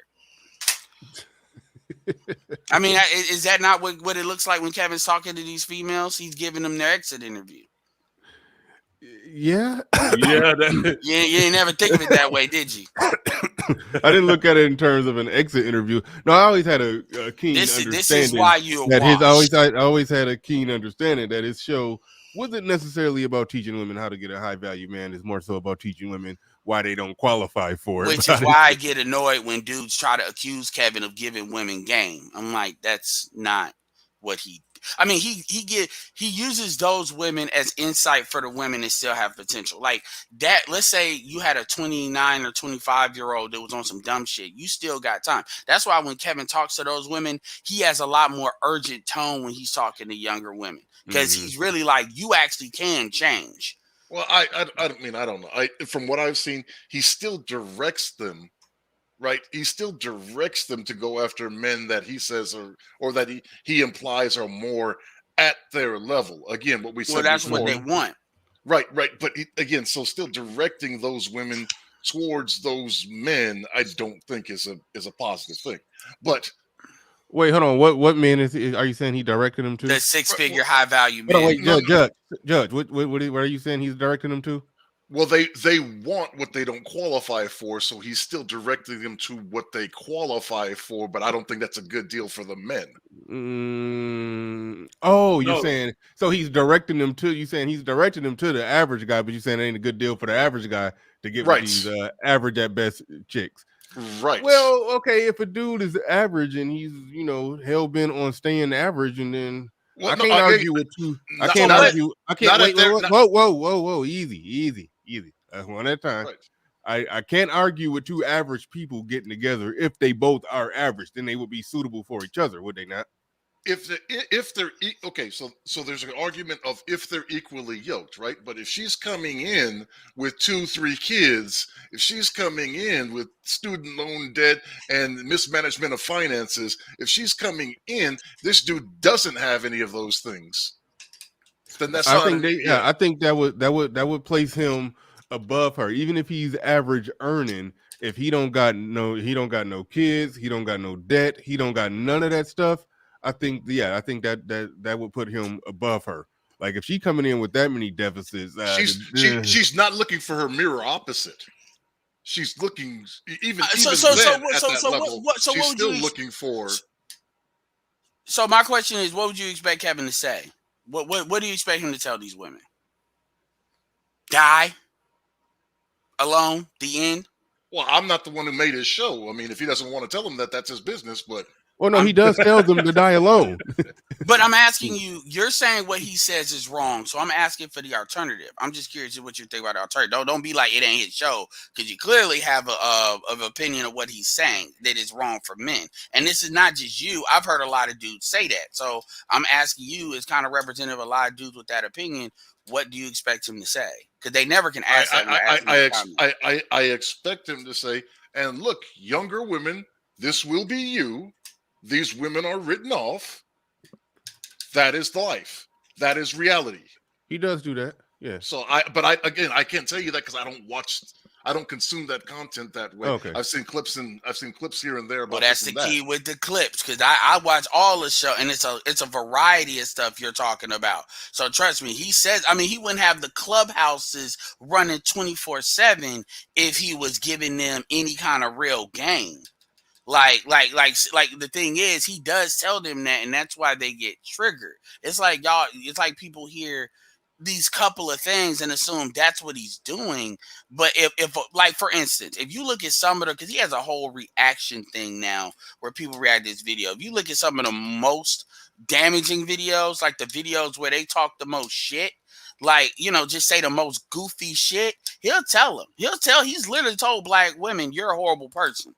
I mean, is that not what it looks like when Kevin's talking to these females? He's giving them their exit interview. Yeah. Yeah. You ain't never think of it that way, did you? I didn't look at it in terms of an exit interview. No, I always had a keen understanding. This is why you're I always had a keen understanding that his show wasn't necessarily about teaching women how to get a high value man. It's more so about teaching women why they don't qualify for it. Which is why I get annoyed when dudes try to accuse Kevin of giving women game. I'm like, that's not what he. I mean, he uses those women as insight for the women that still have potential. Like that, let's say you had a 29 or 25-year-old that was on some dumb shit. You still got time. That's why when Kevin talks to those women, he has a lot more urgent tone when he's talking to younger women, because he's really like, you actually can change. Well, I don't know. From what I've seen, he still directs them. Right, he still directs them to go after men that he says or that he implies are more at their level. Again, what we said. Well, that's before. what they want. Right. But again, so still directing those women towards those men, I don't think is a positive thing. But wait, hold on. What man are you saying he directed him to? The 6-figure high value man. Wait, Judge. What are you saying he's directing them to? Well, they want what they don't qualify for, so he's still directing them to what they qualify for, but I don't think that's a good deal for the men. You're saying so he's directing them to the average guy, but you're saying it ain't a good deal for the average guy to get with these average at best chicks. Right. Well, okay, if a dude is average and he's, hell bent on staying average, and then I can't argue with two. I can't argue. I can't wait. Whoa. Easy. One at a time. Right. I can't argue with two average people getting together. If they both are average, then they would be suitable for each other, would they not? If they're okay, so there's an argument of if they're equally yoked, right? But if she's coming in with 2-3 kids, if she's coming in with student loan debt and mismanagement of finances, if she's coming in, this dude doesn't have any of those things. Then that's I think that would place him above her, even if he's average earning. If he don't got no kids, he don't got no debt, he don't got none of that stuff. I think that would put him above her. Like if she coming in with that many deficits, she's not looking for her mirror opposite. She's looking she's still looking for. So my question is, what would you expect Kevin to say? What do you expect him to tell these women? Die alone. The end. Well, I'm not the one who made his show. I mean, if he doesn't want to tell them that, that's his business. But Well, no, he does tell them to die alone. But I'm asking you, you're saying what he says is wrong. So I'm asking for the alternative. I'm just curious what you think about the alternative. Don't be like it ain't his show, because you clearly have an opinion of what he's saying that is wrong for men. And this is not just you. I've heard a lot of dudes say that. So I'm asking you, as kind of representative of a lot of dudes with that opinion, what do you expect him to say? Because they never can ask that. I expect him to say, and look, younger women, this will be you. These women are written off. That is life. That is reality. He does do that. Yeah. So I can't tell you that because I don't consume that content that way. Okay. I've seen clips here and there. Well, that's the key with the clips, because I watch all the show, and it's a variety of stuff you're talking about. So trust me, he says, I mean, he wouldn't have the clubhouses running 24/7 if he was giving them any kind of real game. Like the thing is, he does tell them that, and that's why they get triggered. It's like y'all, it's like people hear these couple of things and assume that's what he's doing. But if like, for instance, if you look at some of the, because he has a whole reaction thing now where people react to this video. If you look at some of the most damaging videos, like the videos where they talk the most shit, like, just say the most goofy shit, he'll tell them. He's literally told black women, you're a horrible person.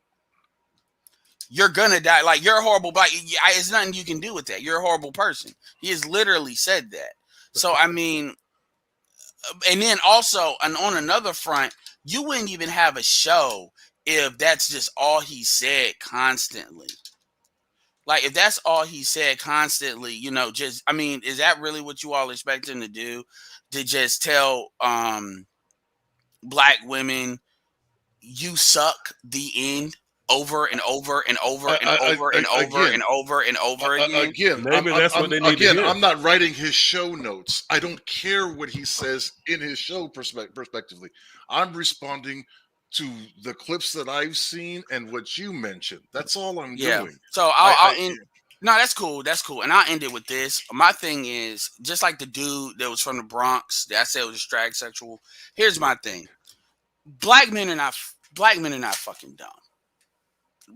You're gonna die. Like, you're a horrible black. It's nothing you can do with that. You're a horrible person. He has literally said that. So, I mean, and then also, and on another front, you wouldn't even have a show if that's just all he said constantly. Like, if that's all he said constantly, I mean, is that really what you all expect him to do? To just tell black women, you suck, the end? Over and over and over and over and over and over and over again. Again, maybe that's what they need to hear. I'm not writing his show notes. I don't care what he says in his show perspectively. I'm responding to the clips that I've seen and what you mentioned. That's all I'm doing. So I'll end. No, that's cool. That's cool. And I'll end it with this. My thing is, just like the dude that was from the Bronx that I said was drag sexual. Here's my thing. Black men are not fucking dumb.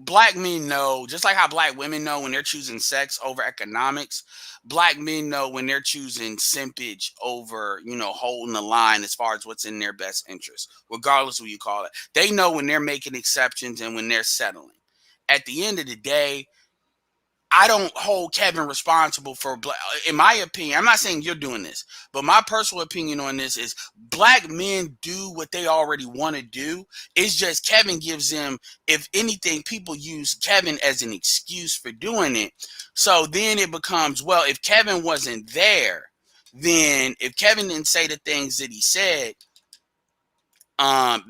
Black men know, just like how black women know when they're choosing sex over economics, black men know when they're choosing simpage over, holding the line as far as what's in their best interest, regardless of what you call it. They know when they're making exceptions and when they're settling. At the end of the day, I don't hold Kevin responsible for in my opinion. I'm not saying you're doing this, but my personal opinion on this is black men do what they already want to do. It's just Kevin gives them, if anything, people use Kevin as an excuse for doing it. So then it becomes, well, if Kevin wasn't there, then if Kevin didn't say the things that he said,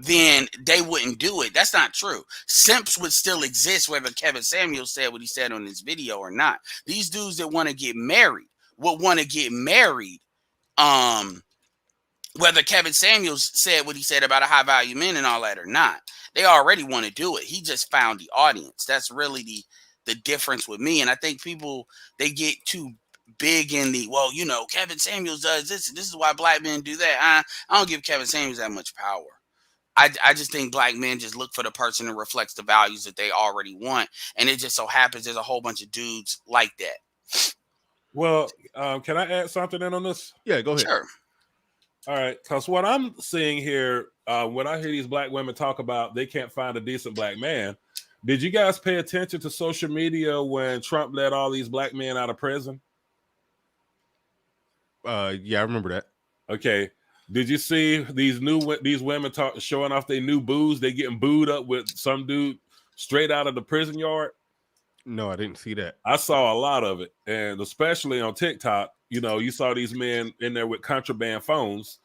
then they wouldn't do it. That's not true. Simps would still exist whether Kevin Samuels said what he said on his video or not. These dudes that want to get married would want to get married, whether Kevin Samuels said what he said about a high value man and all that or not. They already want to do it. He just found the audience. That's really the difference with me. And I think people, they get too big in the, well, Kevin Samuels does this. This is why black men do that. I don't give Kevin Samuels that much power. I just think black men just look for the person that reflects the values that they already want. And it just so happens there's a whole bunch of dudes like that. Well, can I add something in on this? Yeah, go ahead. Sure. All right, because what I'm seeing here, when I hear these black women talk about they can't find a decent black man, did you guys pay attention to social media when Trump let all these black men out of prison? Yeah, I remember that. Okay. Did you see these women showing off their new booze? They getting booed up with some dude straight out of the prison yard? No, I didn't see that. I saw a lot of it, and especially on TikTok, you saw these men in there with contraband phones.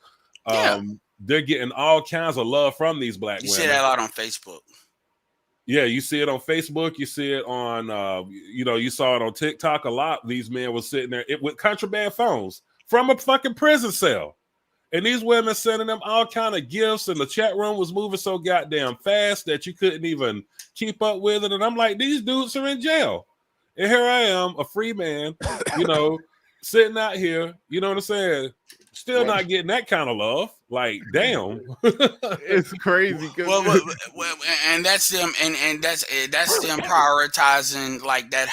They're getting all kinds of love from these black women. You see that a lot on Facebook. Yeah, you see it on Facebook. You see it on, you saw it on TikTok a lot. These men were sitting there with contraband phones from a fucking prison cell. And these women sending them all kind of gifts, and the chat room was moving so goddamn fast that you couldn't even keep up with it. And I'm like, these dudes are in jail. And here I am, a free man, you know, sitting out here, you know what I'm saying? Still not getting that kind of love. Like, damn. It's crazy. Well, and that's them, and that's them prioritizing like that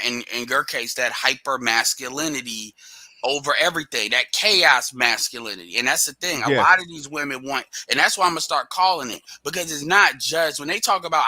in your case, that hyper masculinity over everything, that chaos masculinity. And that's the thing. A Yeah. lot of these women want, and that's why I'm gonna start calling it, because it's not just when they talk about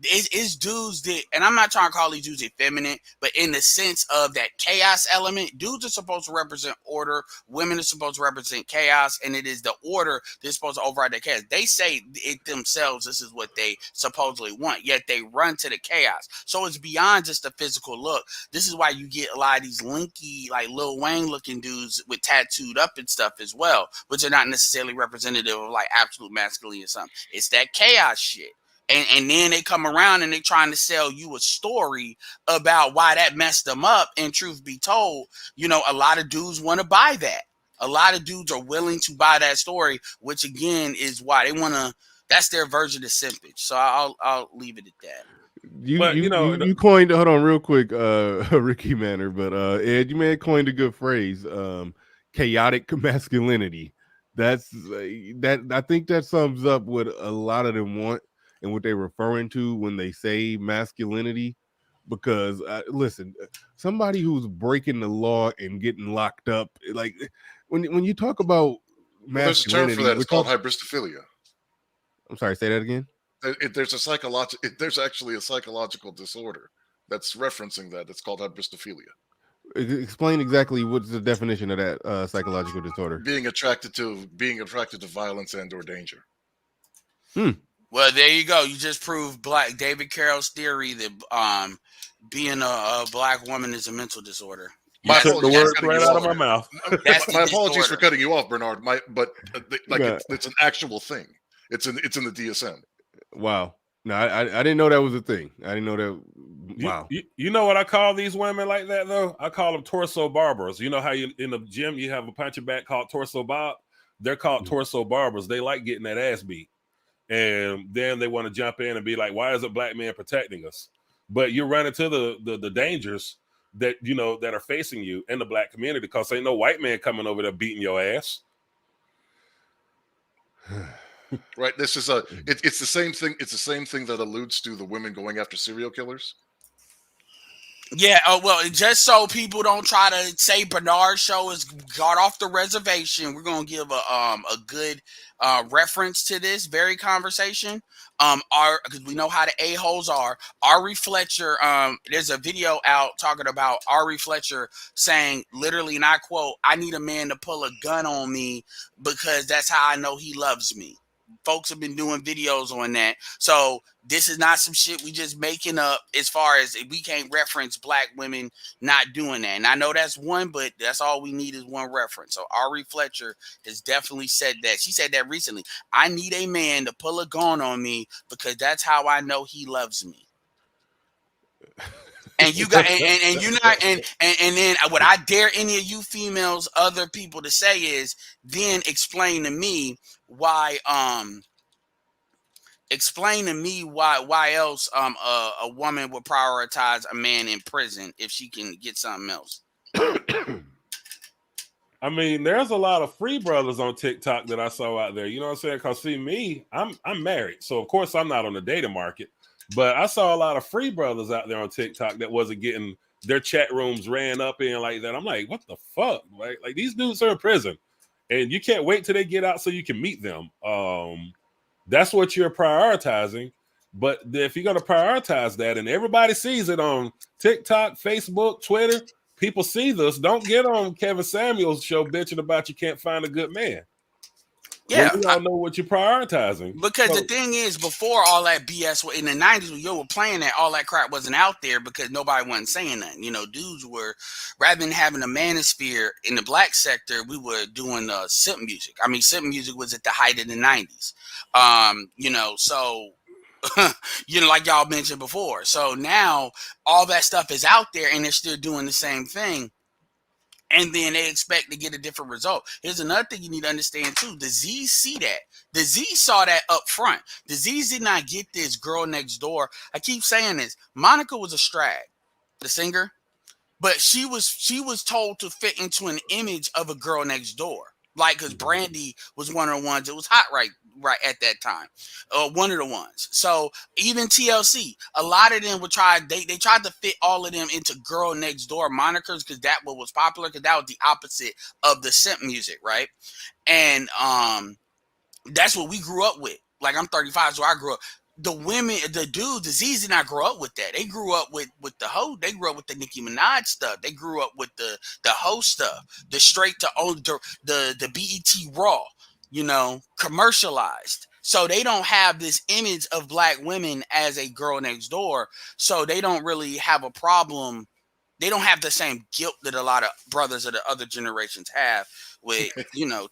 it's dudes that, and I'm not trying to call these dudes effeminate, but in the sense of that chaos element, dudes are supposed to represent order, women are supposed to represent chaos, and it is the order that's supposed to override the chaos. They say it themselves, this is what they supposedly want, yet they run to the chaos. So it's beyond just the physical look. This is why you get a lot of these linky, like Lil Wayne looking dudes with tattooed up and stuff as well, which are not necessarily representative of like absolute masculinity or something. It's that chaos shit. And then they come around and they trying to sell you a story about why that messed them up. And truth be told, you know, a lot of dudes want to buy that. A lot of dudes are willing to buy that story, which again is why they want to. That's their version of simpage. So I'll leave it at that. You coined, hold on real quick, Ricky Manor, but Ed, you may have coined a good phrase, chaotic masculinity. That's that I think that sums up what a lot of them want and what they're referring to when they say masculinity. Because listen, somebody who's breaking the law and getting locked up, like when you talk about masculinity, well, there's a term for that. It's called hybristophilia. I'm sorry, say that again. There's actually a psychological disorder that's referencing that. It's called hybristophilia. Explain exactly what's the definition of that psychological disorder. Being attracted to violence and or danger. Well, there you go. You just proved David Carroll's theory that being a black woman is a mental disorder. My took the words right out of my mouth. My apologies for cutting you off, Bernard. It's an actual thing. It's in the DSM. Wow. No, I didn't know that was a thing. I didn't know that. Wow. You know what I call these women like that though? I call them torso barbers. You know how you in the gym you have a punching bag called torso bob? They're called torso barbers. They like getting that ass beat. And then they want to jump in and be like, why is a black man protecting us? But you run into the dangers that you know that are facing you in the black community, because ain't no white man coming over there beating your ass. Right. This is it's the same thing. It's the same thing that alludes to the women going after serial killers. Yeah, well, just so people don't try to say Bernard's show is got off the reservation, we're gonna give a good reference to this very conversation. Because we know how the a-holes are. Ari Fletcher, there's a video out talking about Ari Fletcher saying, literally, and I quote, "I need a man to pull a gun on me because that's how I know he loves me." Folks have been doing videos on that. So this is not some shit we just making up, as far as we can't reference black women not doing that. And I know that's one, but that's all we need is one reference. So Ari Fletcher has definitely said that. She said that recently. I need a man to pull a gun on me because that's how I know he loves me. And you got and you're not and then what I dare any of you females, other people to say is then explain to me why else a woman would prioritize a man in prison if she can get something else. I mean, there's a lot of free brothers on TikTok that I saw out there. You know what I'm saying? Because see, me, I'm married, so of course I'm not on the dating market. But I saw a lot of free brothers out there on TikTok that wasn't getting their chat rooms ran up in like that. I'm like, what the fuck? Like these dudes are in prison, and you can't wait till they get out so you can meet them. That's what you're prioritizing. But if you're gonna prioritize that, and everybody sees it on TikTok, Facebook, Twitter, people see this. Don't get on Kevin Samuels' show bitching about you can't find a good man. Yeah, we all know what you're prioritizing. Because the thing is, before all that BS in the 90s, when you were playing that, all that crap wasn't out there because nobody wasn't saying nothing. You know, dudes were, rather than having a manosphere in the black sector, we were doing simp music. I mean, simp music was at the height of the 90s. You know, so you know, like y'all mentioned before. So now all that stuff is out there and they're still doing the same thing. And then they expect to get a different result. Here's another thing you need to understand too. The Z's see that. The Z's saw that up front. The Z's did not get this girl next door. I keep saying this. Monica was a strag. the singer, but she was told to fit into an image of a girl next door. Like, because Brandy was one of the ones that was hot right at that time, one of the ones. So even TLC, a lot of them would they tried to fit all of them into girl next door monikers because that was popular, because that was the opposite of the simp music, right? And that's what we grew up with. Like, I'm 35, so I grew up. The women, the dudes, the Z's did not grow up with that. They grew up with the hoe. They grew up with the Nicki Minaj stuff. They grew up with the hoe stuff, the straight to own the BET Raw, commercialized. So they don't have this image of black women as a girl next door. So they don't really have a problem. They don't have the same guilt that a lot of brothers of the other generations have with,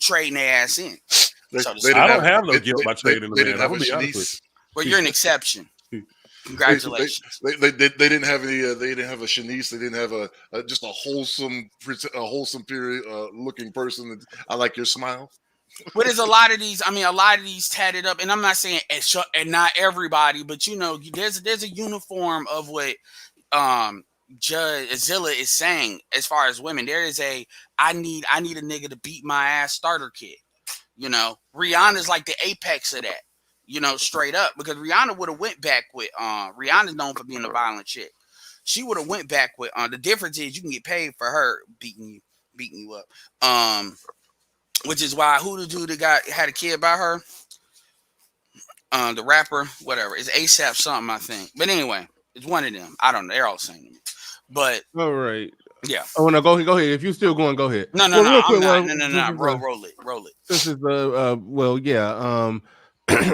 trading their ass in. I don't have no guilt by trading the man. I'm gonna be honest with you. Well, you're an exception. Congratulations. They didn't have any. They didn't have a Shanice. They didn't have just a wholesome period looking person. I like your smile. But there's a lot of these. I mean, a lot of these tatted up, and I'm not saying and not everybody, but there's a uniform of what Judge Zilla is saying as far as women. There is I need a nigga to beat my ass starter kit. Rihanna's like the apex of that. Straight up, because Rihanna would have went back with Rihanna's known for being a violent chick. She would have went back with the difference is you can get paid for her beating you up. Which is why who the dude that had a kid by her? The rapper, whatever. It's ASAP something, I think. But anyway, it's one of them. I don't know. They're all the same. But all right. Yeah. Oh no, go ahead. If you're still going, go ahead. No. Roll it. This is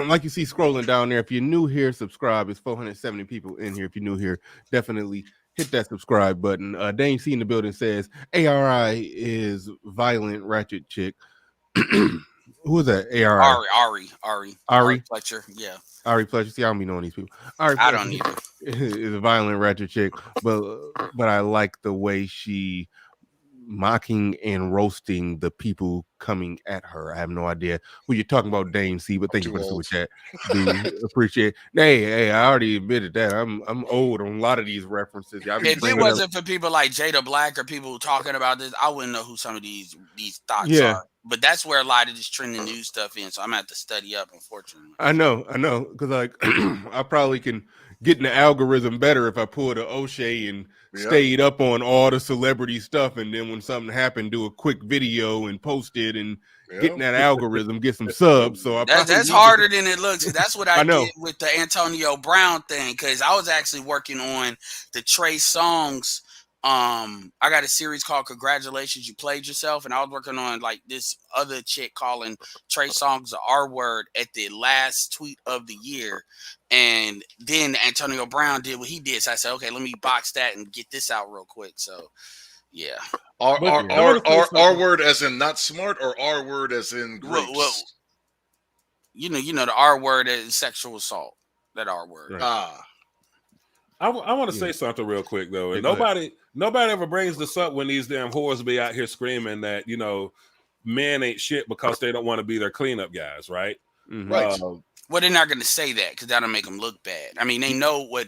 like you see scrolling down there. If you're new here, subscribe. It's 470 people in here. If you're new here, definitely hit that subscribe button. Dane C in the building says ARI is violent ratchet chick. Who is that? ARI. Ari Fletcher. Yeah. Ari Fletcher. See, I don't be knowing these people. Ari I don't either. Is a violent ratchet chick, but I like the way she mocking and roasting the people coming at her. I have no idea who you're talking about, Dane C, but thank you for the super chat. Do appreciate it. Hey, I already admitted that I'm old on a lot of these references. If it wasn't for people like Jada Black or people talking about this, I wouldn't know who some of these thoughts are. But that's where a lot of this trending news stuff is. So I'm gonna have to study up, unfortunately. I know, because I probably can get in the algorithm better if I pulled an O'Shea and stayed up on all the celebrity stuff, and then when something happened, do a quick video and post it and get in that algorithm, get some subs. So that's harder than it looks. That's what I know. did with the Antonio Brown thing, because I was actually working on the Trey Songz. I got a series called Congratulations, You Played Yourself, and I was working on like this other chick calling Trey Songz the R word at the last tweet of the year. And then Antonio Brown did what he did. So I said, okay, let me box that and get this out real quick. So yeah. R word as in not smart, or R word as in grapes? Well, the R word is sexual assault. That R word. Right. I want to say something real quick though, and nobody ever brings this up when these damn whores be out here screaming that men ain't shit because they don't want to be their cleanup guys, right? Mm-hmm. Right. Well, they're not going to say that because that'll make them look bad. I mean, they know what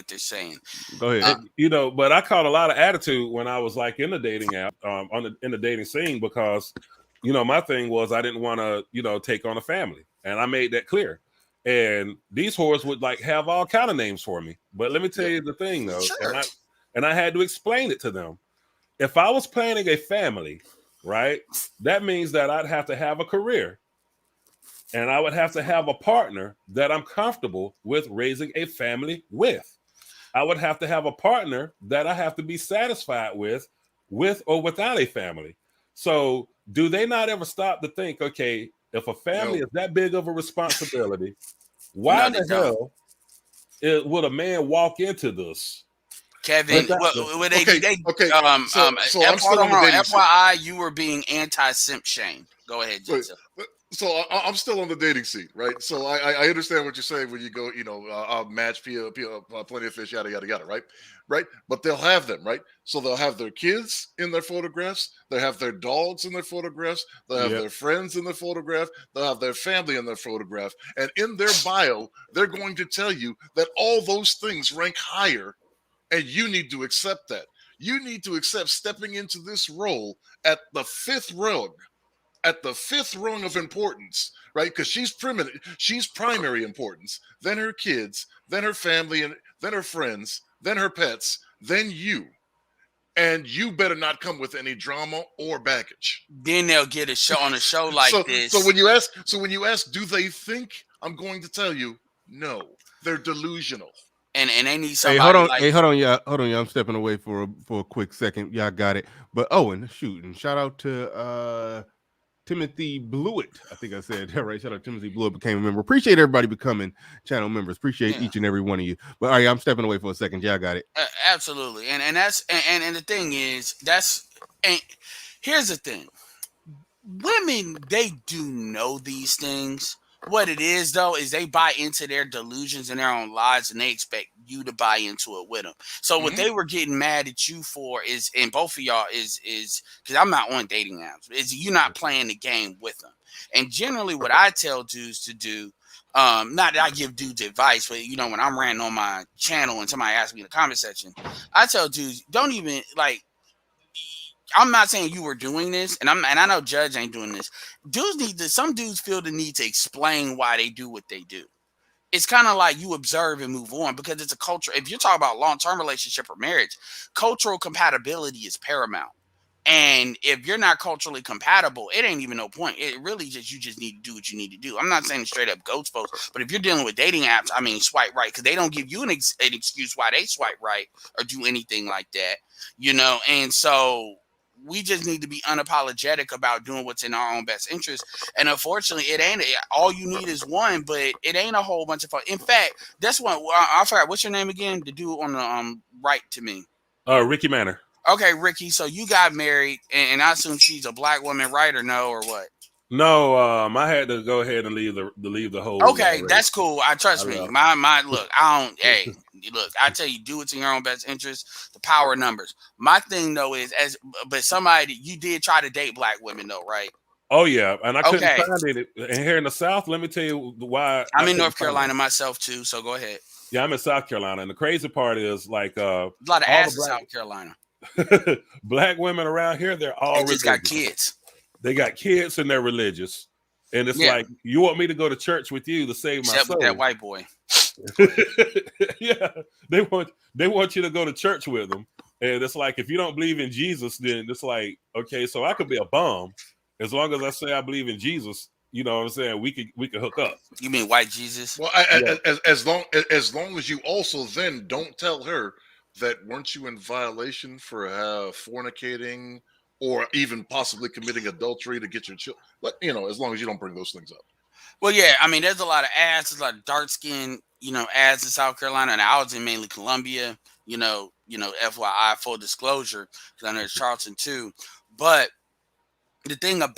they're saying. Go ahead. But I caught a lot of attitude when I was like in the dating app, in the dating scene, because my thing was I didn't want to take on a family, and I made that clear. And these whores would like have all kind of names for me. But let me tell you the thing though, Sure. and I had to explain it to them. If I was planning a family, right, that means that I'd have to have a career. And I would have to have a partner that I'm comfortable with raising a family with. I would have to have a partner that I have to be satisfied with or without a family. So do they not ever stop to think, okay, if a family is that big of a responsibility, why in the hell would a man walk into this? Kevin, So I'm still on the dating scene. FYI, you were being anti-simp shame. Go ahead, Jason. So I'm still on the dating scene, right? So I understand what you're saying when you go, I'll match plenty of fish, yada, yada, yada, right? Right? But they'll have them, right? So they'll have their kids in their photographs. They'll have their dogs in their photographs. They'll have their friends in their photograph. They'll have their family in their photograph. And in their bio, they're going to tell you that all those things rank higher And you need to accept that. You need to accept stepping into this role at the fifth rung, of importance, right? Because she's primary importance, then her kids, then her family, and then her friends, then her pets, then you. And you better not come with any drama or baggage. Then they'll get a show on a show like this. So when you ask, do they think? I'm going to tell you, no, they're delusional. And they need Hey, somebody hold on, like hold on, y'all. I'm stepping away for a quick second. Y'all got it. But Owen, shoot, and shout out to Timothy Blewett. I think I said that right. Shout out to Timothy Blewett, became a member. Appreciate everybody becoming channel members. Appreciate each and every one of you. But all right, I'm stepping away for a second. Y'all got it. Absolutely. And that's and the thing is, here's the thing. Women, they do know these things. What it is, though, is they buy into their delusions in their own lives, and they expect you to buy into it with them. So what they were getting mad at you for is, and both of y'all is because I'm not on dating apps, is you not playing the game with them. And generally, what I tell dudes to do, not that I give dudes advice, but when I'm ranting on my channel and somebody asks me in the comment section, I tell dudes, don't even like. I'm not saying you were doing this, and I know Judge ain't doing this. Some dudes feel the need to explain why they do what they do. It's kind of like you observe and move on because it's a culture. If you're talking about long-term relationship or marriage, cultural compatibility is paramount. And if you're not culturally compatible, it ain't even no point. It really you just need to do what you need to do. I'm not saying straight up ghost folks, but if you're dealing with dating apps, I mean, swipe right, because they don't give you an excuse why they swipe right or do anything like that, And so we just need to be unapologetic about doing what's in our own best interest. And unfortunately, it ain't all you need is one, but it ain't a whole bunch of fun. In fact, that's one. I forgot what's your name again. The dude on the right to me. Ricky Manor. Okay, Ricky. So you got married, and I assume she's a black woman, right or no, or what? No, I had to go ahead and leave the whole. Okay, that's cool. Trust me. My look. I don't. Hey, look. I tell you, do what's in your own best interest. The power of numbers. My thing though is but somebody you did try to date black women though, right? Oh yeah, and I couldn't find it. And here in the South, let me tell you why. I'm in North Carolina myself too, so go ahead. Yeah, I'm in South Carolina, and the crazy part is like a lot of ass in South Carolina. Black women around here, they're all just got kids. They got kids and they're religious. And it's like, you want me to go to church with you to save my soul. With that white boy. Yeah. They want you to go to church with them. And it's like, if you don't believe in Jesus, then it's like, okay, so I could be a bum. As long as I say I believe in Jesus, you know what I'm saying? We could hook up. You mean white Jesus? Well, as long as you also then don't tell her that weren't you in violation for fornicating or even possibly committing adultery to get your children. But as long as you don't bring those things up. Well, yeah, I mean, there's a lot of ass, there's a lot of dark skin, ass in South Carolina, and I was in mainly Columbia. FYI, full disclosure, because I know it's Charleston too. But I can't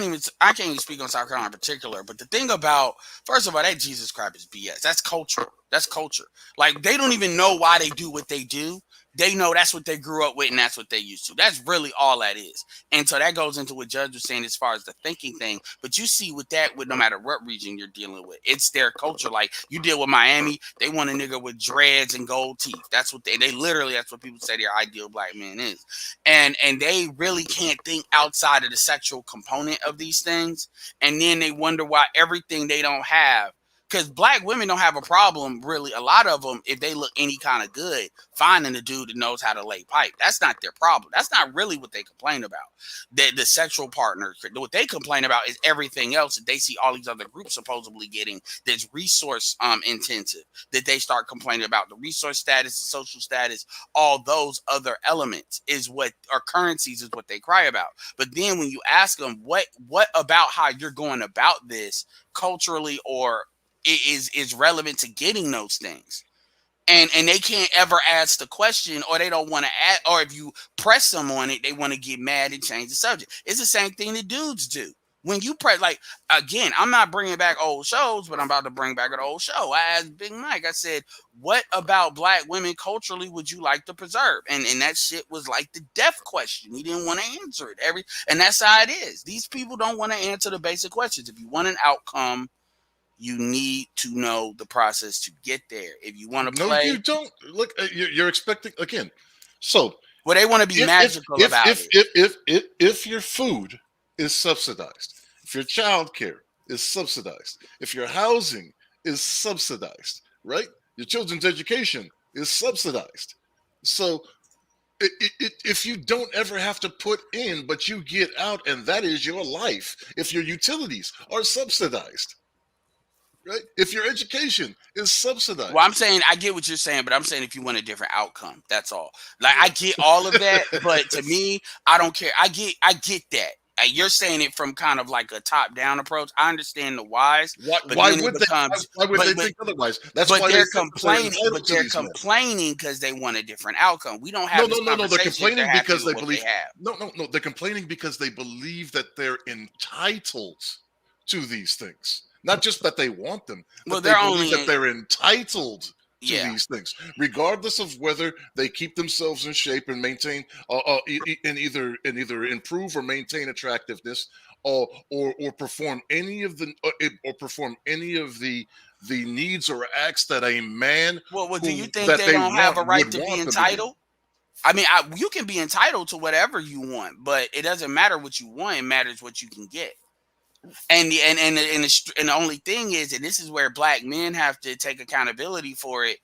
even speak on South Carolina in particular, but the thing about, first of all, that Jesus crap is BS. That's culture. That's culture. Like, they don't even know why they do what they do. They know that's what they grew up with and that's what they used to. That's really all that is. And so that goes into what Judge was saying as far as the thinking thing. But you see with no matter what region you're dealing with, it's their culture. Like, you deal with Miami, they want a nigga with dreads and gold teeth. That's what they literally, that's what people say their ideal black man is. And they really can't think outside of the sexual component of these things. And then they wonder why everything they don't have. Because black women don't have a problem, really. A lot of them, if they look any kind of good, finding a dude that knows how to lay pipe. That's not their problem. That's not really what they complain about. The sexual partner. What they complain about is everything else that they see all these other groups supposedly getting that's resource intensive. That they start complaining about the resource status, the social status, all those other elements or currencies is what they cry about. But then when you ask them what about how you're going about this culturally or is relevant to getting those things, and they can't ever ask the question, or they don't want to ask, or if you press them on it, they want to get mad and change the subject. It's the same thing that dudes do. When you press, like, again, I'm not bringing back old shows, but I'm about to bring back an old show. I asked Big Mike, I said, what about black women culturally would you like to preserve? And that shit was like the death question. He didn't want to answer it. And that's how it is. These people don't want to answer the basic questions. If you want an outcome, You need to know the process to get there. If you want to No, play, you don't. Look, you're expecting again. So, well, they want to be magical about it. if your food is subsidized, if your child care is subsidized, if your housing is subsidized, right? Your children's education is subsidized. So, if you don't ever have to put in, but you get out, and that is your life. If your utilities are subsidized, right? If your education is subsidized. Well, I'm saying I get what you're saying, but I'm saying if you want a different outcome, that's all. Like I get all of that, but to me, I don't care. I get that. You're saying it from kind of like a top-down approach. I understand the whys, but Why then it would becomes. why would they think otherwise? That's but why they're they're complaining. entitled But to they're these men. complaining because they want a different outcome. We don't have this No. They're conversation. complaining They're happy because they with what believe. they have. No. They're complaining because they believe that they're entitled to these things. Not just that they want them, but Well, they they're believe only that they're entitled to Yeah. these things, regardless of whether they keep themselves in shape and maintain, and either improve or maintain attractiveness, or perform any of the needs or acts that a man Well, do you think that they they don't have a want right would to be want them to do. entitled? I mean, you can be entitled to whatever you want, but it doesn't matter what you want. It matters what you can get. And the only thing is, and this is where black men have to take accountability for it,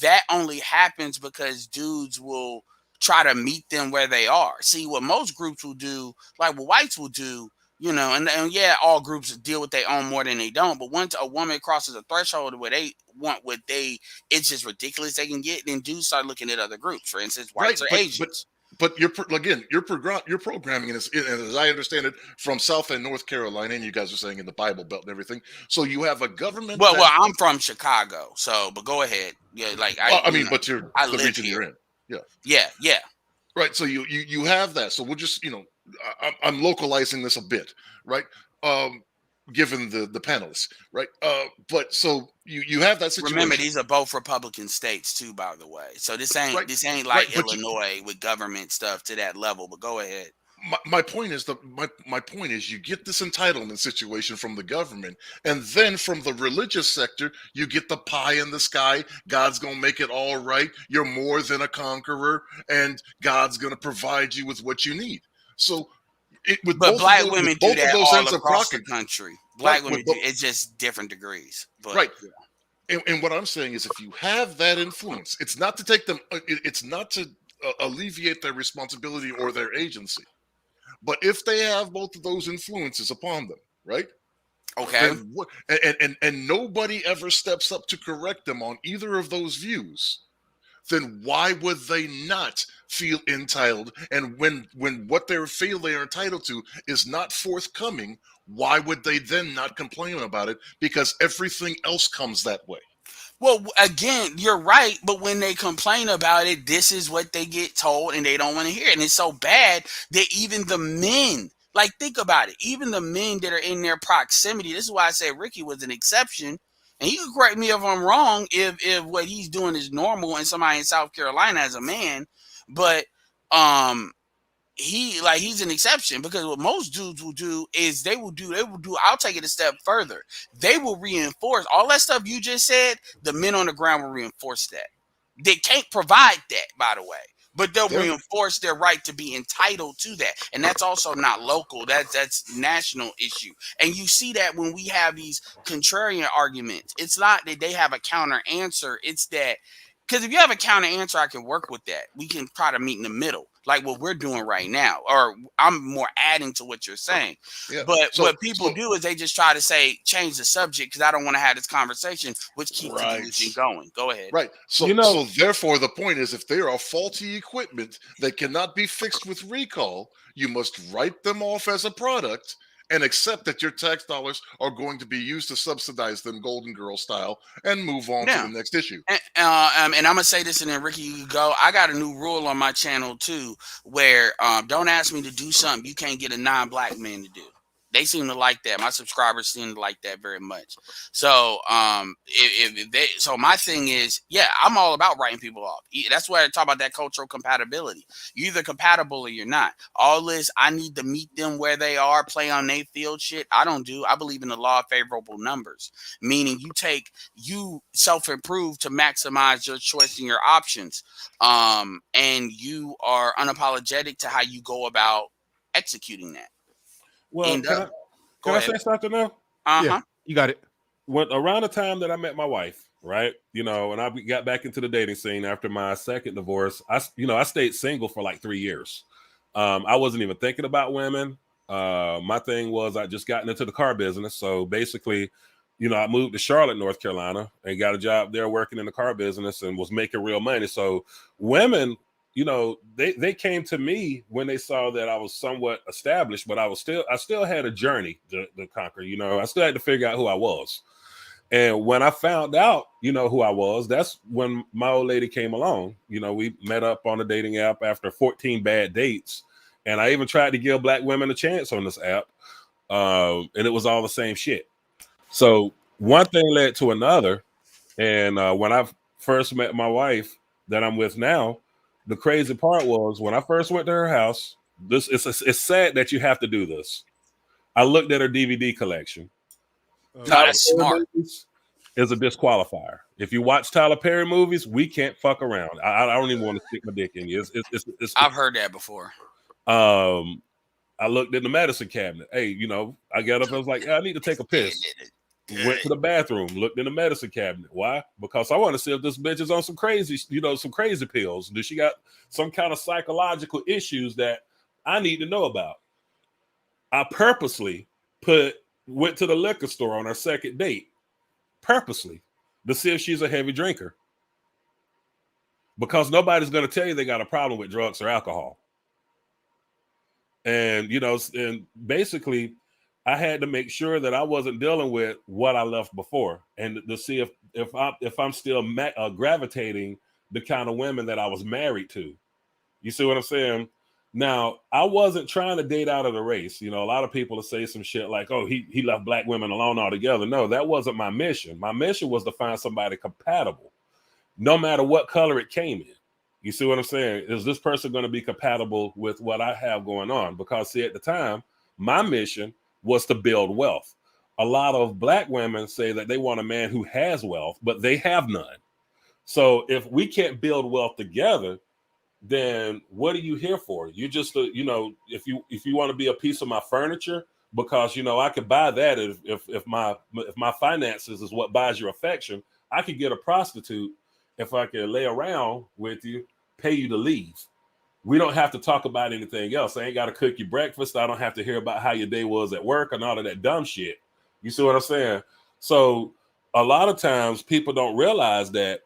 that only happens because dudes will try to meet them where they are. See, what most groups will do, like what whites will do, and yeah, all groups deal with their own more than they don't. But once a woman crosses a threshold where they want it's just ridiculous they can get, then dudes start looking at other groups, for instance, whites or Asians. But you're programming, and as I understand it, from South and North Carolina, and you guys are saying in the Bible Belt and everything. So you have a government. Well, I'm from Chicago, but go ahead. Yeah, like but you're I the live region here. you're in. Yeah. Yeah. Right. So you have that. So we'll just I'm localizing this a bit, right? Given the panelists, right? But so you have that situation. Remember, these are both Republican states too, by the way. So this ain't like Illinois with government stuff to that level. But go ahead. My point is my point is you get this entitlement situation from the government, and then from the religious sector you get the pie in the sky. God's gonna make it all right. You're more than a conqueror, and God's gonna provide you with what you need. So. But black women do that all across the country. Black women do it's just different degrees. But, right. Yeah. And what I'm saying is, if you have that influence, it's not to take them. It's not to alleviate their responsibility or their agency. But if they have both of those influences upon them, right? Okay. And nobody ever steps up to correct them on either of those views, then why would they not feel entitled? And when what they feel they are entitled to is not forthcoming, why would they then not complain about it? Because everything else comes that way. Well, again, you're right. But when they complain about it, this is what they get told, and they don't want to hear it. And it's so bad that even the men, like, think about it, even the men that are in their proximity, this is why I say Ricky was an exception. And he can correct me if I'm wrong, if what he's doing is normal and somebody in South Carolina as a man, but he's an exception, because what most dudes will do is they will do I'll take it a step further. They will reinforce all that stuff you just said. The men on the ground will reinforce that. They can't provide that, by the way, but they'll reinforce their right to be entitled to that. And that's also not local. That's national issue. And you see that when we have these contrarian arguments. It's not that they have a counter answer. It's that, because if you have a counter answer, I can work with that. We can try to meet in the middle, like what we're doing right now. Or I'm more adding to what you're saying. Yeah. But what people do is they just try to change the subject, because I don't want to have this conversation, which keeps the division going. Go ahead. Right. So therefore, the point is, if there are faulty equipment that cannot be fixed with recall, you must write them off as a product and accept that your tax dollars are going to be used to subsidize them Golden Girl style, and move on to the next issue. And I'm going to say this, and then Ricky, you can go. I got a new rule on my channel too, where don't ask me to do something you can't get a non-black man to do. They seem to like that. My subscribers seem to like that very much. So so my thing is, yeah, I'm all about writing people off. That's why I talk about that cultural compatibility. You're either compatible or you're not. All this, I need to meet them where they are, play on their field shit. I don't do. I believe in the law of favorable numbers, meaning you self-improve to maximize your choice and your options. And you are unapologetic to how you go about executing that. Well, can I say something now? Yeah, you got it. When around the time that I met my wife, right? And I got back into the dating scene after my second divorce. I stayed single for like 3 years. I wasn't even thinking about women. My thing was I just gotten into the car business. So basically, I moved to Charlotte, North Carolina, and got a job there working in the car business and was making real money. So women, they came to me when they saw that I was somewhat established, but I still had a journey to conquer. I still had to figure out who I was. And when I found out, who I was, that's when my old lady came along. We met up on a dating app after 14 bad dates. And I even tried to give black women a chance on this app. And it was all the same shit. So one thing led to another. And when I first met my wife that I'm with now, the crazy part was when I first went to her house, it's sad that you have to do this. I looked at her DVD collection. That's smart. Is a disqualifier. If you watch Tyler Perry movies, we can't fuck around. I don't even want to stick my dick in you. I've heard that before. I looked in the medicine cabinet. Hey, I got up and I was like, I need to take a piss. Went to the bathroom, looked in the medicine cabinet. Why? Because I want to see if this bitch is on some crazy, some crazy pills. Does she got some kind of psychological issues that I need to know about? I purposely went to the liquor store on our second date, purposely, to see if she's a heavy drinker. Because nobody's going to tell you they got a problem with drugs or alcohol. And, and basically, I had to make sure that I wasn't dealing with what I left before, and to see if I'm still gravitating the kind of women that I was married to. You see what I'm saying? Now, I wasn't trying to date out of the race. A lot of people will say some shit like, "Oh, he left black women alone altogether." No, that wasn't my mission. My mission was to find somebody compatible, no matter what color it came in. You see what I'm saying? Is this person going to be compatible with what I have going on? Because see, at the time, my mission was to build wealth. A lot of black women say that they want a man who has wealth, but they have none. So if we can't build wealth together, then what are you here for? You just, if you want to be a piece of my furniture, because I could buy that if my finances is what buys your affection, I could get a prostitute if I could lay around with you, pay you to leave. We don't have to talk about anything else. I ain't got to cook you breakfast. I don't have to hear about how your day was at work and all of that dumb shit. You see what I'm saying? So a lot of times people don't realize that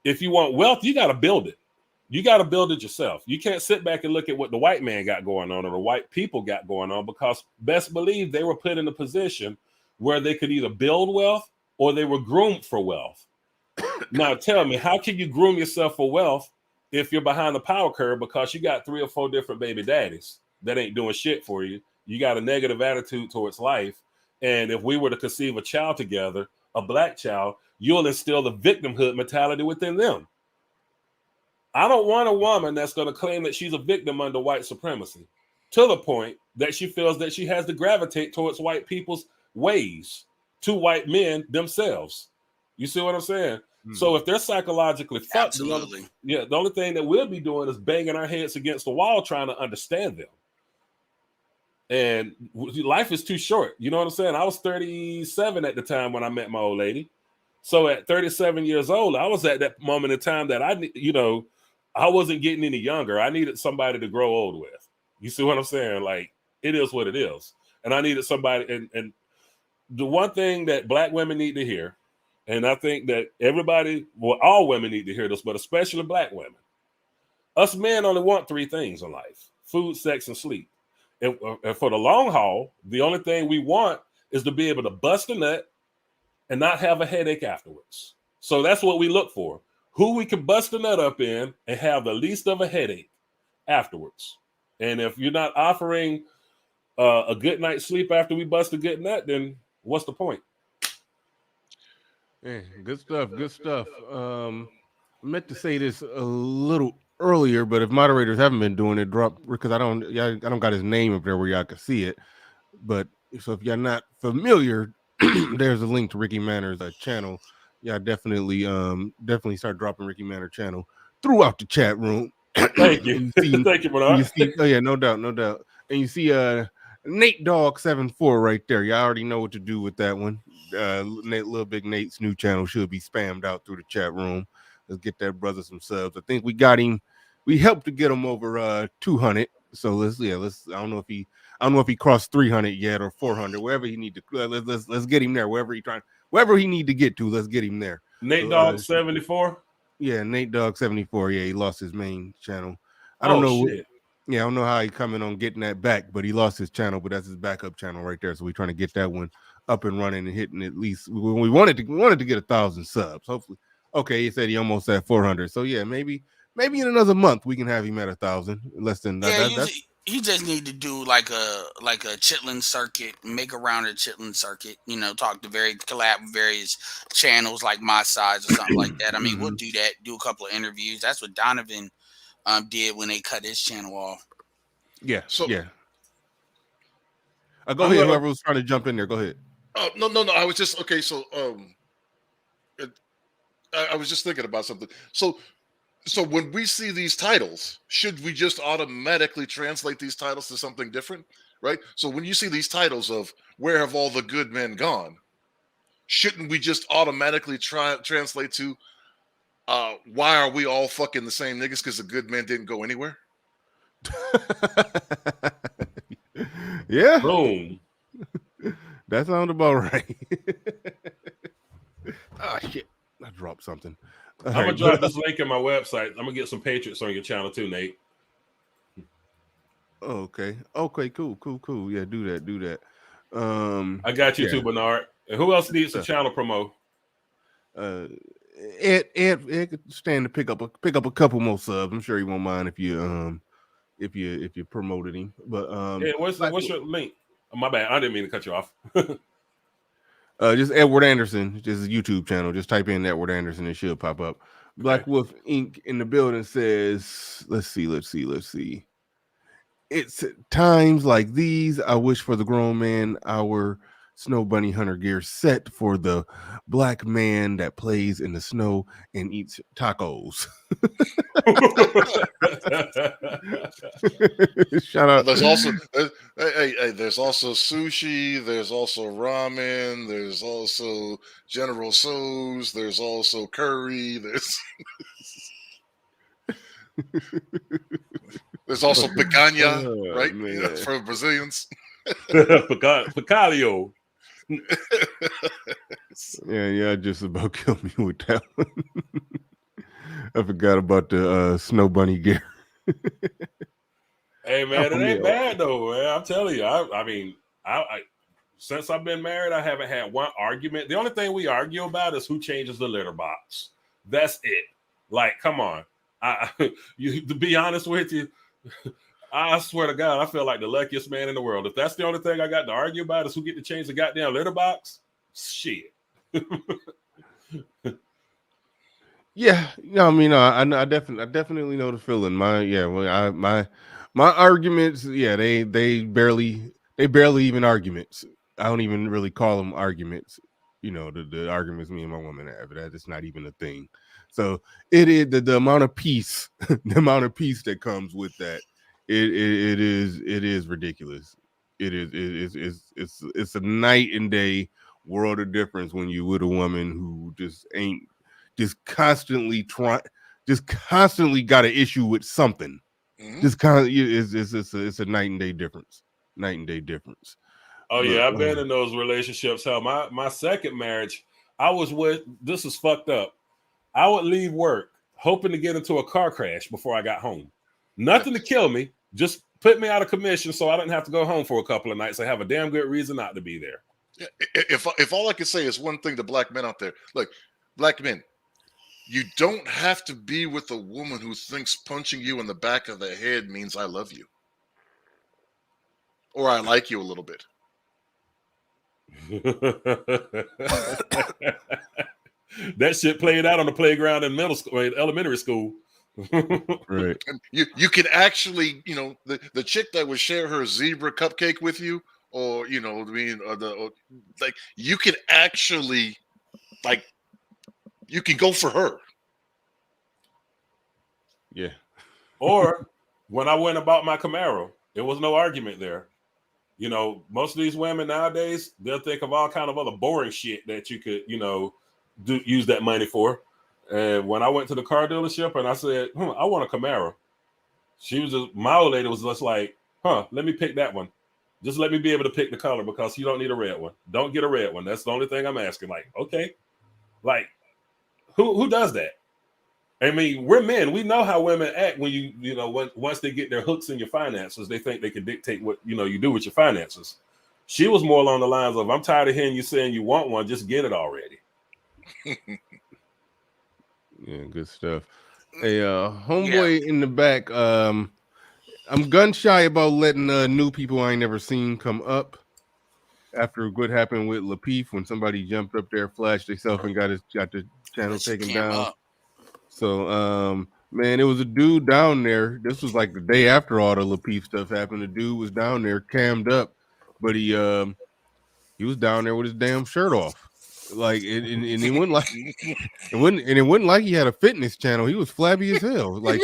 if you want wealth, you got to build it. You got to build it yourself. You can't sit back and look at what the white man got going on or the white people got going on, because best believe they were put in a position where they could either build wealth or they were groomed for wealth. Now tell me, how can you groom yourself for wealth if you're behind the power curve because you got 3 or 4 different baby daddies that ain't doing shit for you? You got a negative attitude towards life. And if we were to conceive a child together, a black child, you'll instill the victimhood mentality within them. I don't want a woman that's going to claim that she's a victim under white supremacy to the point that she feels that she has to gravitate towards white people's ways to white men themselves. You see what I'm saying? So if they're psychologically fucked, absolutely, the only thing that we'll be doing is banging our heads against the wall trying to understand them. And life is too short. You know what I'm saying? I was 37 at the time when I met my old lady. So at 37 years old, I was at that moment in time that I wasn't getting any younger. I needed somebody to grow old with. You see what I'm saying? Like, it is what it is. And I needed somebody. And the one thing that black women need to hear, and I think that all women need to hear this, but especially black women. Us men only want 3 things in life: food, sex, and sleep. And for the long haul, the only thing we want is to be able to bust a nut and not have a headache afterwards. So that's what we look for. Who we can bust a nut up in and have the least of a headache afterwards. And if you're not offering a good night's sleep after we bust a good nut, then what's the point? Yeah, good stuff. Good stuff. I meant to say this a little earlier, but if moderators haven't been doing it, drop because I don't got his name up there where y'all can see it. But so if y'all not familiar, there's a link to Ricky Manor's channel. Yeah, definitely start dropping Ricky Manor channel throughout the chat room. Thank you. And you see, Thank you, and Bernard. you see, oh yeah, no doubt, no doubt. And you see Nate Dog 74 right there. You already know what to do with that one. Little Big Nate's new channel should be spammed out through the chat room. Let's get that brother some subs. I think we got him. We helped to get him over 200. So let's. I don't know if he crossed 300 yet or 400. Wherever he need to. Let's get him there. Wherever he need to get to. Let's get him there. Nate Dog 74. Yeah, Nate Dog 74. Yeah, he lost his main channel. I don't know. Shit. Yeah, I don't know how he coming on getting that back, but he lost his channel. But that's his backup channel right there. So we're trying to get that one up and running and hitting at least. We wanted to get 1,000 subs. Hopefully, okay. He said he almost at 400. So yeah, maybe in another month we can have him at 1,000. Less than that. You just need to do like a Chitlin circuit, make around a Chitlin circuit. Talk to collab with various channels like my size or something like that. I mean, we'll do that. Do a couple of interviews. That's what Donovan did when they cut his channel off. Yeah. So yeah. Go ahead. Whoever was trying to jump in there, go ahead. Oh no. I was just okay. So I was just thinking about something. So when we see these titles, should we just automatically translate these titles to something different, right? So when you see these titles of "Where have all the good men gone," shouldn't we just automatically translate to "Why are we all fucking the same niggas because the good men didn't go anywhere"? Yeah. Boom. That sounds about right. Shit. I dropped something. I'm gonna drop this link in my website. I'm gonna get some Patriots on your channel too, Nate. Okay. Cool. Yeah, do that. I got you too, Bernard. And who else needs a channel promo? Ed could stand to pick up a couple more subs. I'm sure he won't mind if you promoted him. But yeah, what's your link? Oh, my bad. I didn't mean to cut you off. Just Edward Anderson, just his YouTube channel. Just type in Edward Anderson, it should pop up. Black Wolf Inc. in the building says, let's see. It's times like these I wish for the grown man our Snow Bunny Hunter gear set for the black man that plays in the snow and eats tacos. Shout out. There's also there's also sushi, there's also ramen, there's also General Tso's, there's also curry, there's also picanha, right? For Brazilians. Picalio. Yeah, just about killed me with that one. I forgot about the Snow Bunny gear. Hey man, it ain't bad though, man. I'm telling you. I mean, since I've been married, I haven't had one argument. The only thing we argue about is who changes the litter box. That's it. Like, come on. To be honest with you, I swear to God, I feel like the luckiest man in the world. If that's the only thing I got to argue about is who get to change the goddamn litter box, shit. Yeah, I mean, I definitely know the feeling. My arguments, they barely even arguments. I don't even really call them arguments. The arguments me and my woman have. That's not even a thing. So it is the amount of peace, that comes with that. It is ridiculous. It's a night and day world of difference when you with a woman who just constantly got an issue with something. It's a night and day difference. Oh yeah, I've been in those relationships. Hell, my second marriage, this is fucked up. I would leave work hoping to get into a car crash before I got home. Nothing to kill me, just put me out of commission so I didn't have to go home for a couple of nights. I have a damn good reason not to be there. If all I can say is one thing to black men out there, look, black men, you don't have to be with a woman who thinks punching you in the back of the head means I love you. or I like you a little bit. That shit played out on the playground in middle school, elementary school. Right. And you can actually, the chick that would share her zebra cupcake with you, or like you can actually, like, you can go for her. Yeah. Or when I went and bought my Camaro, there was no argument there. Most of these women nowadays, they'll think of all kind of other boring shit that you could, use that money for. And when I went to the car dealership and I said, I want a Camaro, my old lady was just like, let me pick that one. Just let me be able to pick the color because you don't need a red one. Don't get a red one. That's the only thing I'm asking. Like, okay. Like, who does that? I mean, we're men. We know how women act when once they get their hooks in your finances, they think they can dictate what, you do with your finances. She was more along the lines of, I'm tired of hearing you saying you want one. Just get it already. Yeah, good stuff. Hey, homeboy in the back. I'm gun shy about letting new people I ain't never seen come up after what happened with Lapeef when somebody jumped up there, flashed themselves, and got the channel taken down. So, man, it was a dude down there. This was like the day after all the Lapeef stuff happened. The dude was down there, cammed up, but he was down there with his damn shirt off. Like, and he wouldn't like it wasn't like he had a fitness channel. He was flabby as hell. Like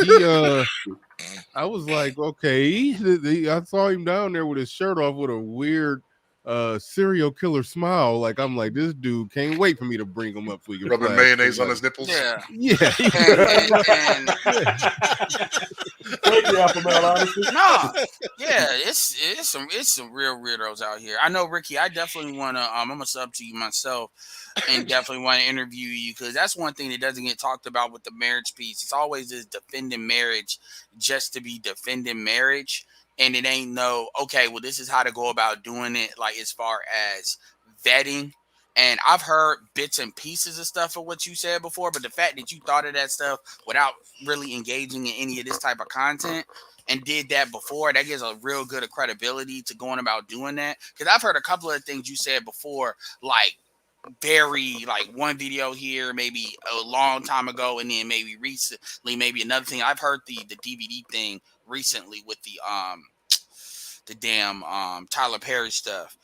I was like, okay, I saw him down there with his shirt off with a weird serial killer smile. Like, I'm like, this dude can't wait for me to bring him up so he can rubbing mayonnaise on his nipples. Yeah. No, yeah, it's some real weirdos out here. I know, Ricky. I definitely want to. I'm gonna sub to you myself, and definitely want to interview you because that's one thing that doesn't get talked about with the marriage piece. It's always this defending marriage just to be defending marriage, and it ain't okay. Well, this is how to go about doing it. Like as far as vetting. And I've heard bits and pieces of stuff of what you said before, but the fact that you thought of that stuff without really engaging in any of this type of content and did that before, that gives a real good credibility to going about doing that. Because I've heard a couple of things you said before, like one video here, maybe a long time ago, and then maybe recently, maybe another thing. I've heard the DVD thing recently with the damn Tyler Perry stuff,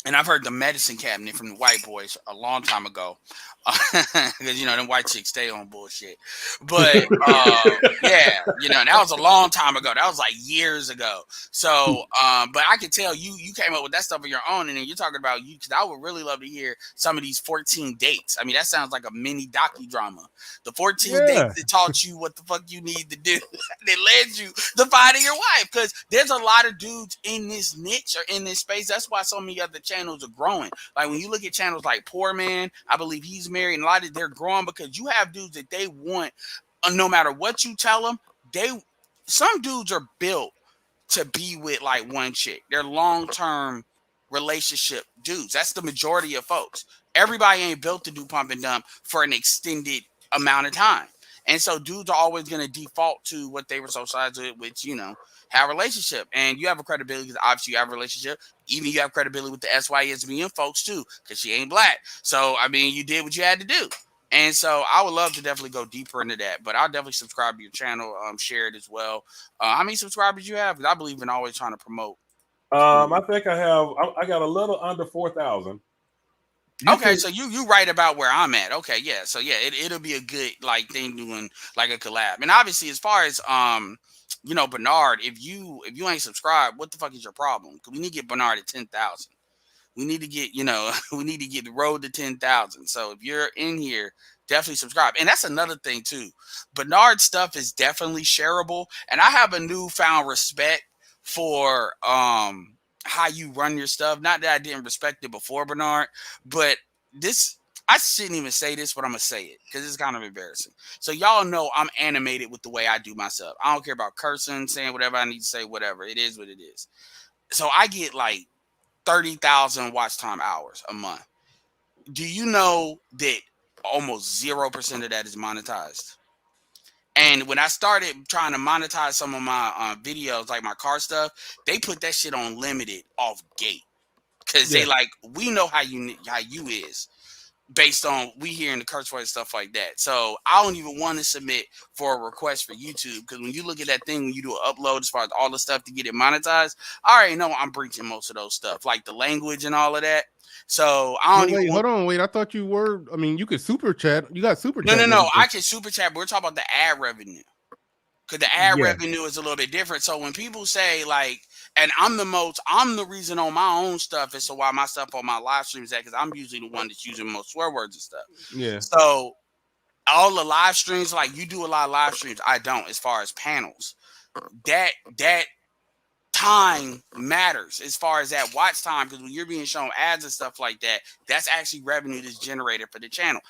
and I've heard the medicine cabinet from the white boys a long time ago. Because, them white chicks stay on bullshit. But, yeah, that was a long time ago. That was like years ago. So, but I can tell you came up with that stuff on your own. And then you're talking about you, because I would really love to hear some of these 14 dates. I mean, that sounds like a mini docudrama. The 14 dates that taught you what the fuck you need to do. That led you to finding your wife. Because there's a lot of dudes in this niche or in this space. That's why so many other channels are growing. Like when you look at channels like Poor Man, I believe he's married, and a lot of they're growing because you have dudes that they want, no matter what you tell them, some dudes are built to be with like one chick. They're long-term relationship dudes. That's the majority of folks. Everybody ain't built to do pump and dump for an extended amount of time. And so dudes are always going to default to what they were socialized with, which, have a relationship. And you have a credibility because obviously you have a relationship. Even you have credibility with the SYSBN folks too, because she ain't black. So, I mean, you did what you had to do. And so I would love to definitely go deeper into that. But I'll definitely subscribe to your channel, share it as well. How many subscribers you have? Because I believe in always trying to promote. I think I got a little under 4,000. Okay, so you right about where I'm at. Okay, yeah. So yeah, it'll be a good thing doing like a collab. And obviously as far as Bernard, if you ain't subscribed, what the fuck is your problem? Because we need to get Bernard at 10,000. We need to get, we need to get the road to 10,000. So if you're in here, definitely subscribe. And that's another thing too. Bernard's stuff is definitely shareable. And I have a newfound respect for how you run your stuff. Not that I didn't respect it before, Bernard, but I shouldn't even say this, but I'm gonna say it because it's kind of embarrassing. So y'all know I'm animated with the way I do myself. I don't care about cursing, saying whatever I need to say, whatever. It is what it is. So I get like 30,000 watch time hours a month. Do you know that almost 0% of that is monetized? And when I started trying to monetize some of my videos, like my car stuff, they put that shit on limited off gate because they like, we know how you is based on we hearing the curse word and stuff like that. So I don't even want to submit for a request for YouTube because when you look at that thing, when you do an upload as far as all the stuff to get it monetized, I already know I'm breaching most of those stuff, like the language and all of that. So I don't even. Hold on, wait. I thought you were. I mean, you could super chat. You got super No, chat. no. I can super chat, but we're talking about the ad revenue. Because the ad Yeah. revenue is a little bit different. So when people say like, and I'm the reason on my own stuff as to why my stuff on my live streams that because I'm usually the one that's using most swear words and stuff. Yeah. So all the live streams, like you do a lot of live streams, I don't. As far as panels, that time matters as far as that watch time because when you're being shown ads and stuff like that, that's actually revenue that's generated for the channel.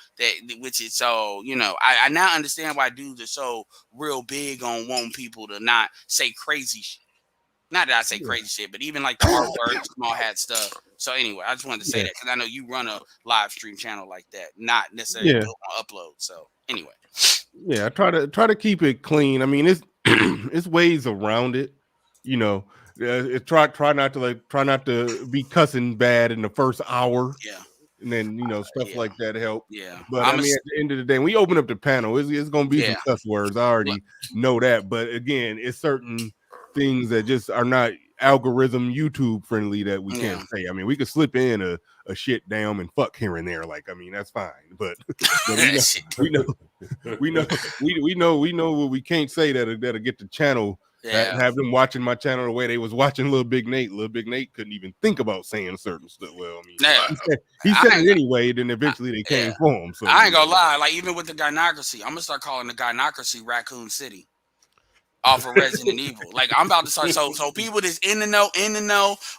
Which is so I now understand why dudes are so real big on wanting people to not say crazy shit. Not that I say crazy shit, but even like the R word, small hat stuff. So anyway, I just wanted to say that because I know you run a live stream channel like that, not necessarily built on upload. So anyway, I try to keep it clean. I mean, it's it's ways around it. Try not to be cussing bad in the first hour. Yeah. And then stuff like that help. Yeah. But I mean, at the end of the day, when we open up the panel, it's gonna be some cuss words. I already know that. But again, it's certain things that just are not algorithm YouTube friendly that we can't say. I mean, we could slip in a shit damn and fuck here and there. Like, I mean, that's fine. But we know what we can't say that'll get the channel. Have them watching my channel the way they was watching Little Big Nate. Little Big Nate couldn't even think about saying certain stuff. Well, I mean, he said it anyway. Then eventually they came for him. So I ain't gonna lie. Like even with the gynocracy, I'm gonna start calling the gynocracy Raccoon City. Off of Resident Evil. Like I'm about to start. So people that's in the know.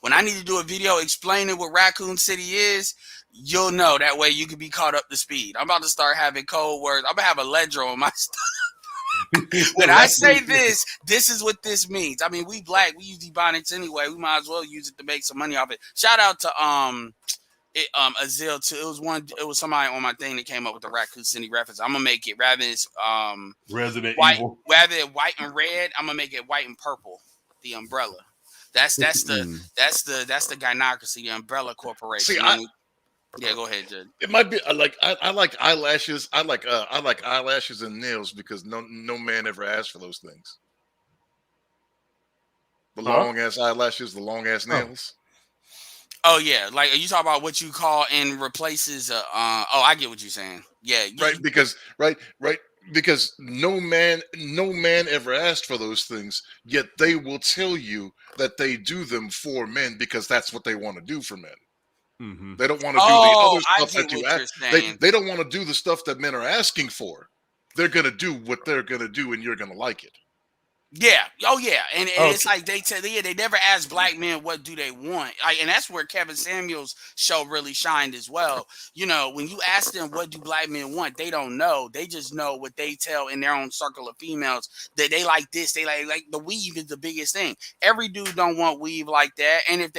When I need to do a video explaining what Raccoon City is, you'll know. That way you can be caught up to speed. I'm about to start having code words. I'm gonna have a ledger on my stuff. When I say this is what this means. I mean, we black, we use ebonics anyway. We might as well use it to make some money off it. Shout out to Azil too. It was somebody on my thing that came up with the Raccoon City reference. I'm gonna make it rather than Resident white, Evil. rather than white and red. I'm gonna make it white and purple. The umbrella. That's the gynocracy, the umbrella corporation. See, yeah, go ahead, Jed. It might be like I like eyelashes. I like eyelashes and nails because no man ever asked for those things. The long ass eyelashes, the long ass nails. Oh yeah, like are you talking about what you call and replaces? I get what you're saying. Yeah, right. Because no man ever asked for those things. Yet they will tell you that they do them for men because that's what they want to do for men. Mm-hmm. They don't want to do the other stuff that you ask. They don't want to do the stuff that men are asking for. They're gonna do what they're gonna do, and you're gonna like it. Yeah. Oh, yeah. And it's like they never ask black men what do they want. And that's where Kevin Samuels' show really shined as well. When you ask them what do black men want, they don't know. They just know what they tell in their own circle of females that they like this. They like the weave is the biggest thing. Every dude don't want weave like that. And if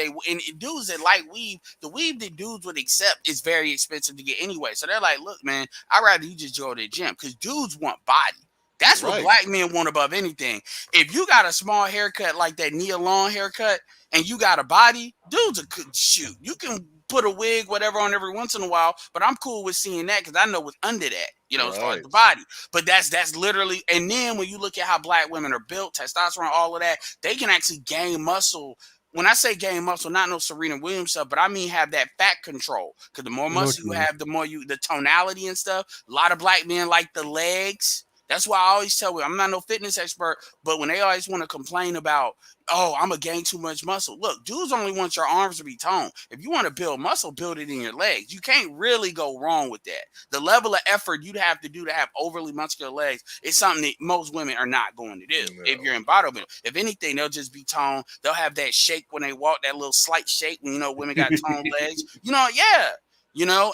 dudes that like weave, the weave that dudes would accept is very expensive to get anyway. So they're like, look, man, I'd rather you just go to the gym because dudes want body. That's what black men want above anything. If you got a small haircut like that Nia Long haircut and you got a body, dudes are good. Shoot. You can put a wig, whatever, on every once in a while, but I'm cool with seeing that because I know what's under that, as far as the body. But that's literally, and then when you look at how black women are built, testosterone, all of that, they can actually gain muscle. When I say gain muscle, not no Serena Williams stuff, but I mean have that fat control. Because the more muscle you have, the more the tonality and stuff. A lot of black men like the legs. That's why I always tell them, I'm not no fitness expert, but when they always want to complain about, oh, I'm going to gain too much muscle. Look, dudes only want your arms to be toned. If you want to build muscle, build it in your legs. You can't really go wrong with that. The level of effort you'd have to do to have overly muscular legs is something that most women are not going to do. If you're in bodybuilding. If anything, they'll just be toned. They'll have that shake when they walk, that little slight shake when, women got toned legs.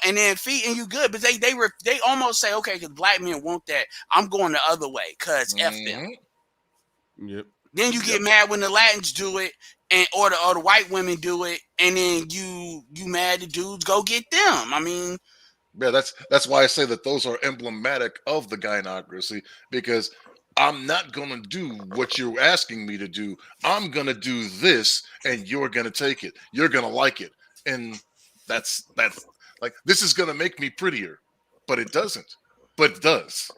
And then feet and you good, but they almost say, okay, because black men want that, I'm going the other way because F them. Yep. Then you get mad when the Latins do it, or the white women do it, and then you mad the dudes go get them. I mean, yeah, that's why I say that those are emblematic of the gynocracy because I'm not going to do what you're asking me to do. I'm going to do this and you're going to take it. You're going to like it. And that's like, this is going to make me prettier, but it doesn't, but it does.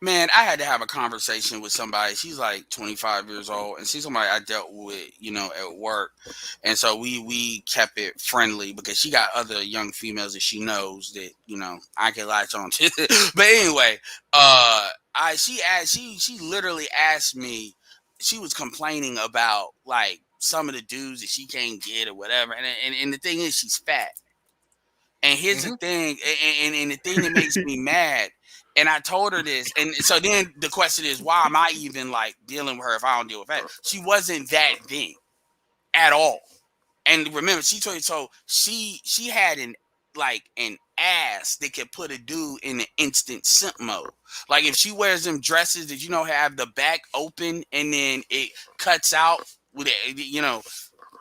Man, I had to have a conversation with somebody. She's like 25 years old, and she's somebody I dealt with, at work. And so we kept it friendly because she got other young females that she knows that, I can latch on to. But anyway, she literally asked me, she was complaining about like some of the dudes that she can't get or whatever. And the thing is, she's fat. And here's the thing, and the thing that makes me mad, and I told her this, and so then the question is, why am I even like dealing with her if I don't deal with that? She wasn't that thing at all. And remember, she told you, so she had an ass that could put a dude in an instant simp mode. Like if she wears them dresses that have the back open and then it cuts out with it,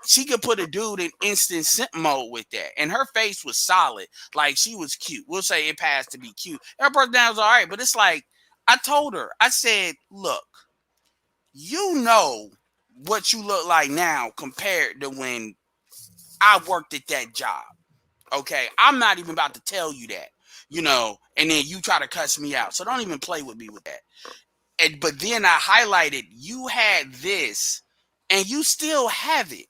she could put a dude in instant simp mode with that. And her face was solid. Like she was cute. We'll say it passed to be cute. Her personality was all right. But it's like, I told her, I said, look, you know what you look like now compared to when I worked at that job. Okay. I'm not even about to tell you that, and then you try to cuss me out. So don't even play with me with that. But then I highlighted, you had this and you still have it,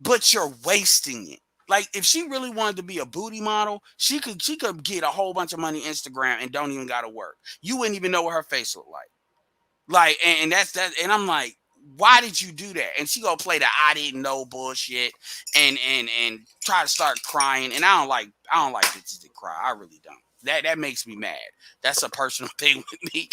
but you're wasting it. Like if she really wanted to be a booty model, she could get a whole bunch of money on Instagram and don't even gotta work. You wouldn't even know what her face looked like. Like, and that's that. And I'm like, why did you do that? And she gonna play the I didn't know bullshit and try to start crying. And I don't like bitches that cry. I really don't. That makes me mad. That's a personal thing with me.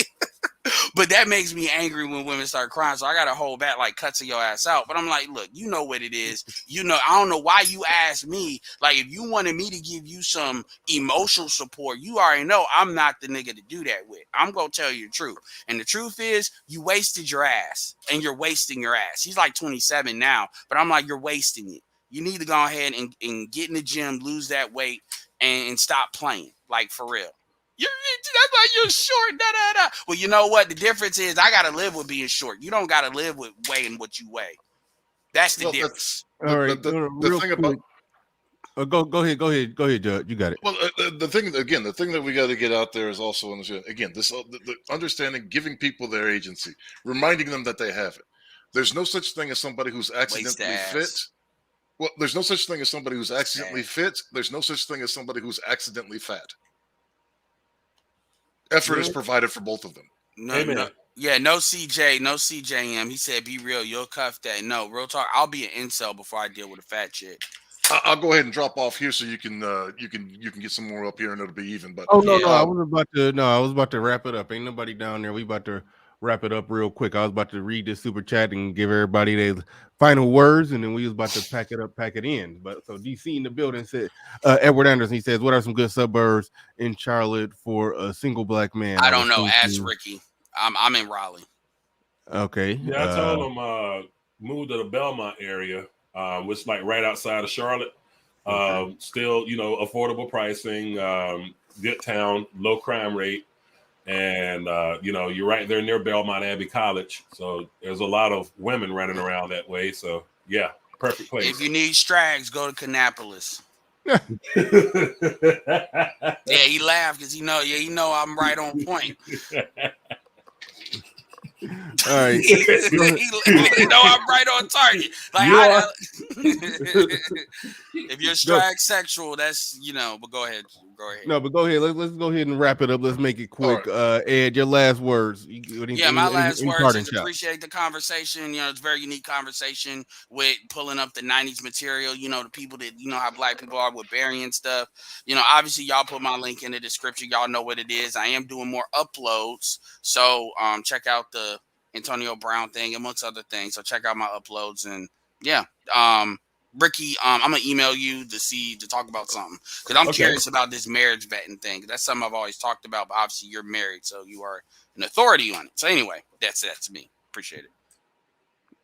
But that makes me angry when women start crying. So I got to hold back, like cussing your ass out. But I'm like, look, you know what it is. I don't know why you asked me. Like, if you wanted me to give you some emotional support, you already know I'm not the nigga to do that with. I'm going to tell you the truth. And the truth is, you wasted your ass. And you're wasting your ass. She's like 27 now. But I'm like, you're wasting it. You need to go ahead and get in the gym, lose that weight, and stop playing. Like, for real. That's why you're short. Da, da, da. Well, you know what? The difference is I got to live with being short. You don't got to live with weighing what you weigh. That's the difference. All right. The thing about go ahead, Judge. You got it. Well, the thing that we got to get out there is also again this the understanding, giving people their agency, reminding them that they have it. There's no such thing as somebody who's accidentally fit. Well, there's no such thing as somebody who's accidentally fit. There's no such thing as somebody who's accidentally fat. Effort is provided for both of them. No, CJM. He said, "Be real, you'll cuff that." No, real talk. I'll be an incel before I deal with a fat chick. I'll go ahead and drop off here so you can get some more up here and it'll be even. But I was about to wrap it up. Ain't nobody down there. We about to wrap it up real quick. I was about to read this super chat and give everybody their final words, and then we was about to pack it in. But so DC in the building said, Edward Anderson, he says, what are some good suburbs in Charlotte for a single black man? I don't know. Ask Ricky. I'm in Raleigh. Okay. Yeah, I told him move to the Belmont area, which is like right outside of Charlotte. Okay. Still, affordable pricing, good town, low crime rate. And, you're right there near Belmont Abbey College. So there's a lot of women running around that way. So, yeah, perfect place. If you need strags, go to Kannapolis. Yeah, he laughed because he know I'm right on point. All right. You know I'm right on target. Like if you're strag sexual, that's but go ahead. No, but go ahead. Let's go ahead and wrap it up. Let's make it quick. Right. Ed, your last words. My last words is appreciate the conversation. It's a very unique conversation with pulling up the 90s material. The people that how black people are with burying stuff. Obviously y'all put my link in the description. Y'all know what it is. I am doing more uploads. So check out the Antonio Brown thing amongst other things. So check out my uploads and Ricky, I'm gonna email you to talk about something because I'm curious about this marriage vetting thing. That's something I've always talked about, but obviously you're married, so you are an authority on it. So anyway, that's me. Appreciate it.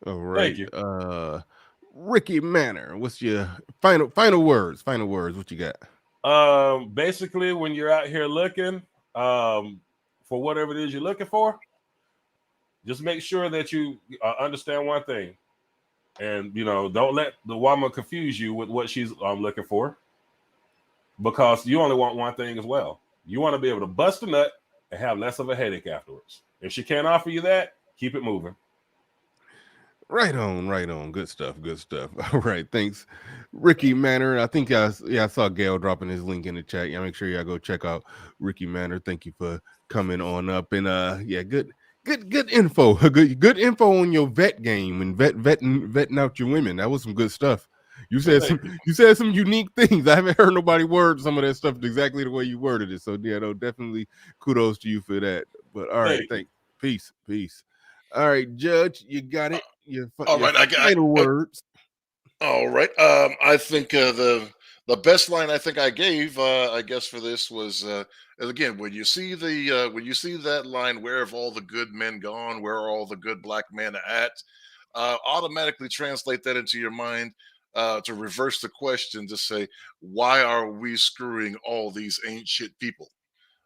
All right. Thank you. Ricky Manor, what's your final words? Final words. What you got? Basically, when you're out here looking for whatever it is you're looking for, Just make sure that you understand one thing, and don't let the woman confuse you with what she's looking for, because you only want one thing as well. You want to be able to bust a nut and have less of a headache afterwards. If she can't offer you that, keep it moving. Right on. Good stuff. All right, thanks, Ricky Manor. I think I saw Gail dropping his link in the chat. Yeah, make sure y'all go check out Ricky Manor. Thank you for coming on up. And good info. Good info on your vet game and vetting out your women. That was some good stuff. You said some unique things. I haven't heard nobody word some of that stuff exactly the way you worded it. So yeah, no, definitely kudos to you for that. But all right, thanks. Peace. All right, Judge, you got it. All right, I got final words. All right. I think the best line I think I gave, I guess for this was again, when you see that line, "Where have all the good men gone? Where are all the good black men at?" Automatically translate that into your mind to reverse the question to say, "Why are we screwing all these ain't shit people,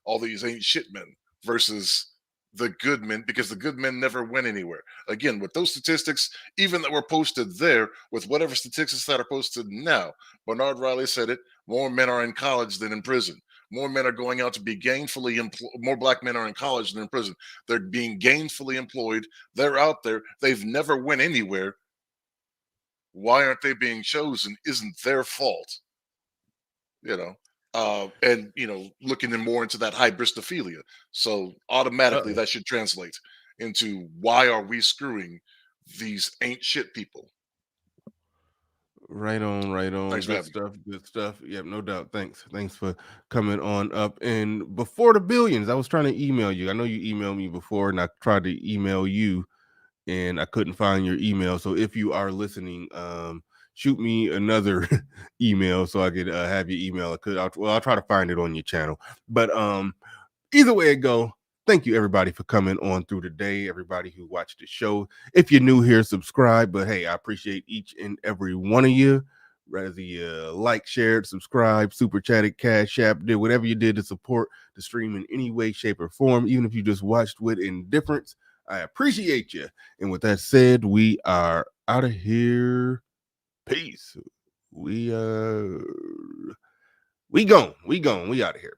all these ain't shit men versus the good men, because the good men never went anywhere." Again, with those statistics, even that were posted there, with whatever statistics that are posted now, Bernard Riley said it, more men are in college than in prison. More men are going out to be gainfully employed. More black men are in college than in prison. They're being gainfully employed. They're out there. They've never went anywhere. Why aren't they being chosen? Isn't their fault. And looking more into that hybristophilia. So automatically that should translate into, why are we screwing these ain't shit people? Right on. Thanks for Good stuff. Yep, no doubt. Thanks for coming on up. And before the billions, I was trying to email you. I know you emailed me before, and I tried to email you, and I couldn't find your email. So if you are listening, shoot me another email so I could have your email. I'll try to find it on your channel. But either way it go, thank you everybody for coming on through today. Everybody who watched the show. If you're new here, subscribe. But hey, I appreciate each and every one of you. Whether you like, shared, subscribe, super chatted, cash app, did whatever you did to support the stream in any way, shape, or form, even if you just watched with indifference, I appreciate you. And with that said, we are out of here. Peace. We gone. We out of here.